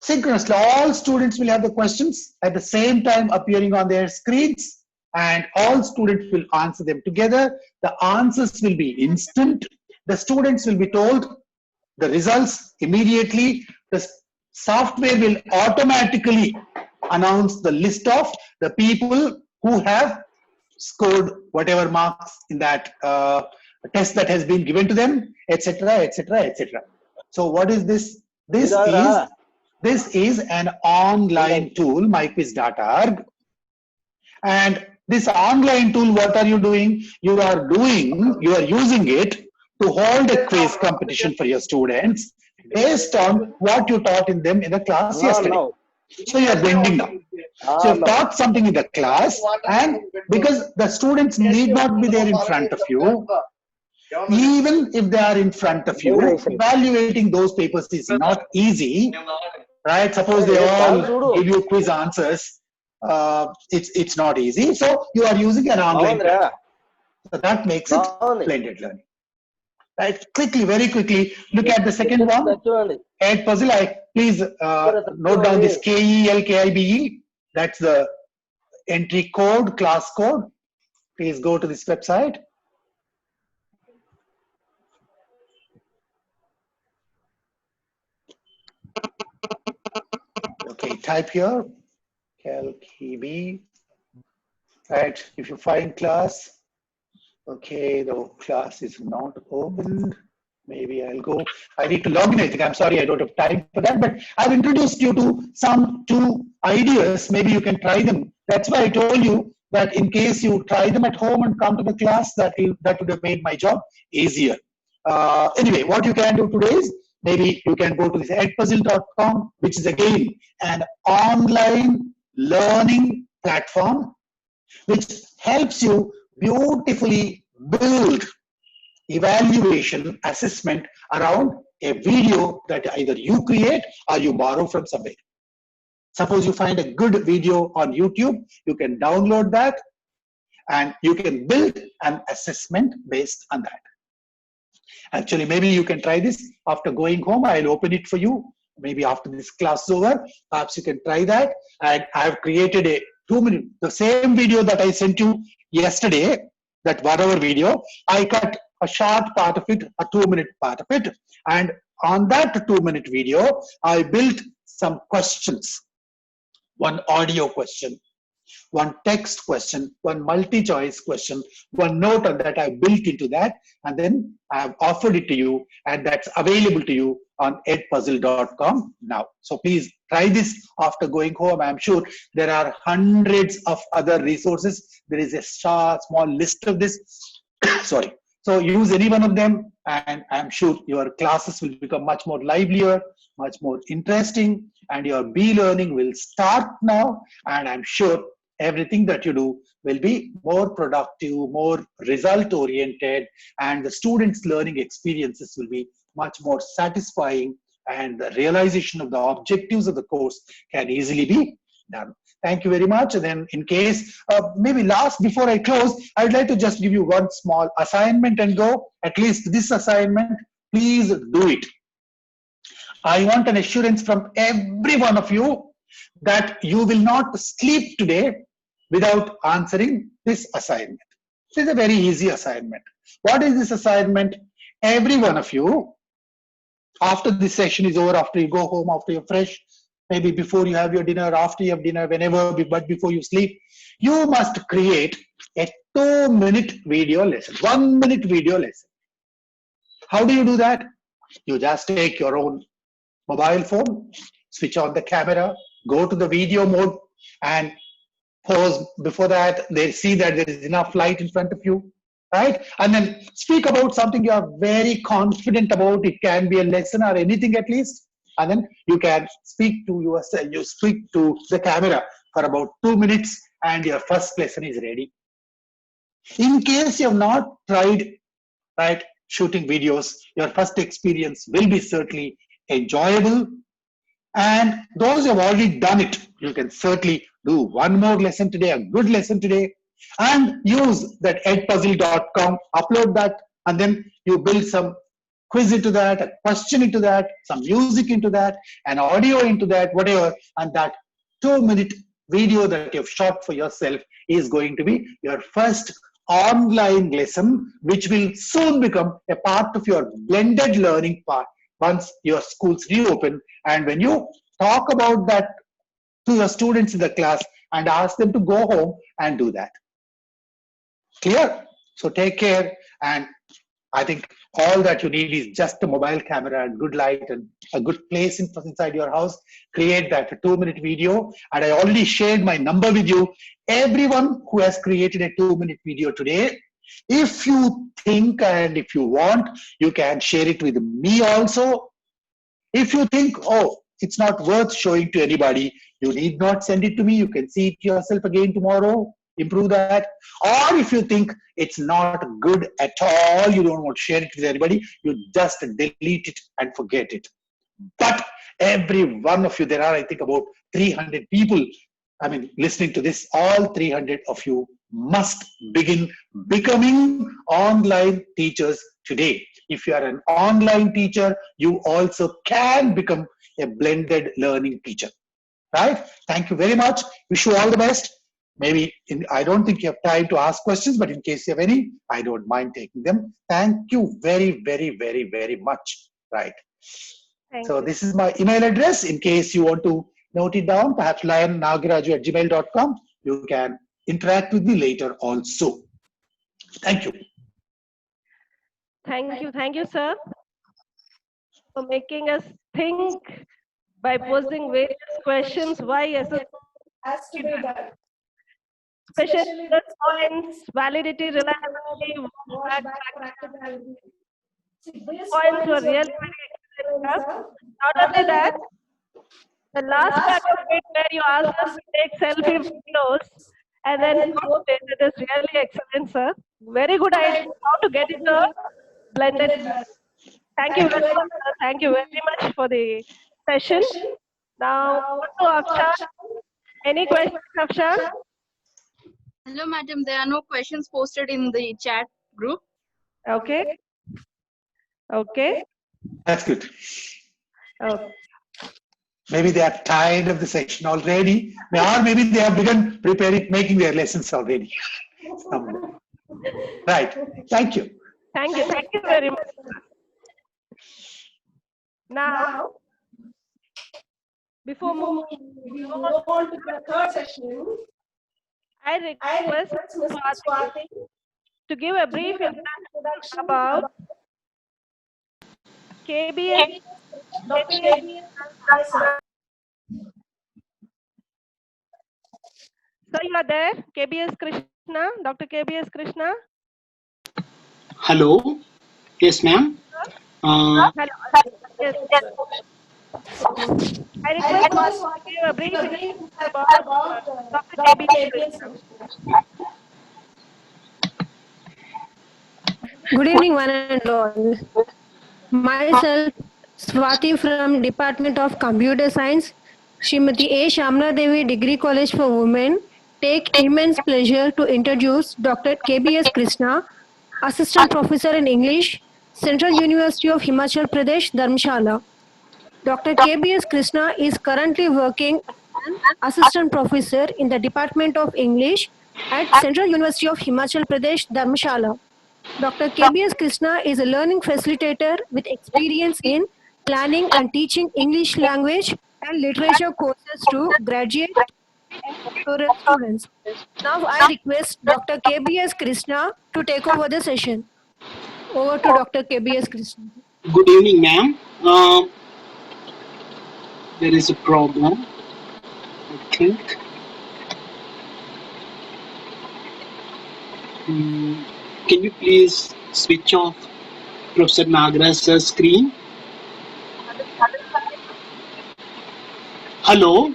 synchronously. All students will have the questions at the same time appearing on their screens, and all students will answer them together. The answers will be instant. The students will be told the results immediately. The software will automatically announce the list of the people who have scored whatever marks in that test that has been given to them, etc., etc., etc. So what is this? This is an online tool, myquiz.org. And this online tool, what are you doing? You are using it to hold a quiz competition for your students based on what you taught in them in the class yesterday. So you are blending now. So you have taught something in the class, and because the students need not be there in front of you, even if they are in front of you, evaluating those papers is not easy, right? Suppose they all give you quiz answers, it's not easy. So you are using an online platform. So that makes it blended learning. Right? Quickly, very quickly, look at the second one. Edpuzzle. Please note down this KELKIBE. That's the entry code, class code. Please go to this website. Okay, type here KELKIBE. Right. If you find class. Okay, the class is not opened. Maybe I'll go. I need to log in. I think I'm sorry, I don't have time for that. But I've introduced you to some 2 ideas. Maybe you can try them. That's why I told you that in case you try them at home and come to the class, that would have made my job easier. Anyway, what you can do today is maybe you can go to this edpuzzle.com, which is again an online learning platform, which helps you beautifully build evaluation assessment around a video that either you create or you borrow from somewhere. Suppose you find a good video on YouTube, you can download that and you can build an assessment based on that. Actually, maybe you can try this after going home. I'll open it for you. Maybe after this class is over, perhaps you can try that. And I have created a 2-minute, the same video that I sent you yesterday, that 1-hour video. I cut a short part of it, a 2-minute part of it. And on that 2-minute video, I built some questions. 1 audio question, 1 text question, 1 multi-choice question, 1 note on that I built into that, and then I have offered it to you, and that's available to you on edpuzzle.com now. So please try this after going home. I'm sure there are hundreds of other resources. There is a small list of this. Sorry. So use any one of them, and I'm sure your classes will become much more livelier, much more interesting, and your B-learning will start now. And I'm sure everything that you do will be more productive, more result-oriented, and the students' learning experiences will be much more satisfying, and the realization of the objectives of the course can easily be done. Thank you very much. And then in case, maybe before I close, I'd like to just give you 1 small assignment and go. At least this assignment, please do it. I want an assurance from every one of you that you will not sleep today without answering this assignment. This is a very easy assignment. What is this assignment? Every one of you, after this session is over, after you go home, after you're fresh, maybe before you have your dinner, after you have dinner, whenever, but before you sleep, you must create a 2-minute video lesson, 1-minute video lesson. How do you do that? You just take your own mobile phone, switch on the camera, go to the video mode, and pause. Before that, they see that there is enough light in front of you, right? And then speak about something you are very confident about. It can be a lesson or anything at least. And then you can speak to yourself, you speak to the camera for about 2 minutes, and your first lesson is ready. In case you have not tried, right, shooting videos, your first experience will be certainly enjoyable. And those who have already done it, you can certainly do 1 more lesson today, a good lesson today, and use that edpuzzle.com, upload that, and then you build some quiz into that, a question into that, some music into that, an audio into that, whatever, and that 2-minute video that you've shot for yourself is going to be your first online lesson, which will soon become a part of your blended learning part once your schools reopen. And when you talk about that to your students in the class and ask them to go home and do that. Clear? So take care, and I think all that you need is just a mobile camera and good light and a good place inside your house. Create that 2-minute video, and I already shared my number with you. Everyone who has created a 2-minute video today, if you think and if you want, you can share it with me also. If you think, oh, it's not worth showing to anybody, you need not send it to me. You can see it yourself again tomorrow, improve that. Or if you think it's not good at all, you don't want to share it with anybody, you just delete it and forget it. But every one of you, there are, I think, about 300 people, listening to this. All 300 of you must begin becoming online teachers today. If you are an online teacher, you also can become a blended learning teacher, right? Thank you very much. Wish you all the best. Maybe I don't think you have time to ask questions, but in case you have any, I don't mind taking them. Thank you very, very, very, very much. Right. So this is my email address. In case you want to note it down, perhaps lionnagiraju@gmail.com. You can interact with me later also. Thank you.
Thank you, sir, for making us think by posing various questions why SS has to be done. Especially the points, validity, reliability, practicality. Points were really very excellent. Not only that, the last part of it where you asked us to take selfie videos and then post it, it is really excellent, sir. Very good idea how to get into a blended. Thank you very much, sir. Thank you very much for the session. Now, to Aksha. Any questions, Aksha?
Hello, madam. There are no questions posted in the chat group.
Okay. Okay.
That's good.
Okay.
Maybe they are tired of the session already, or maybe they have begun making their lessons already. Right. Thank you.
Thank you. Thank you very much. Now, before moving on to the third session, I request Swati to give a brief introduction about KBS. So you are there, KBS Krishna, Dr. KBS Krishna.
Hello. Yes, ma'am.
Hello. Yes. I request to give a brief introduction about Dr. KBS Krishna.
Good evening, one and all. Myself, Swati from Department of Computer Science, Srimati A. Shamla Devi Degree College for Women, take immense pleasure to introduce Dr. KBS Krishna, Assistant Professor in English, Central University of Himachal Pradesh, Dharamshala. Dr. KBS Krishna is currently working as an Assistant Professor in the Department of English at Central University of Himachal Pradesh, Dharamshala. Dr. KBS Krishna is a learning facilitator with experience in planning and teaching English language and literature courses to graduate and doctoral students. Now I request Dr. KBS Krishna to take over the session. Over to Dr. KBS Krishna.
Good evening, ma'am. There is a problem, I think. Can you please switch off Professor Nagaraj's screen? Hello?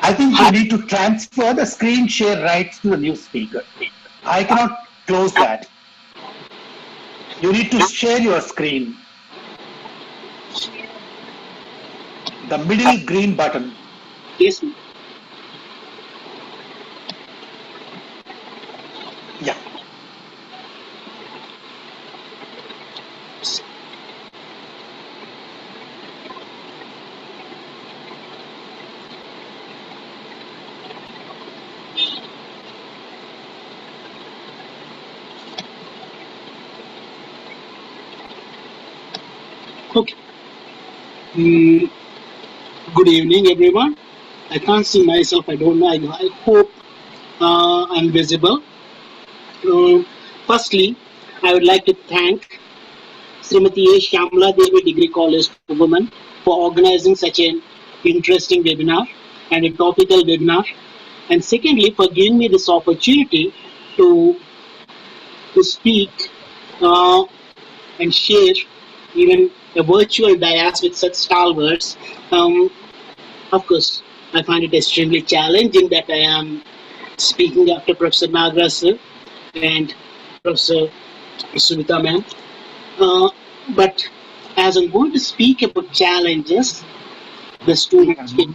I think you need to transfer the screen share rights to the new speaker. I cannot close that. You need to share your screen. The middle green button.
Yes.
Yeah.
Okay. Good evening, everyone. I can't see myself. I don't know. I hope I'm visible. Firstly, I would like to thank Srimati A. Shyamala Devi Degree College for Women for organizing such an interesting webinar and a topical webinar. And secondly, for giving me this opportunity to speak and share even a virtual dais with such stalwarts. Of course, I find it extremely challenging that I am speaking after Professor Nagaraj sir and Professor Sumita ma'am. But as I'm going to speak about challenges, the students. There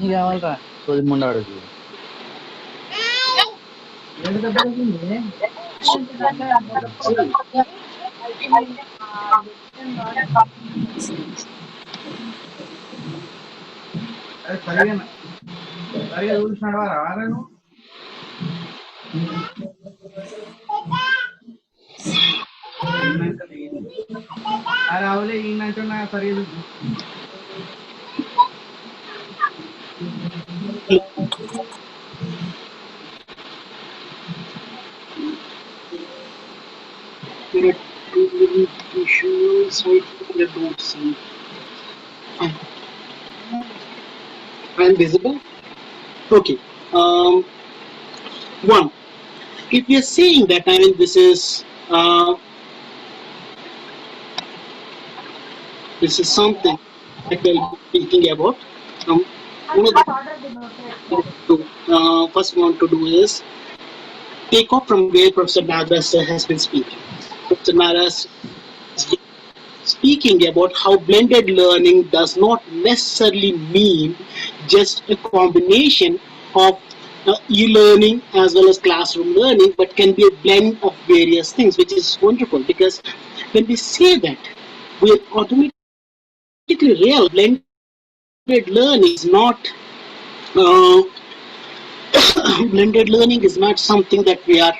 are too many issues I don't see. I'm visible? Okay. One, if we are saying that, I mean, this is something that we'll be speaking about. One of the first want to do is take off from where Professor Nagaraj sir has been speaking. Professor Nagaraj speaking about how blended learning does not necessarily mean just a combination of e-learning as well as classroom learning, but can be a blend of various things, which is wonderful, because when we say that, we automatically realize blended learning is not blended learning is not something that is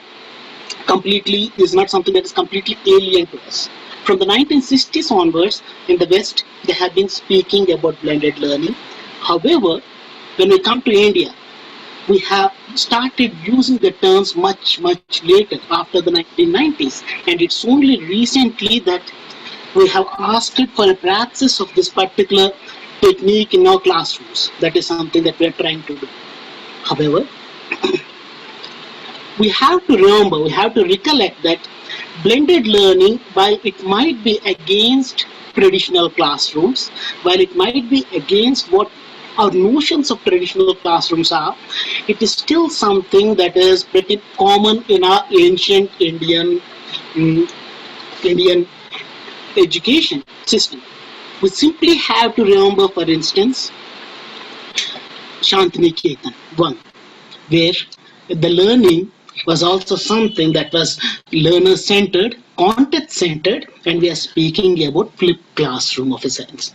not something that is completely alien to us. From the 1960s onwards, in the West, they have been speaking about blended learning. However, when we come to India, we have started using the terms much later, after the 1990s, and it's only recently that we have asked for a practice of this particular technique in our classrooms. That is something that we are trying to do. However, we have to remember, we have to recollect that blended learning, while it might be against traditional classrooms, while it might be against what our notions of traditional classrooms are, it is still something that is pretty common in our ancient Indian education system. We simply have to remember, for instance, Shantiniketan 1, where the learning was also something that was learner-centered, content-centered, and we are speaking about flipped classroom of a sense.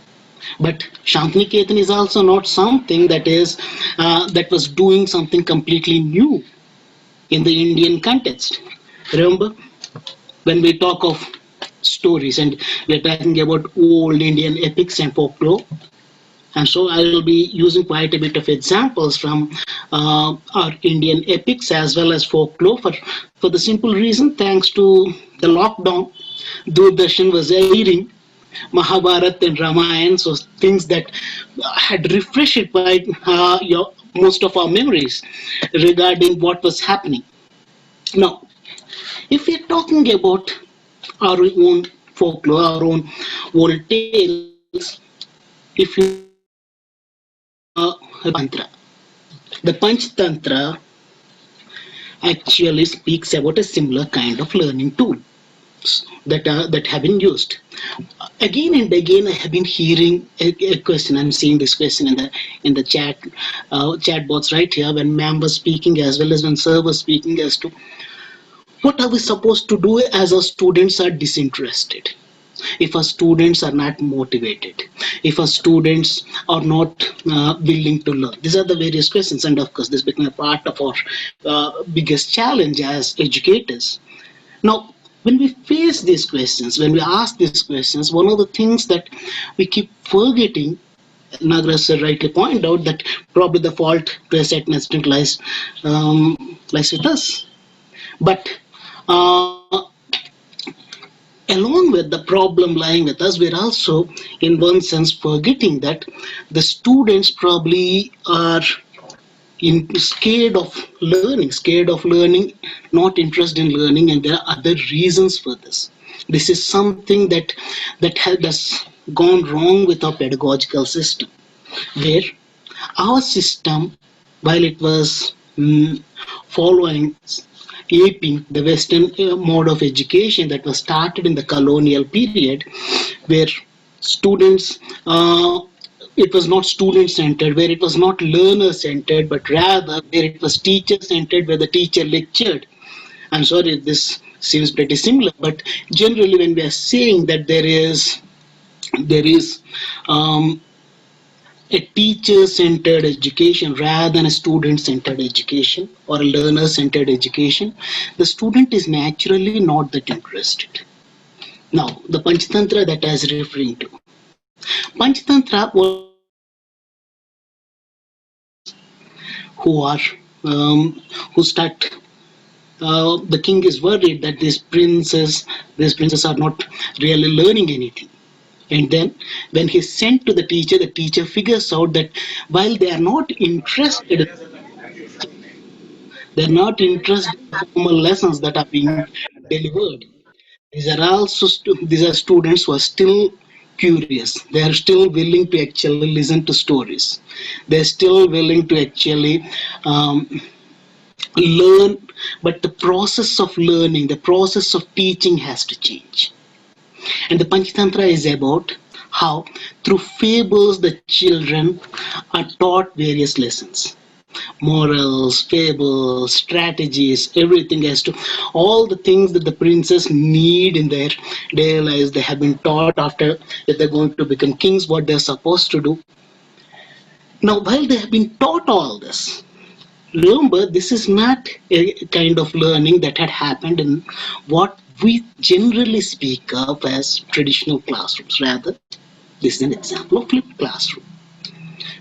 But Shantiniketan is also not something that was doing something completely new in the Indian context. Remember, when we talk of stories and we're talking about old Indian epics and folklore, and so I will be using quite a bit of examples from our Indian epics as well as folklore for the simple reason, thanks to the lockdown, Doordarshan was airing Mahabharata and Ramayana, so things that had refreshed by most of our memories regarding what was happening. Now, if we're talking about our own folklore, our own old tales, if you Tantra. The Panchtantra actually speaks about a similar kind of learning tools that have been used. Again and again, I have been hearing a question. I'm seeing this question in the chat box right here when ma'am was speaking as well as when sir was speaking as to what are we supposed to do as our students are disinterested. if our students are not motivated, if our students are not willing to learn? These are the various questions, and of course this become a part of our biggest challenge as educators. Now, when we face these questions, when we ask these questions, one of the things that we keep forgetting, Nagaraj rightly pointed out, that probably the fault to a certain extent lies with us. But along with the problem lying with us, we're also, in one sense, forgetting that the students probably are scared of learning, not interested in learning, and there are other reasons for this. This is something that has gone wrong with our pedagogical system, where our system, while it was following, aping the Western mode of education that was started in the colonial period, where students, it was not student-centered, where it was not learner-centered, but rather where it was teacher-centered, where the teacher lectured. I'm sorry if this seems pretty similar, but generally when we are saying that there is a teacher-centered education rather than a student-centered education or a learner-centered education, the student is naturally not that interested. Now, the Panchatantra that I was referring to. Panchatantra was who start. The king is worried that these princes are not really learning anything. And then when he's sent to the teacher figures out that while they are not interested in the formal lessons that are being delivered, these are students who are still curious. They are still willing to actually listen to stories. They're still willing to actually learn, but the process of learning, the process of teaching has to change. And the Panchatantra is about how through fables the children are taught various lessons. Morals, fables, strategies, everything as to all the things that the princes need in their daily lives. They have been taught after that they're going to become kings, what they're supposed to do. Now, while they have been taught all this, remember, this is not a kind of learning that had happened in what we generally speak of as traditional classrooms. Rather, this is an example of flipped classroom,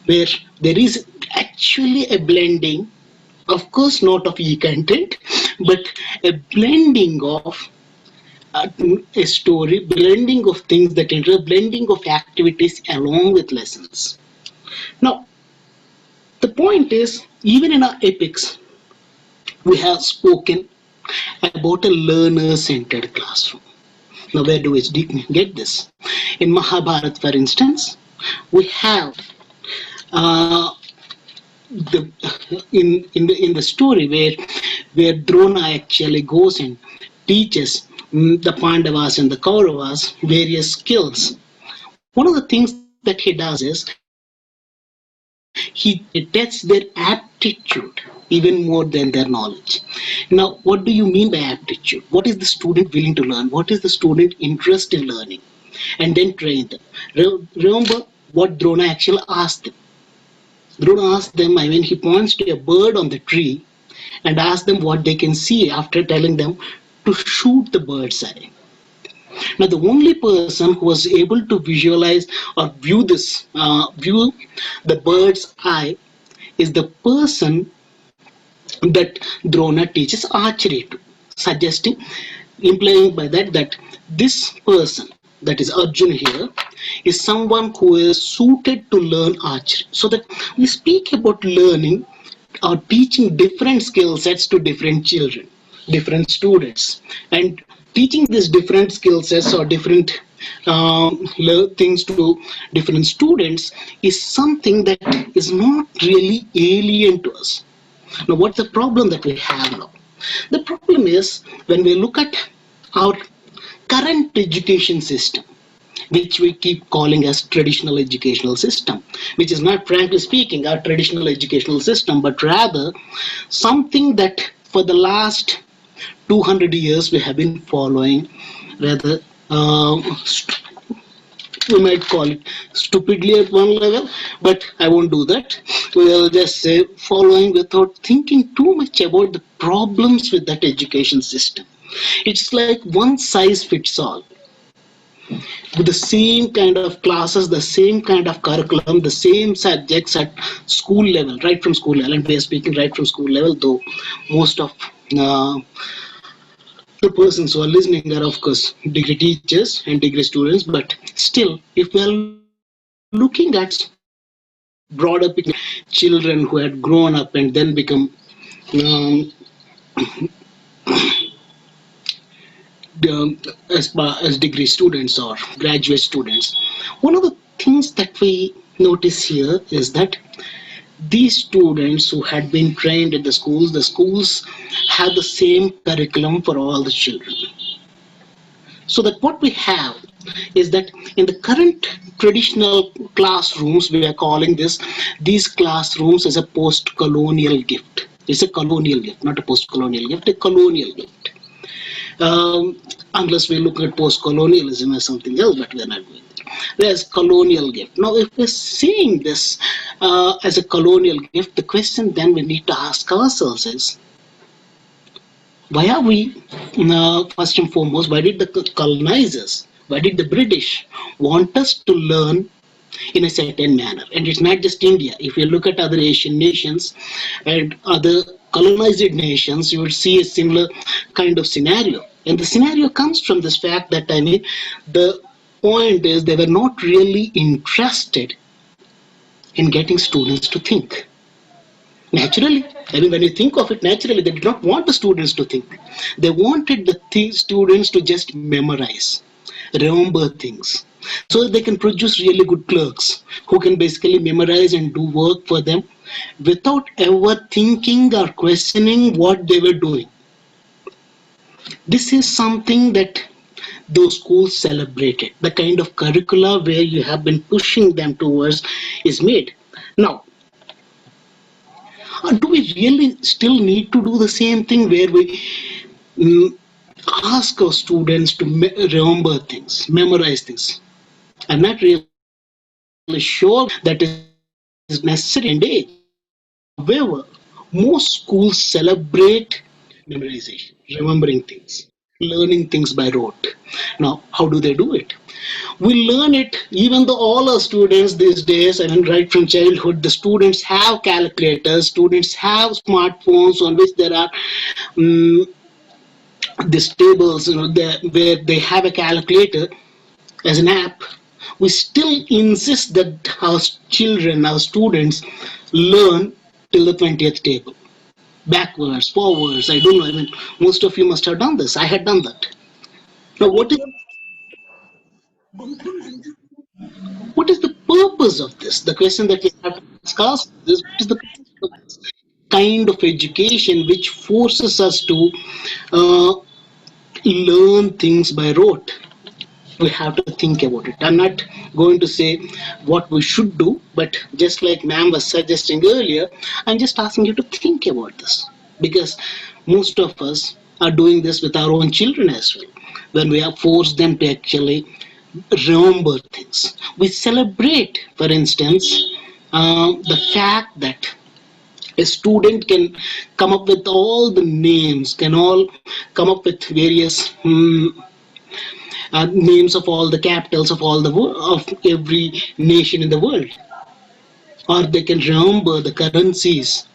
where there is actually a blending, of course not of e-content, but a blending of a story, blending of things that enter, blending of activities along with lessons. Now, the point is, even in our epics, we have spoken about a learner-centered classroom. Now, where do we get this? In Mahabharata, for instance, we have in the story where Drona actually goes and teaches the Pandavas and the Kauravas various skills. One of the things that he does is he tests their aptitude even more than their knowledge. Now, what do you mean by aptitude? What is the student willing to learn? What is the student interested in learning? And then train them. Remember what Drona actually asked them. Drona asked them, when he points to a bird on the tree and asks them what they can see after telling them to shoot the bird's eye. Now, the only person who was able to visualize or view the bird's eye is the person that Drona teaches archery to, implying by that this person, that is Arjun here, is someone who is suited to learn archery. So that we speak about learning or teaching different skill sets to different children, different students, and teaching these different skill sets or different things to different students is something that is not really alien to us. Now, what's the problem that we have now? The problem is when we look at our current education system, which we keep calling as traditional educational system, which is not, frankly speaking, our traditional educational system, but rather something that for the last 200 years we have been following, rather we might call it stupidly at one level, but I won't do that. We'll just say following without thinking too much about the problems with that education system. It's like one size fits all. With the same kind of classes, the same kind of curriculum, the same subjects at school level, right from school level, and we are speaking right from school level, though most of the persons who are listening are, of course, degree teachers and degree students, but still, if we are looking at broader picture, children who had grown up and then become as degree students or graduate students, one of the things that we notice here is that these students who had been trained at the schools have the same curriculum for all the children. So that what we have is that in the current traditional classrooms, we are calling these classrooms as a post-colonial gift. It's a colonial gift, not a post-colonial gift, a colonial gift. Unless we look at post-colonialism as something else, but we're not doing it. There's colonial gift. Now, if we're seeing this as a colonial gift, the question then we need to ask ourselves is, why are we, first and foremost, why did the colonizers, why did the British want us to learn in a certain manner? And it's not just India. If you look at other Asian nations and other colonized nations, you will see a similar kind of scenario. And the scenario comes from this fact that, the point is they were not really interested in getting students to think. Naturally, when you think of it naturally, they did not want the students to think. They wanted the students to just memorize, remember things, so that they can produce really good clerks who can basically memorize and do work for them without ever thinking or questioning what they were doing. This is something that those schools celebrated. The kind of curricula where you have been pushing them towards is made. Now, do we really still need to do the same thing where we ask our students to remember things, memorize things? I'm not really sure that is necessary indeed. However, most schools celebrate memorization, remembering things, learning things by rote. Now, how do they do it? We learn it, even though all our students these days, right from childhood, the students have calculators, students have smartphones on which there are these tables, where they have a calculator as an app. We still insist that our children, our students, learn till the 20th table. Backwards, forwards, I don't know. Most of you must have done this. I had done that. Now, what is the purpose of this? The question that we have to ask ourselves is, what is the purpose of this kind of education which forces us to learn things by rote? We have to think about it. I'm not going to say what we should do, but just like ma'am was suggesting earlier, I'm just asking you to think about this, because most of us are doing this with our own children as well. When we have forced them to actually remember things, we celebrate, for instance, the fact that a student can come up with all the names, can all come up with various names of all the capitals of every nation in the world, or they can remember the currencies.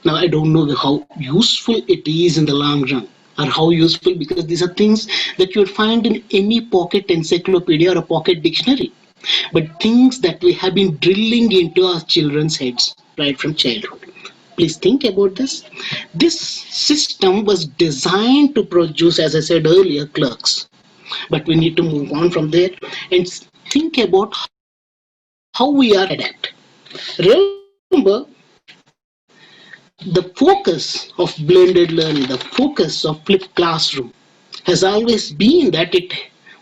Now, I don't know how useful it is in the long run, or how useful, because these are things that you would find in any pocket encyclopedia or a pocket dictionary, but things that we have been drilling into our children's heads right from childhood. Please think about this. This system was designed to produce, as I said earlier, clerks. But we need to move on from there and think about how we are adapt. Remember, the focus of blended learning, the focus of flipped classroom has always been that it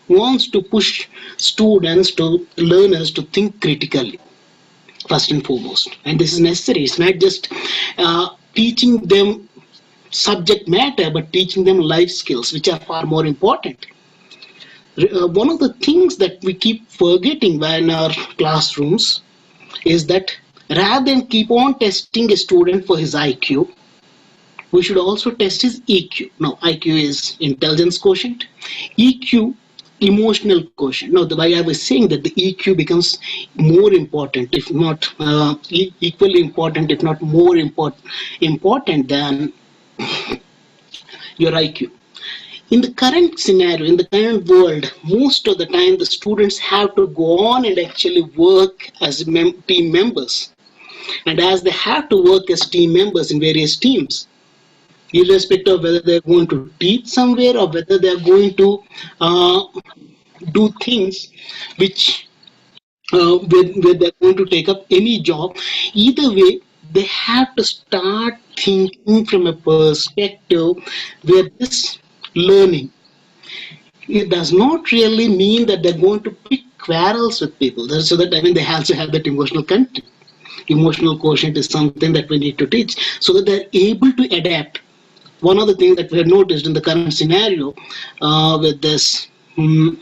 wants to push learners to think critically, first and foremost. And this is necessary. It's not just teaching them subject matter, but teaching them life skills, which are far more important. One of the things that we keep forgetting in our classrooms is that rather than keep on testing a student for his IQ, we should also test his EQ. Now, IQ is intelligence quotient, EQ emotional quotient. Now, the way I was saying that the EQ becomes more important, if not equally important, if not more important than your IQ. In the current scenario, in the current world, most of the time the students have to go on and actually work as team members. And as they have to work as team members in various teams, irrespective of whether they're going to teach somewhere or whether they're going to do things which where they're going to take up any job, either way, they have to start thinking from a perspective where this learning, it does not really mean that they're going to pick quarrels with people. So that, I mean, they also have that emotional content. Emotional quotient is something that we need to teach so that they're able to adapt. One of the things that we have noticed in the current scenario with this lockdown,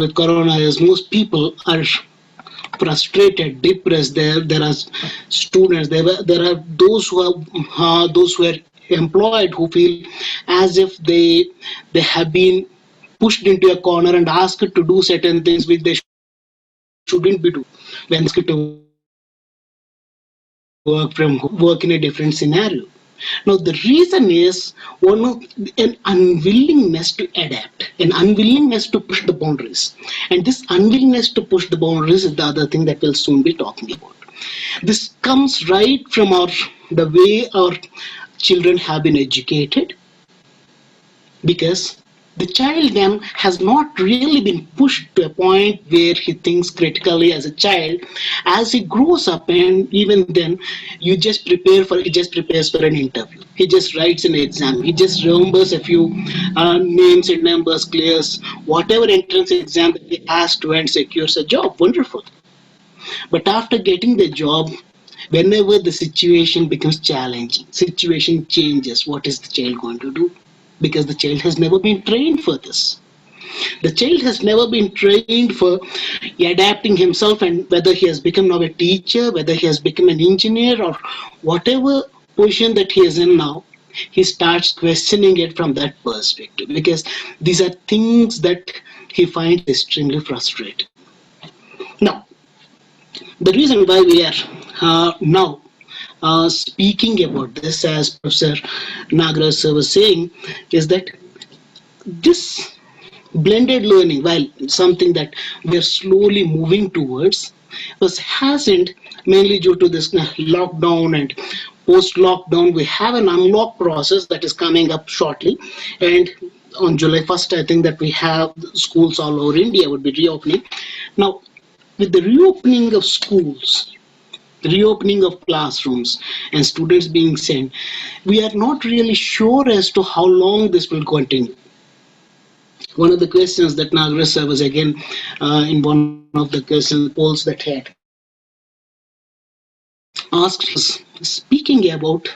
with corona, is most people are frustrated, depressed. There are students. There are those who are employed who feel as if they have been pushed into a corner and asked to do certain things which they shouldn't be doing when asked to work in a different scenario. Now, the reason is an unwillingness to adapt, an unwillingness to push the boundaries. And this unwillingness to push the boundaries is the other thing that we'll soon be talking about. This comes right from the way our children have been educated, because the child then has not really been pushed to a point where he thinks critically as a child. As he grows up, and even then, he just prepares for an interview. He just writes an exam. He just remembers a few names and numbers, clears whatever entrance exam that he has to, and secures a job. Wonderful. But after getting the job, whenever the situation becomes challenging, situation changes, what is the child going to do? Because the child has never been trained for this. The child has never been trained for adapting himself, and whether he has become now a teacher, whether he has become an engineer, or whatever position that he is in now, he starts questioning it from that perspective, because these are things that he finds extremely frustrating. Now, the reason why we are now speaking about this, as Professor Nagaraj sir was saying, is that this blended learning, while something that we are slowly moving towards, hasn't, mainly due to this lockdown and post-lockdown, we have an unlock process that is coming up shortly, and on July 1st, I think that we have schools all over India would be reopening. Now, with the reopening of schools, reopening of classrooms, and students being sent, we are not really sure as to how long this will continue. One of the questions that Nagaraj sir was again in one of the question polls that he had asked us, speaking about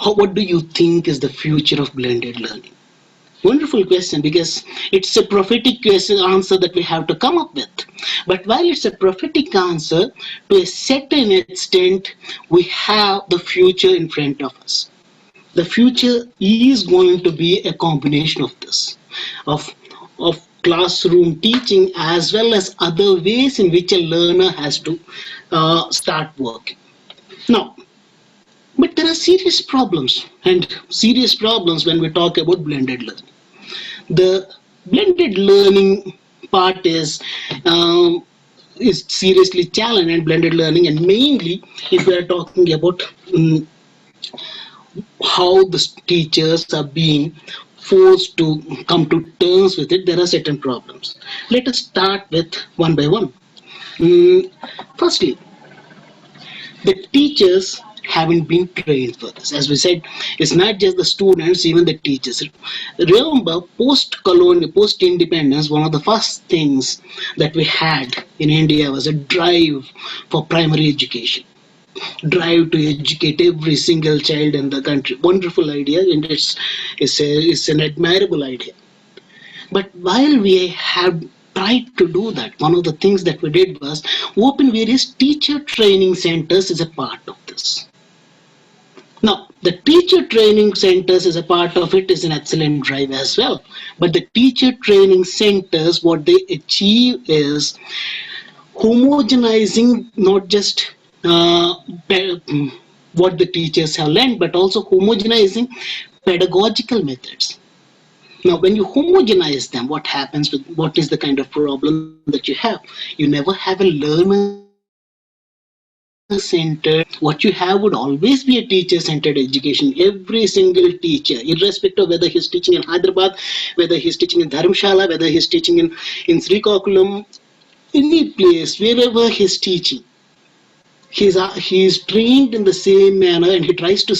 what do you think is the future of blended learning? Wonderful question, because it's a prophetic answer that we have to come up with. But while it's a prophetic answer, to a certain extent, we have the future in front of us. The future is going to be a combination of this, of classroom teaching, as well as other ways in which a learner has to start working. Now, but there are serious problems when we talk about blended learning. The blended learning part is seriously challenged in blended learning, and mainly if we are talking about how the teachers are being forced to come to terms with it, there are certain problems. Let us start with one by one. Firstly, the teachers haven't been trained for this. As we said, it's not just the students, even the teachers. Remember, post-colonial, post-independence, one of the first things that we had in India was a drive for primary education. Drive to educate every single child in the country. Wonderful idea, and it's an admirable idea. But while we have tried to do that, one of the things that we did was open various teacher training centers as a part of this. Now, the teacher training centers as a part of it is an excellent drive as well. But the teacher training centers, what they achieve is homogenizing not just what the teachers have learned, but also homogenizing pedagogical methods. Now, when you homogenize them, what happens with what is the kind of problem that you have? You never have a learner centered. What you have would always be a teacher centered education. Every single teacher, irrespective of whether he's teaching in Hyderabad, whether he's teaching in Dharamshala, whether he's teaching in Srikakulam, any place, wherever he's teaching, he's trained in the same manner, and he tries to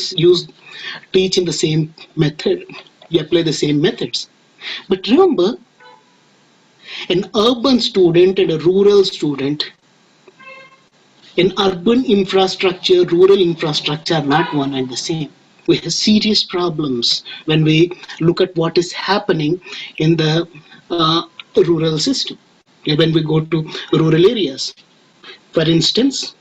teach in the same method. You apply the same methods. But remember, an urban student and a rural student, in urban infrastructure, rural infrastructure are not one and the same. We have serious problems when we look at what is happening in the rural system, when we go to rural areas. For instance,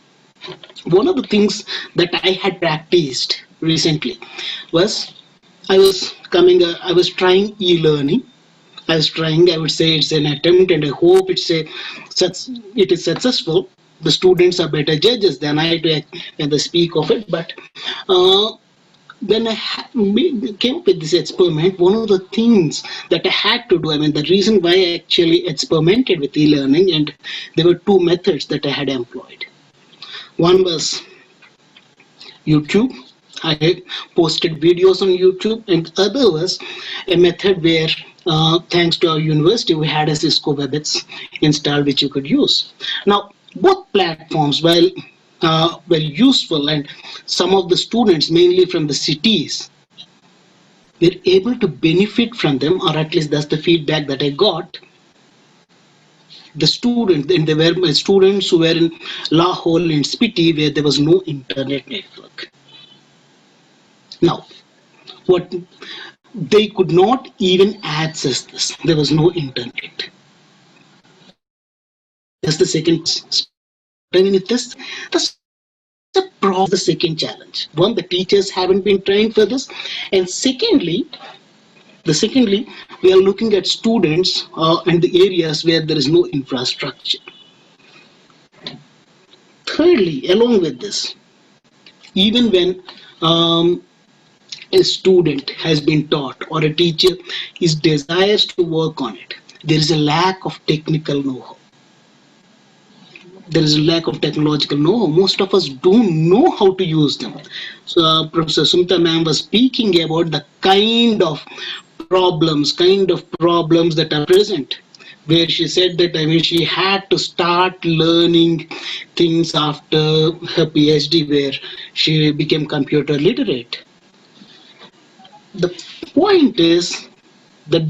one of the things that I had practiced recently was I was trying e-learning. I would say it's an attempt, and I hope it is successful. The students are better judges than I to speak of it. But when I came up with this experiment, one of the things that I had to do, the reason why I actually experimented with e-learning, and there were two methods that I had employed. One was YouTube. I had posted videos on YouTube, and the other was a method where, thanks to our university, we had a Cisco WebEx installed, which you could use. Now, both platforms, while very useful, and some of the students, mainly from the cities, were able to benefit from them, or at least that's the feedback that I got. The students, and they were my students who were in Lahore and Spiti, where there was no internet network. Now, they could not even access this. There was no internet. That's the second. That's the second challenge. One, the teachers haven't been trained for this, and secondly, we are looking at students and the areas where there is no infrastructure. Thirdly, along with this, even when a student has been taught or a teacher desires to work on it, there is a lack of technical know-how. There is a lack of technological know-how. Most of us don't know how to use them. So Professor Sumita ma'am was speaking about the kind of problems that are present, where she said that she had to start learning things after her PhD, where she became computer literate. The point is that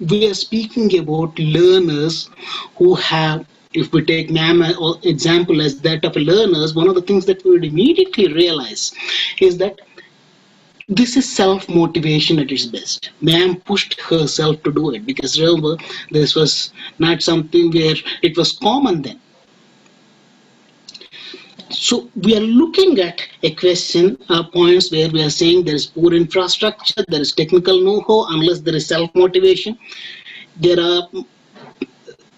we are speaking about learners who have, if we take ma'am example as that of learners, one of the things that we would immediately realize is that this is self-motivation at its best. Ma'am pushed herself to do it, because remember, this was not something where it was common then. So we are looking at a question, points where we are saying there is poor infrastructure, there is technical know-how, unless there is self-motivation. There are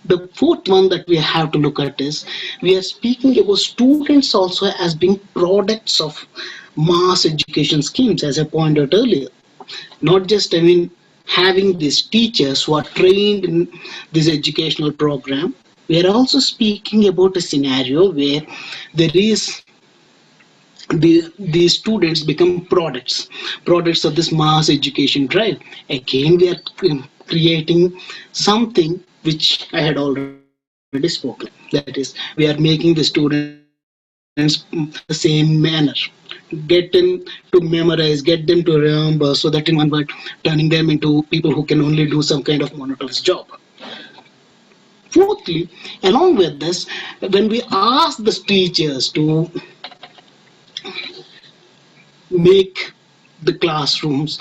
the fourth one that we have to look at is, we are speaking about students also as being products of mass education schemes, as I pointed out earlier. Not just, having these teachers who are trained in this educational program. We are also speaking about a scenario where there is these students become products of this mass education drive. Again, we are creating something which I had already spoken. That is, we are making the students the same manner. Get them to memorize, get them to remember, so that in one word, turning them into people who can only do some kind of monotonous job. Fourthly, along with this, when we ask the teachers to make the classrooms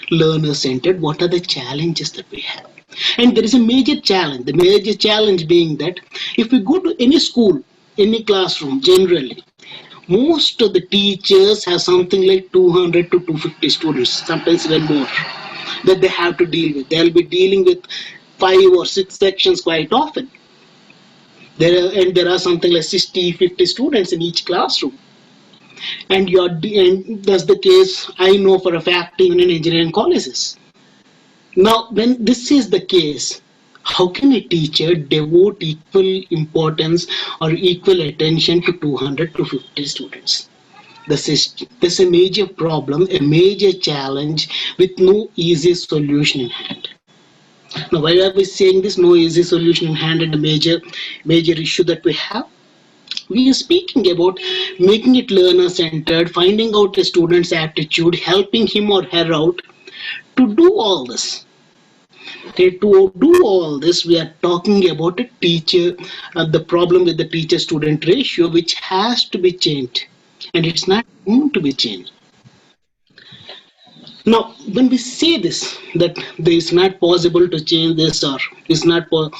learner-centered, what are the challenges that we have? And there is a major challenge. The major challenge being that if we go to any school, any classroom generally, most of the teachers have something like 200 to 250 students, sometimes even more, that they have to deal with. They'll be dealing with 5 or 6 sections quite often. There are something like 60, 50 students in each classroom. And that's the case, I know for a fact, even in engineering colleges. Now, when this is the case, how can a teacher devote equal importance or equal attention to 200 to 50 students? This is a major problem, a major challenge with no easy solution in hand. Now, why are we saying this? No easy solution in hand and a major issue that we have? We are speaking about making it learner-centered, finding out a student's aptitude, helping him or her out to do all this. Okay, to do all this, we are talking about a teacher, the problem with the teacher-student ratio, which has to be changed, and it's not going to be changed. Now, when we say this, that it is not possible to change this, or it's not what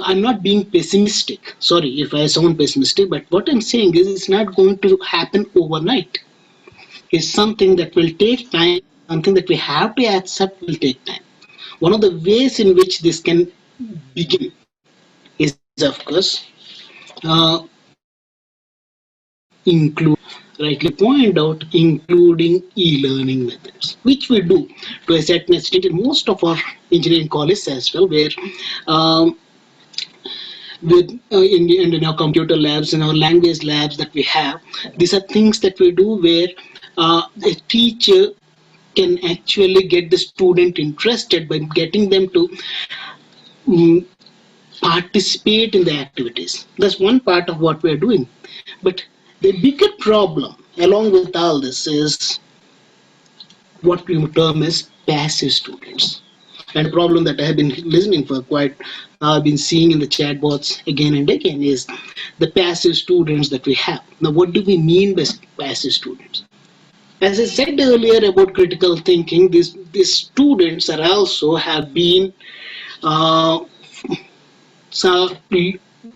I'm not being pessimistic. Sorry if I sound pessimistic, but what I'm saying is it's not going to happen overnight. It's something that will take time, something that we have to accept will take time. One of the ways in which this can begin is, of course, rightly point out, including e-learning methods, which we do to a certain extent in most of our engineering colleges as well, where in our computer labs, in our language labs that we have, these are things that we do where a teacher can actually get the student interested by getting them to participate in the activities. That's one part of what we're doing. But the bigger problem along with all this is what we term as passive students. And the problem that I have been listening for I've been seeing in the chatbots again and again is the passive students that we have. Now, what do we mean by passive students? As I said earlier about critical thinking, these students are also have been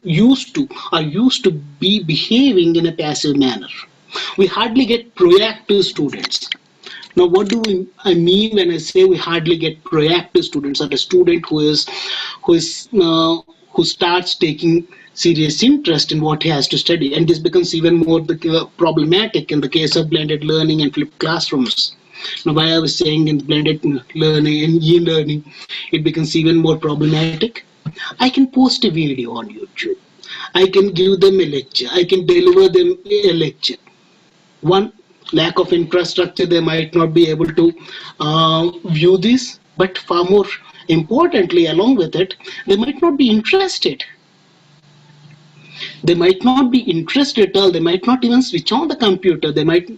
used to be behaving in a passive manner. We hardly get proactive students. Now, what do I mean when I say we hardly get proactive students, or a student who starts taking serious interest in what he has to study? And this becomes even more problematic in the case of blended learning and flipped classrooms. Now, why I was saying in blended learning and e-learning, it becomes even more problematic. I can post a video on YouTube. I can give them a lecture. I can deliver them a lecture. One, lack of infrastructure, they might not be able to view this, but far more importantly, along with it, they might not be interested. They might not be interested at all. They might not even switch on the computer. They might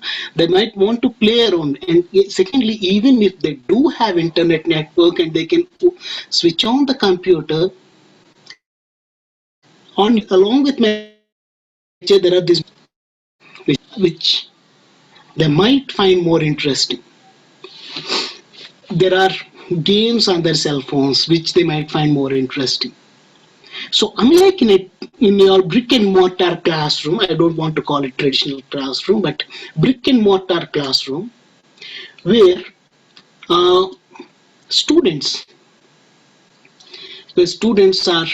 want to play around. And secondly, even if they do have internet network and they can switch on the computer, along with my lecture, there are these which they might find more interesting. There are games on their cell phones which they might find more interesting. So unlike in your brick and mortar classroom, I don't want to call it traditional classroom, but brick and mortar classroom, where students are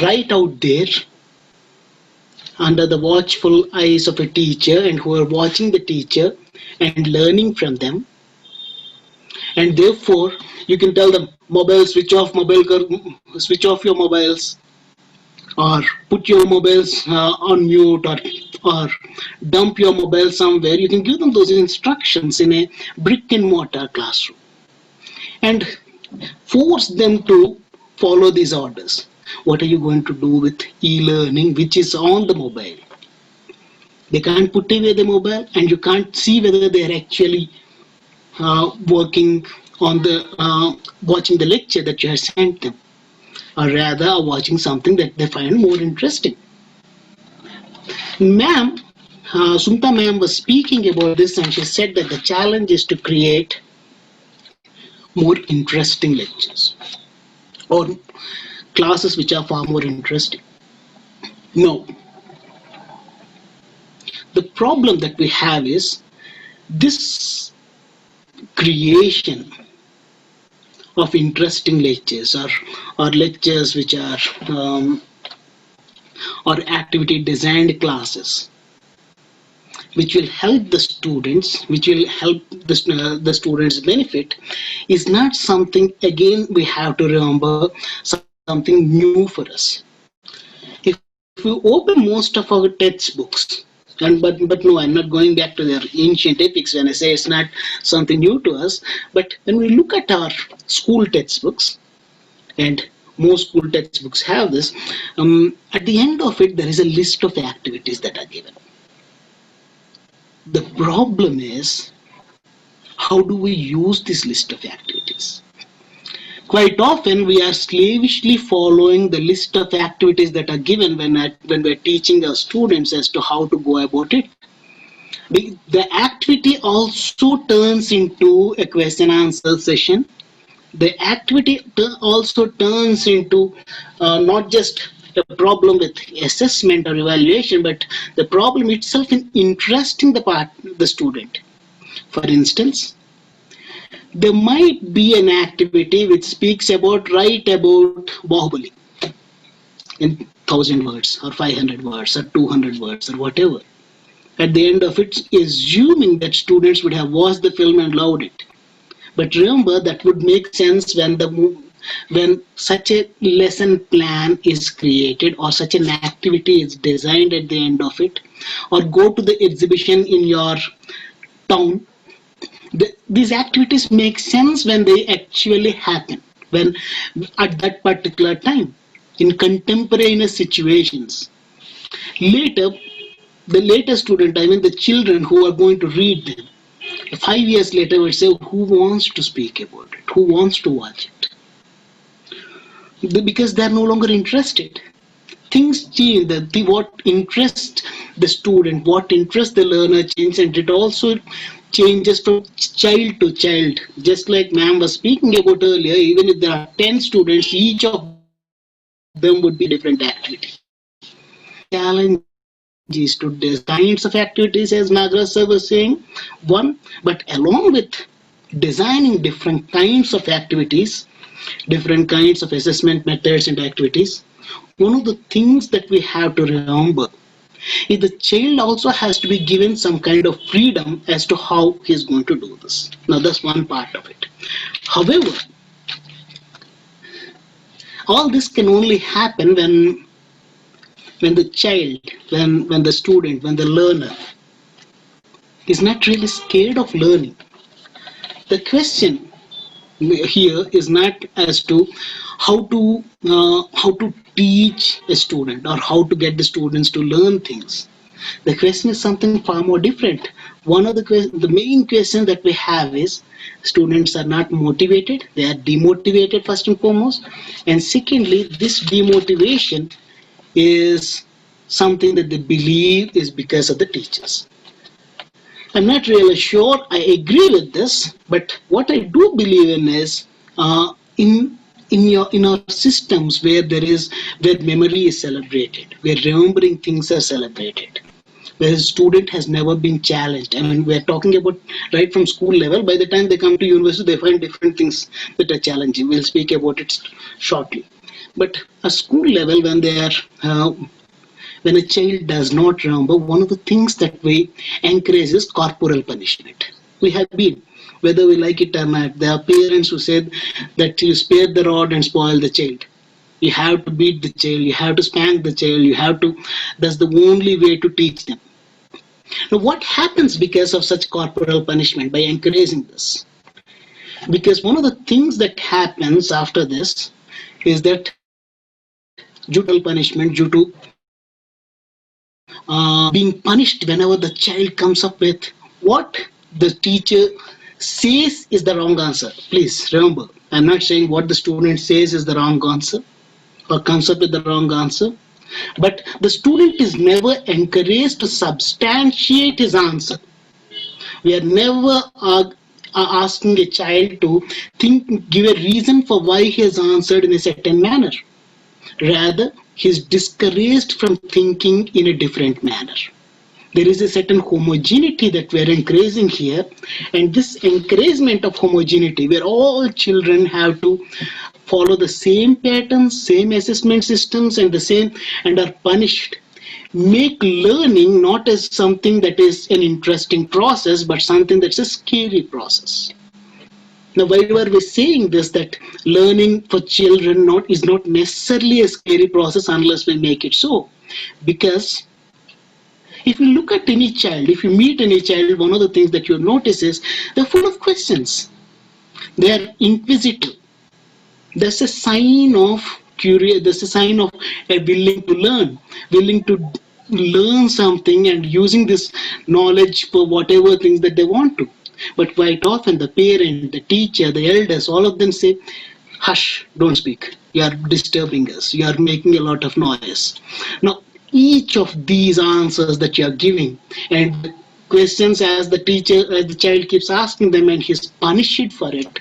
right out there under the watchful eyes of a teacher, and who are watching the teacher and learning from them. And therefore, you can tell them, mobile, switch off your mobiles, or put your mobiles on mute, or dump your mobile somewhere. You can give them those instructions in a brick and mortar classroom and force them to follow these orders. What are you going to do with e-learning, which is on the mobile? They can't put away the mobile, and you can't see whether they are actually working on watching the lecture that you have sent them, or rather watching something that they find more interesting. Ma'am, Sumita ma'am was speaking about this, and she said that the challenge is to create more interesting lectures or classes which are far more interesting. No. The problem that we have is this creation of interesting lectures or lectures which are or activity designed classes which will help the students, which will help the students benefit, is not something, again, we have to remember, something new for us. If we open most of our textbooks, but no, I'm not going back to their ancient epics when I say it's not something new to us, but when we look at our school textbooks, and most school textbooks have this, at the end of it, there is a list of activities that are given. The problem is, how do we use this list of activities? Quite often, we are slavishly following the list of activities that are given when we're teaching our students as to how to go about it. The activity also turns into a question-answer session. The activity also turns into not just a problem with assessment or evaluation, but the problem itself in interesting the student. For instance, there might be an activity which speaks about, write about Bahubali in 1,000 words or 500 words or 200 words or whatever. At the end of it, assuming that students would have watched the film and loved it. But remember, that would make sense when such a lesson plan is created or such an activity is designed at the end of it, or go to the exhibition in your town. These activities make sense when they actually happen, when at that particular time, in contemporaneous situations. Later, the later student, I mean the children who are going to read them, 5 years later we say, who wants to speak about it? Who wants to watch it? Because they are no longer interested. Things change. What interests the student, what interests the learner changes, and it also changes from child to child. Just like ma'am was speaking about earlier, even if there are 10 students, each of them would be a different activity. Challenge is to the kinds of activities, as Nagaraj sir was saying, one, but along with designing different kinds of activities, different kinds of assessment methods and activities, one of the things that we have to remember is the child also has to be given some kind of freedom as to how he is going to do this. Now that's one part of it. However, all this can only happen when the child, when the student, when the learner is not really scared of learning. The question here is not as to how to teach a student or how to get the students to learn things. The question is something far more different. One of the main questions that we have is students are not motivated, they are demotivated first and foremost, and secondly, this demotivation is something that they believe is because of the teachers. I'm not really sure I agree with this, but what I do believe in is in our systems where memory is celebrated, where remembering things are celebrated, where a student has never been challenged. I mean, we're talking about right from school level. By the time they come to university, they find different things that are challenging. We'll speak about it shortly. But at school level, when a child does not remember, one of the things that we encourage is corporal punishment. We have been, whether we like it or not, there are parents who said that you spare the rod and spoil the child. You have to beat the child, you have to spank the child, that's the only way to teach them. Now, what happens because of such corporal punishment by encouraging this? Because one of the things that happens after this is that due to punishment, due to being punished whenever the child comes up with what the teacher says is the wrong answer. Please remember, I'm not saying what the student says is the wrong answer or comes up with the wrong answer, but the student is never encouraged to substantiate his answer. We are never asking a child to give a reason for why he has answered in a certain manner. Rather, he is discouraged from thinking in a different manner. There is a certain homogeneity that we are encouraging here, and this encouragement of homogeneity, where all children have to follow the same patterns, same assessment systems, and are punished, make learning not as something that is an interesting process, but something that's a scary process. Now, why are we saying this, that learning for children is not necessarily a scary process unless we make it so? Because if you look at any child, if you meet any child, one of the things that you notice is they're full of questions. They are inquisitive. That's a sign of curious. That's a sign of a willing to learn something and using this knowledge for whatever things that they want to. But quite often the parent, the teacher, the elders, all of them say, hush, don't speak. You are disturbing us. You are making a lot of noise. Now, each of these answers that you are giving and questions as the child keeps asking them and he's punished for it,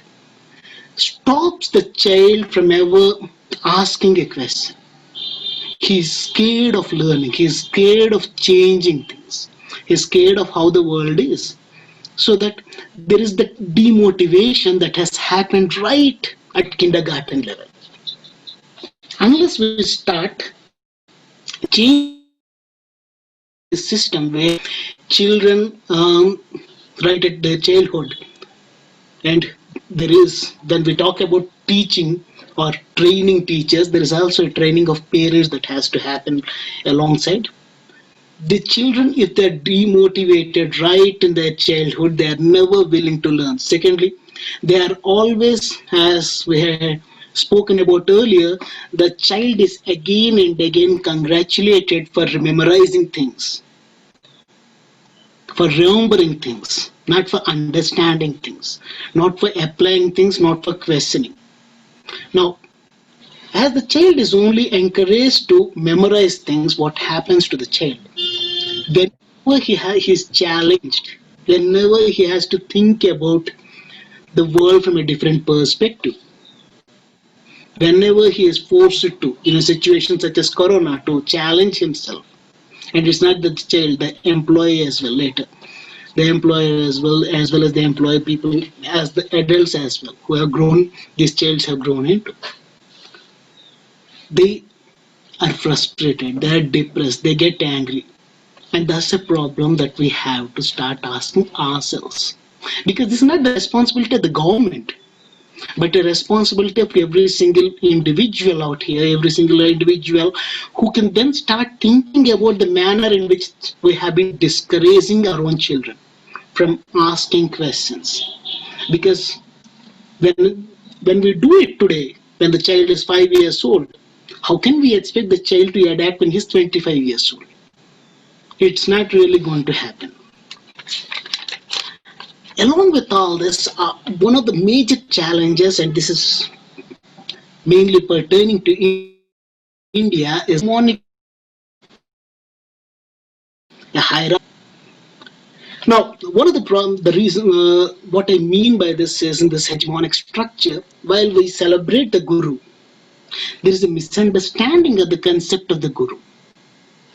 stops the child from ever asking a question. He's scared of learning. He's scared of changing things. He's scared of how the world is. So that there is that demotivation that has happened right at kindergarten level. Unless we start changing the system where children right at their childhood, and then we talk about teaching or training teachers, there is also a training of parents that has to happen alongside. The children, if they're demotivated right in their childhood, they are never willing to learn. Secondly, they are always, as we had spoken about earlier, the child is again and again congratulated for memorizing things, for remembering things, not for understanding things, not for applying things, not for questioning. Now, as the child is only encouraged to memorize things, what happens to the child? Whenever he is challenged, whenever he has to think about the world from a different perspective, whenever he is forced to, in a situation such as Corona, to challenge himself, and it's not the child, the employee as well later, the employer as well as the employee people, as the adults as well, who have grown, these children have grown into. They are frustrated, they are depressed, they get angry. And that's a problem that we have to start asking ourselves. Because this is not the responsibility of the government, but a responsibility of every single individual out here, every single individual who can then start thinking about the manner in which we have been discouraging our own children from asking questions. Because when we do it today, when the child is 5 years old, how can we expect the child to adapt when he's 25 years old? It's not really going to happen. Along with all this, one of the major challenges, and this is mainly pertaining to India, is a hierarchy. Now, one of the reason, what I mean by this is, in this hegemonic structure, while we celebrate the guru, there is a misunderstanding of the concept of the guru.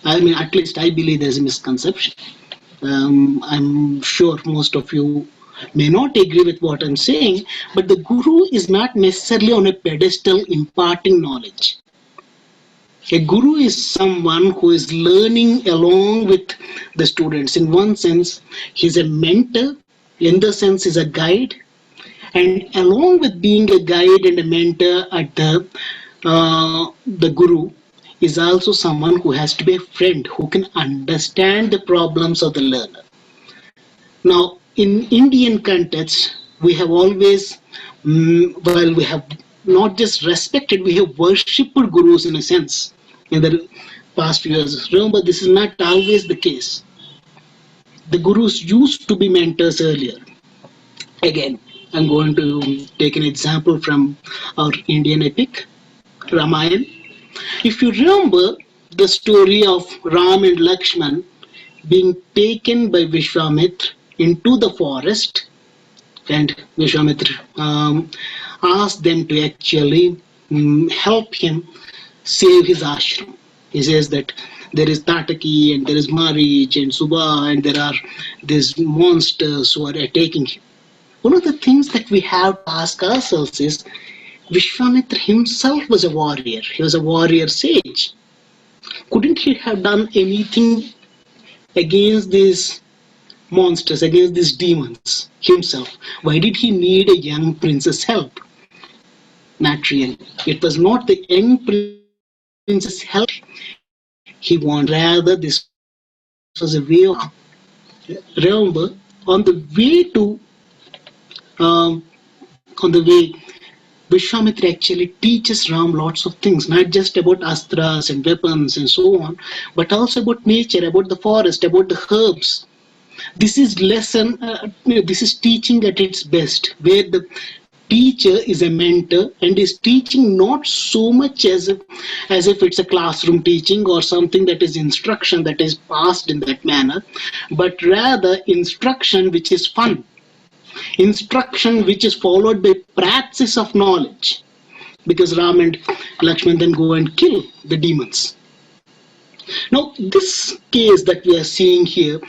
I mean, at least I believe there's a misconception. I'm sure most of you may not agree with what I'm saying, but the guru is not necessarily on a pedestal imparting knowledge. A guru is someone who is learning along with the students. In one sense, he's a mentor. In the sense, he's a guide. And along with being a guide and a mentor at the guru, is also someone who has to be a friend, who can understand the problems of the learner. Now, in Indian context, we have always, while we have not just respected, we have worshipped gurus in a sense in the past few years. Remember, this is not always the case. The gurus used to be mentors earlier. Again, I'm going to take an example from our Indian epic, Ramayana. If you remember the story of Ram and Lakshman being taken by Vishwamitra into the forest and Vishwamitra asked them to actually help him save his ashram. He says that there is Tataki and there is Marich and Subha and there are these monsters who are attacking him. One of the things that we have to ask ourselves is, Vishwamitra himself was a warrior. He was a warrior sage. Couldn't he have done anything against these monsters, against these demons himself? Why did he need a young prince's help? Not really. It was not the young prince's help he wanted. Rather, this was a way of, remember, on the way, Vishwamitra actually teaches Ram lots of things, not just about astras and weapons and so on, but also about nature, about the forest, about the herbs. This is this is teaching at its best, where the teacher is a mentor and is teaching not so much as if it's a classroom teaching or something that is instruction that is passed in that manner, but rather instruction which is fun. Instruction which is followed by practice of knowledge, because Ram and Lakshman then go and kill the demons. Now, this case that we are seeing here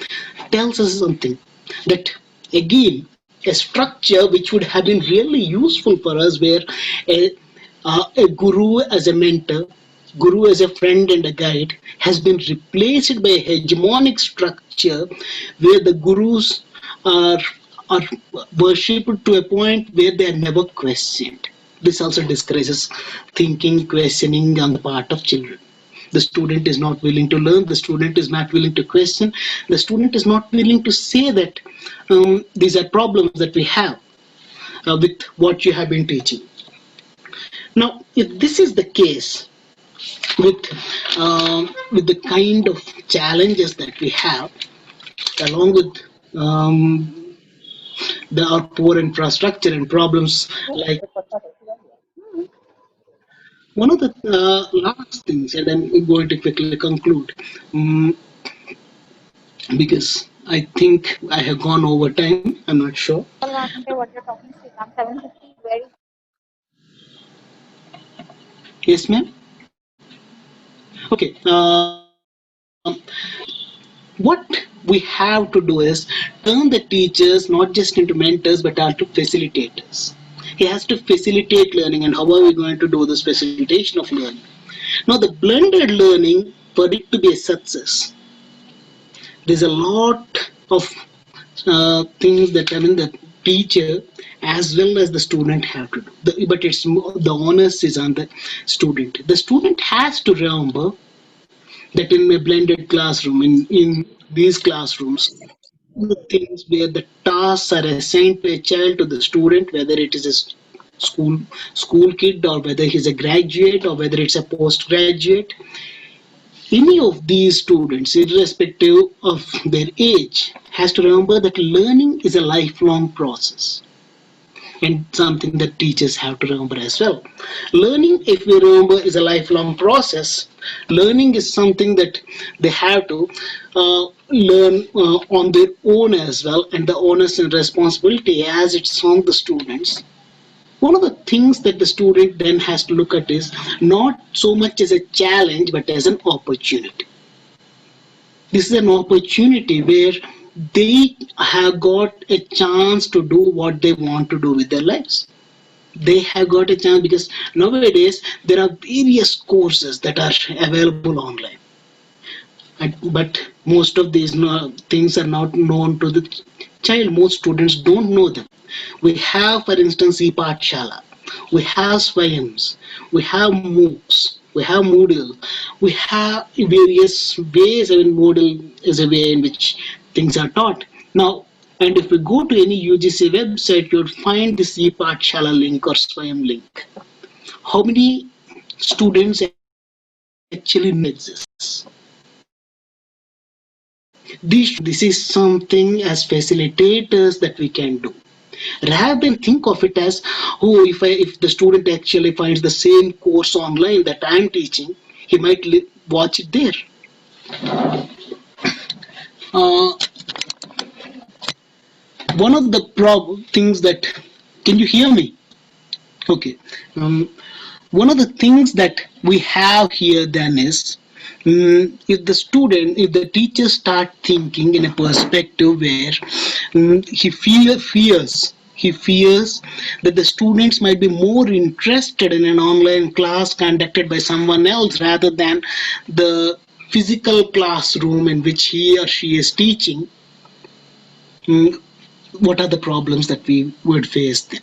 tells us something, that again, a structure which would have been really useful for us, where a guru as a mentor, guru as a friend and a guide, has been replaced by a hegemonic structure where the gurus are worshipped to a point where they are never questioned. This also discourages thinking, questioning on the part of children. The student is not willing to learn, the student is not willing to question, the student is not willing to say that these are problems that we have with what you have been teaching. Now, if this is the case with the kind of challenges that we have, along with our poor infrastructure and problems like, one of the last things, and I'm going to quickly conclude, because I think I have gone over time, I'm not sure. Yes, ma'am? Okay. What we have to do is turn the teachers not just into mentors but also facilitators. He has to facilitate learning, and how are we going to do this facilitation of learning? Now, the blended learning, for it to be a success, there's a lot of things that the teacher as well as the student have to do. But it's the onus is on the student. The student has to remember that in a blended classroom, in these classrooms, the things where the tasks are assigned to a child, to the student, whether it is a school kid or whether he's a graduate or whether it's a postgraduate, any of these students, irrespective of their age, has to remember that learning is a lifelong process, and something that teachers have to remember as well. Learning, if we remember, is a lifelong process. Learning is something that they have to learn on their own as well, and the onus and responsibility as it's on the students. One of the things that the student then has to look at is not so much as a challenge but as an opportunity. This is an opportunity where they have got a chance to do what they want to do with their lives. They have got a chance because nowadays there are various courses that are available online. But most of these things are not known to the child. Most students don't know them. We have, for instance, ePathshala. We have Swayams. We have MOOCs. We have Moodle. We have various ways. I mean, Moodle is a way in which things are taught. Now, and if we go to any UGC website, you'll find this ePathshala link or Swayam link. How many students actually exist? This is something as facilitators that we can do. Rather than think of it as, oh, if the student actually finds the same course online that I'm teaching, he might watch it there. one of the things that, can you hear me? Okay. One of the things that we have here then is, if the teacher start thinking in a perspective where he fears that the students might be more interested in an online class conducted by someone else rather than the physical classroom in which he or she is teaching. What are the problems that we would face then?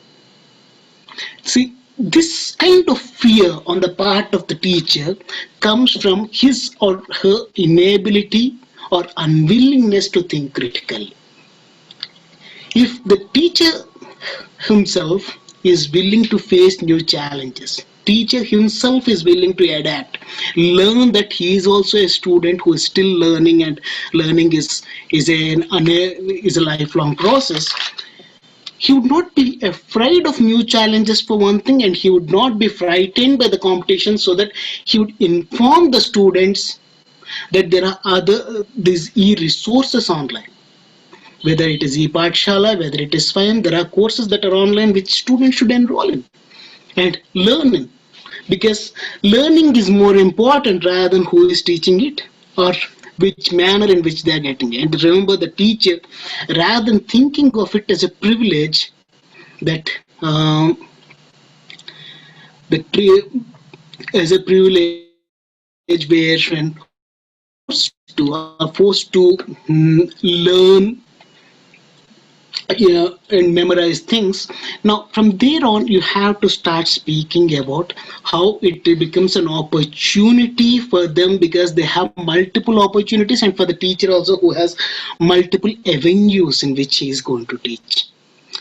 See, this kind of fear on the part of the teacher comes from his or her inability or unwillingness to think critically. If the teacher himself is willing to face new challenges, teacher himself is willing to adapt, learn that he is also a student who is still learning, and learning is a lifelong process, he would not be afraid of new challenges for one thing, and he would not be frightened by the competition, so that he would inform the students that there are these e-resources online. Whether it is e-Pathshala, whether it is SWAYAM, there are courses that are online which students should enroll in and learn in. Because learning is more important rather than who is teaching it or which manner in which they are getting it. And remember, the teacher, rather than thinking of it as a privilege, as a privilege where when forced to learn and memorize things. Now, from there on, you have to start speaking about how it becomes an opportunity for them, because they have multiple opportunities, and for the teacher also, who has multiple avenues in which he is going to teach.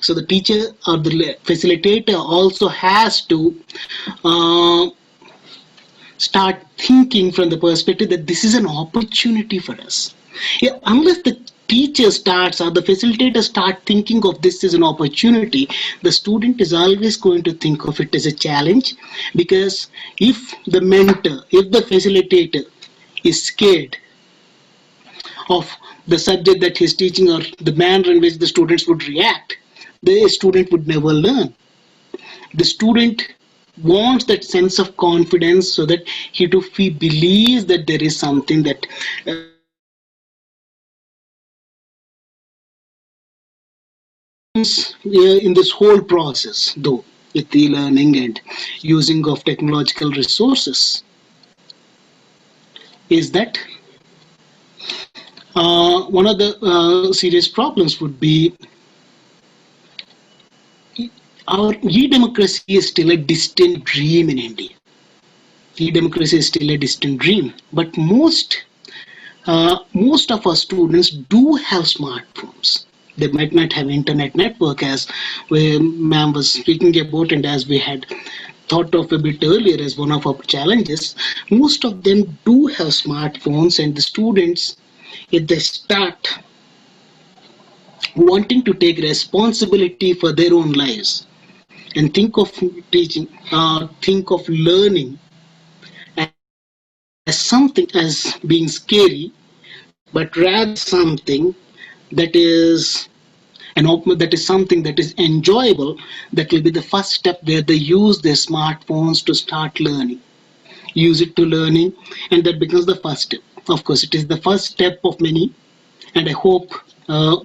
So the teacher or the facilitator also has to start thinking from the perspective that this is an opportunity for us. Unless the teacher starts or the facilitator start thinking of this as an opportunity, the student is always going to think of it as a challenge. Because if the mentor, if the facilitator is scared of the subject that he's teaching or the manner in which the students would react, the student would never learn. The student wants that sense of confidence, so that he too believes that there is something that in this whole process, though, with the learning and using of technological resources, is that one of the serious problems would be our e-democracy is still a distant dream in India. E-democracy is still a distant dream, but most of our students do have smartphones. They might not have internet network, as ma'am was speaking about, and as we had thought of a bit earlier as one of our challenges. Most of them do have smartphones, and the students, if they start wanting to take responsibility for their own lives and think of teaching, think of learning as something as being scary, but rather something that is something that is enjoyable, that will be the first step where they use their smartphones to start learning. Use it to learning, and that becomes the first step. Of course, it is the first step of many, and I hope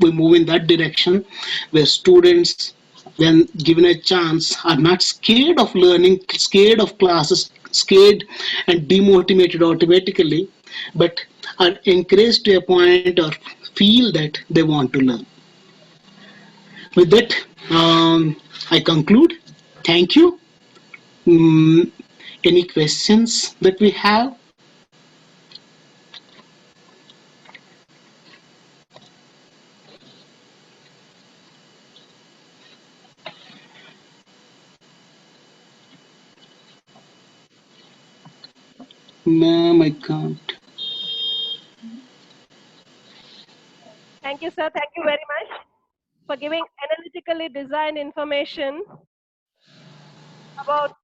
we move in that direction, where students, when given a chance, are not scared of learning, scared of classes, scared and demotivated automatically, but are encouraged to a point or feel that they want to learn. With that, I conclude. Thank you. Any questions that we have? Ma'am, I can't.
Thank you, sir. Thank you very much for giving analytically designed information about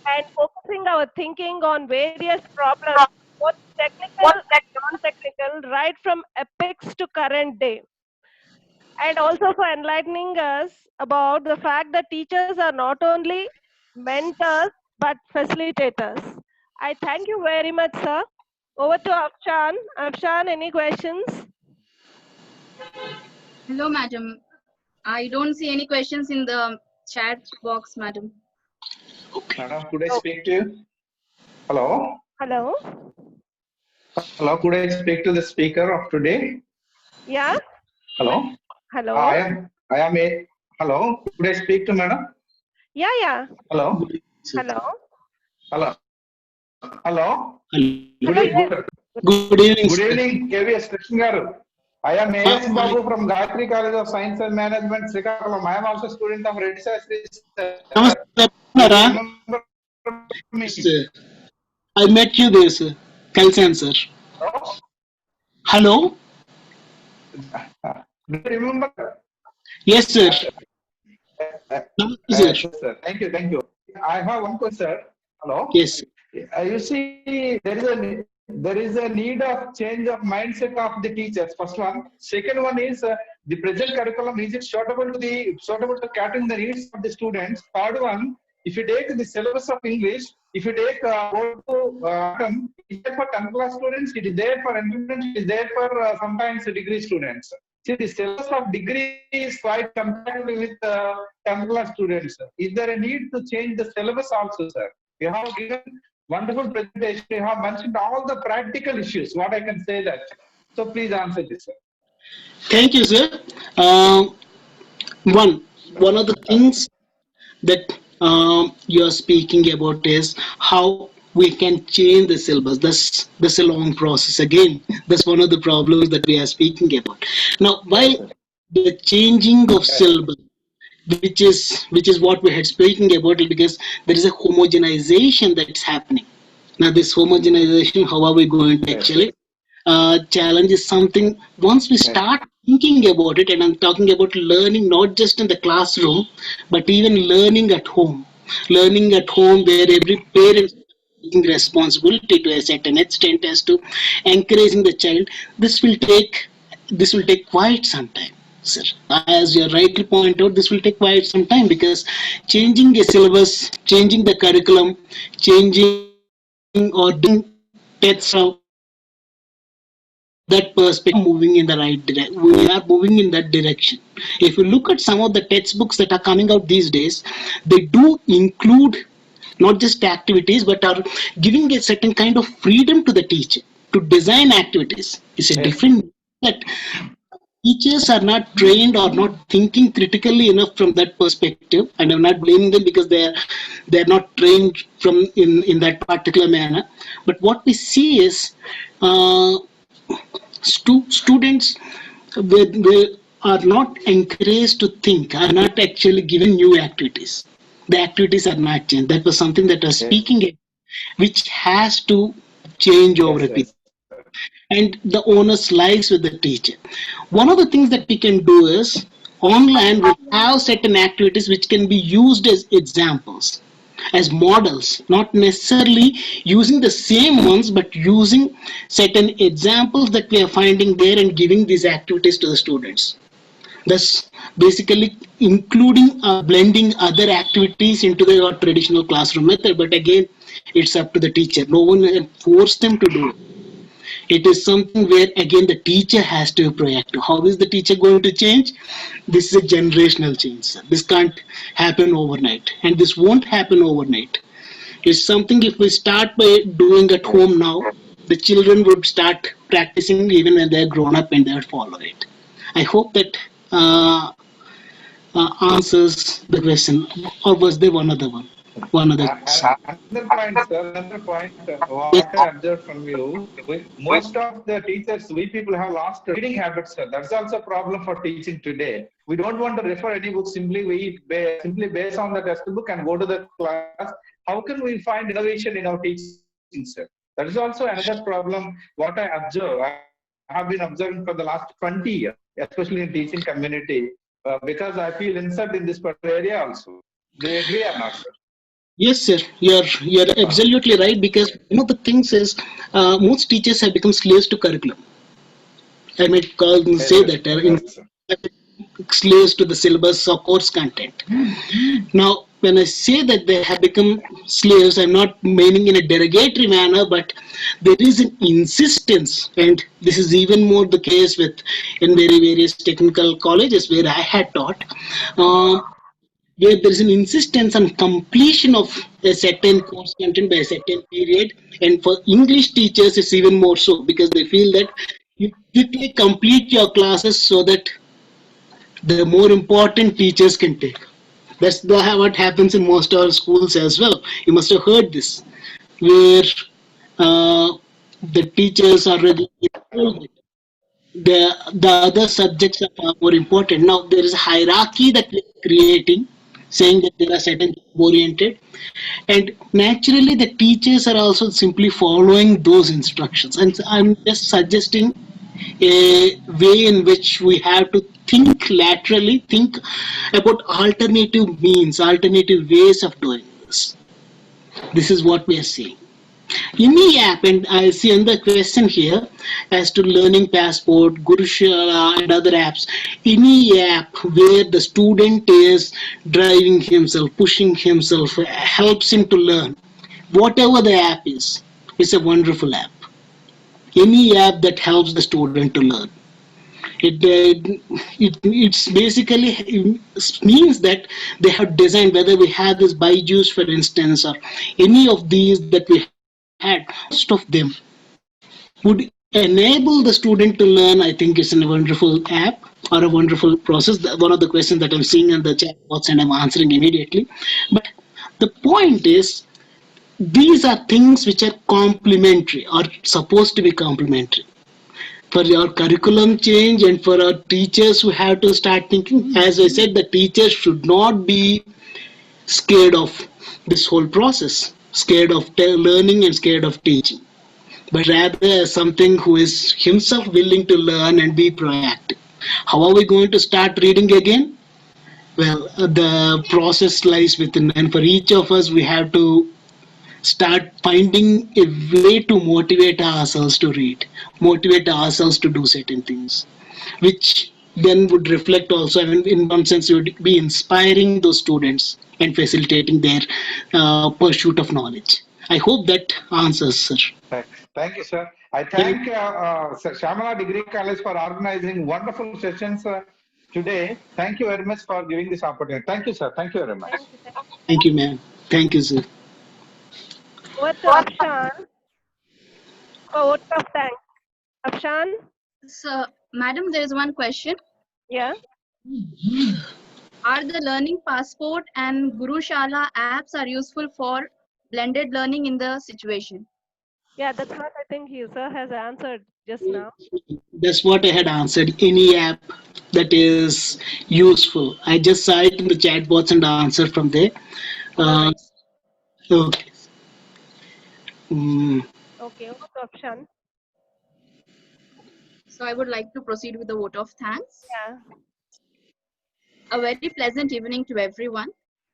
and focusing our thinking on various problems, both technical and non-technical, right from epics to current day. and also for enlightening us about the fact that teachers are not only mentors but facilitators. I thank you very much, sir. Over to Afshan. Afshan, any questions?
Hello, madam. I don't see any questions in the chat box, madam.
Madam, could I speak to you? Hello?
Hello?
Hello, could I speak to the speaker of today?
Yeah?
Hello?
Hello?
Hello, could I speak to madam?
Yeah.
Hello?
Hello?
Hello? Hello?
Hello.
Good
evening.
Good evening, KVS Krishnan garu. I am A.S. Babu from Gayatri College of Science and Management, Srikakulam. I am also a student of Reddy Shastri.
Sir, I met you there, sir. Kalsan, sir. Hello?
Do you remember?
Yes, sir.
Sir. Thank you. I have one question, sir. Hello?
Yes.
You see, there is a need of change of mindset of the teachers. First one. Second one is the present curriculum, is it suitable to cater the needs of the students? Third one, if you take the syllabus of English, if you take is there for 10th class students, it is there for intermediate, it is there for sometimes degree students. See, the syllabus of degree is quite comparative with 10th class students. Is there a need to change the syllabus also, sir? You have given wonderful presentation. You have mentioned all the practical issues. What I can say that. So please answer this, sir.
Thank you, sir. One of the things that you are speaking about is how we can change the syllabus. That's a long process. Again, that's one of the problems that we are speaking about. Now, why the changing of syllabus, which is what we had speaking about, because there is a homogenization that's happening. Now, this homogenization, how are we going to actually challenge is something once we start thinking about it, and I'm talking about learning not just in the classroom, but even learning at home. Learning at home where every parent is taking responsibility to a certain extent as to encouraging the child. This will take quite some time. Sir, as you rightly point out, this will take quite some time because changing a syllabus, changing the curriculum, changing or doing tests that perspective moving in the right direction. We are moving in that direction. If you look at some of the textbooks that are coming out these days, they do include not just activities but are giving a certain kind of freedom to the teacher to design activities. It's a different that teachers are not trained or not thinking critically enough from that perspective, and I'm not blaming them because they're not trained from in that particular manner. But what we see is students they are not encouraged to think, are not actually given new activities. The activities are not changed. That was something that I was speaking at, which has to change over a period. And the onus lies with the teacher. One of the things that we can do is online we have certain activities which can be used as examples, as models, not necessarily using the same ones, but using certain examples that we are finding there and giving these activities to the students. Thus, basically including blending other activities into the traditional classroom method. But again, it's up to the teacher. No one can force them to do it. It is something where again the teacher has to be proactive. How is the teacher going to change? This is a generational change, sir. This can't happen overnight, and this won't happen overnight. It's something if we start by doing at home now, the children would start practicing even when they're grown up and they'll follow it. I hope that answers the question, or was there one other one?
Another point, sir. Another point. What I observed from you, most of the teachers, we people have lost reading habits, sir. That's also a problem for teaching today. We don't want to refer any book simply based on the textbook and go to the class. How can we find innovation in our teaching, sir? That is also another problem. What I observe, I have been observing for the last 20 years, especially in teaching community, because I feel insert in this particular area also. Do you agree or not, sir?
Yes, sir. You're absolutely right, because one of the things is most teachers have become slaves to curriculum. I might say that slaves to the syllabus or course content. Now, when I say that they have become slaves, I'm not meaning in a derogatory manner, but there is an insistence, and this is even more the case with in various technical colleges where I had taught, where there is an insistence on completion of a certain course content by a certain period, and for English teachers, it's even more so because they feel that you quickly complete your classes so that the more important teachers can take. That's what happens in most of our schools as well. You must have heard this, where the teachers are really told that the other subjects are far more important. Now there is a hierarchy that we're creating, saying that there are certain oriented, and naturally the teachers are also simply following those instructions. And I'm just suggesting a way in which we have to think laterally, think about alternative means, alternative ways of doing this. This is what we are seeing. Any app, and I see another question here as to Learning Passport, Gurushala, and other apps. Any app where the student is driving himself, pushing himself, helps him to learn. Whatever the app is, it's a wonderful app. Any app that helps the student to learn. It's basically it means that they have designed, whether we have this Byju's for instance or any of these that we had, most of them would enable the student to learn. I think it's a wonderful app or a wonderful process. One of the questions that I'm seeing in the chat box and I'm answering immediately. But the point is, these are things which are complementary or supposed to be complementary. For your curriculum change and for our teachers who have to start thinking, as I said, the teachers should not be scared of this whole process, scared of learning and scared of teaching, but rather something who is himself willing to learn and be proactive. How are we going to start reading again? Well, the process lies within, and for each of us, we have to start finding a way to motivate ourselves to read, motivate ourselves to do certain things, which then would reflect also, in one sense, would be inspiring those students and facilitating their pursuit of knowledge. I hope that answers, sir.
Thank you, sir. I thank Sir Shamala Degree College for organizing wonderful sessions today. Thank you very much for giving this opportunity. Thank you, sir. Thank you very much.
Thank you, ma'am. Thank you, sir.
Over to Afshan. Vote of thanks. Afshan?
So, madam, there is one question.
Yeah.
Are the Learning Passport and Gurushala apps are useful for blended learning in the situation?
Yeah, that's what I think sir has answered just now.
That's what I had answered. Any app that is useful. I just saw it in the chat box and answered from there. Okay.
Okay, vote of Afshan.
So I would like to proceed with the vote of thanks.
Yeah.
A very pleasant evening to everyone.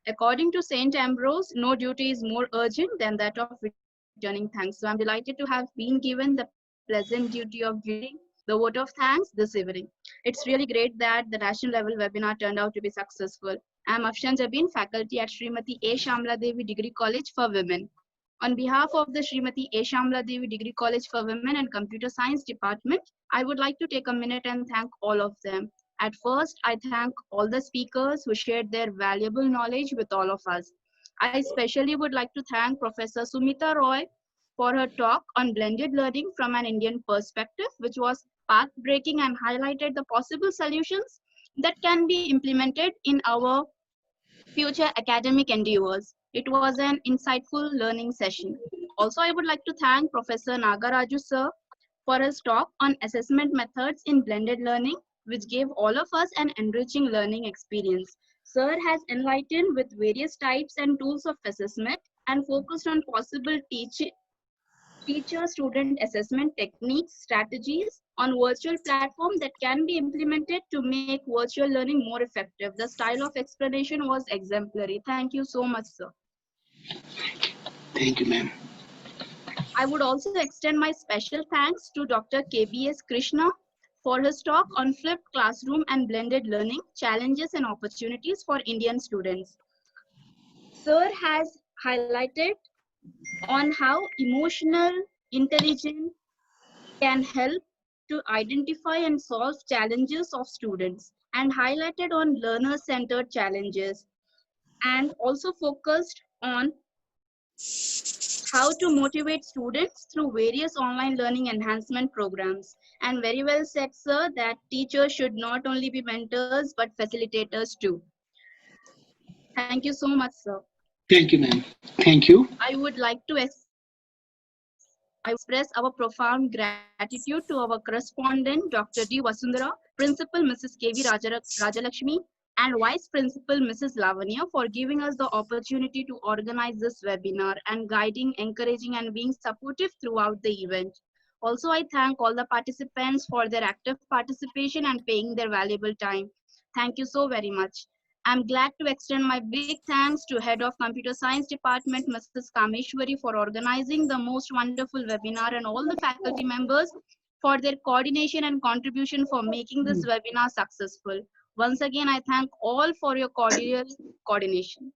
According to St. Ambrose, no duty is more urgent than that of returning thanks. So I'm delighted to have been given the pleasant duty of giving the vote of thanks this evening. It's really great that the national level webinar turned out to be successful. I'm Afshan Jabin, faculty at Srimati A. Shamla Devi Degree College for Women. On behalf of the Srimati A. Shamla Devi Degree College for Women and Computer Science Department, I would like to take a minute and thank all of them. At first, I thank all the speakers who shared their valuable knowledge with all of us. I especially would like to thank Professor Sumita Roy for her talk on blended learning from an Indian perspective, which was path-breaking and highlighted the possible solutions that can be implemented in our future academic endeavors. It was an insightful learning session. Also, I would like to thank Professor Nagaraju sir for his talk on assessment methods in blended learning, which gave all of us an enriching learning experience. Sir has enlightened with various types and tools of assessment and focused on possible teacher-student assessment techniques, strategies on virtual platform that can be implemented to make virtual learning more effective. The style of explanation was exemplary. Thank you so much, sir.
Thank you, ma'am.
I would also extend my special thanks to Dr. KBS Krishna for his talk on flipped classroom and blended learning, challenges and opportunities for Indian students. Sir has highlighted on how emotional intelligence can help to identify and solve challenges of students, and highlighted on learner-centered challenges, and also focused on how to motivate students through various online learning enhancement programs. And very well said, sir, that teachers should not only be mentors but facilitators too. Thank you so much, sir.
Thank you, ma'am. Thank you.
I would like to express our profound gratitude to our correspondent, Dr. D. Vasundhara, Principal Mrs. K.V. Rajalakshmi, and Vice Principal Mrs. Lavanya for giving us the opportunity to organize this webinar and guiding, encouraging, and being supportive throughout the event. Also, I thank all the participants for their active participation and paying their valuable time. Thank you so very much. I'm glad to extend my big thanks to Head of Computer Science Department, Mrs. Kameshwari, for organizing the most wonderful webinar, and all the faculty members for their coordination and contribution for making this webinar successful. Once again, I thank all for your cordial coordination.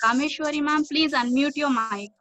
Kameshwari ma'am, please unmute your mic.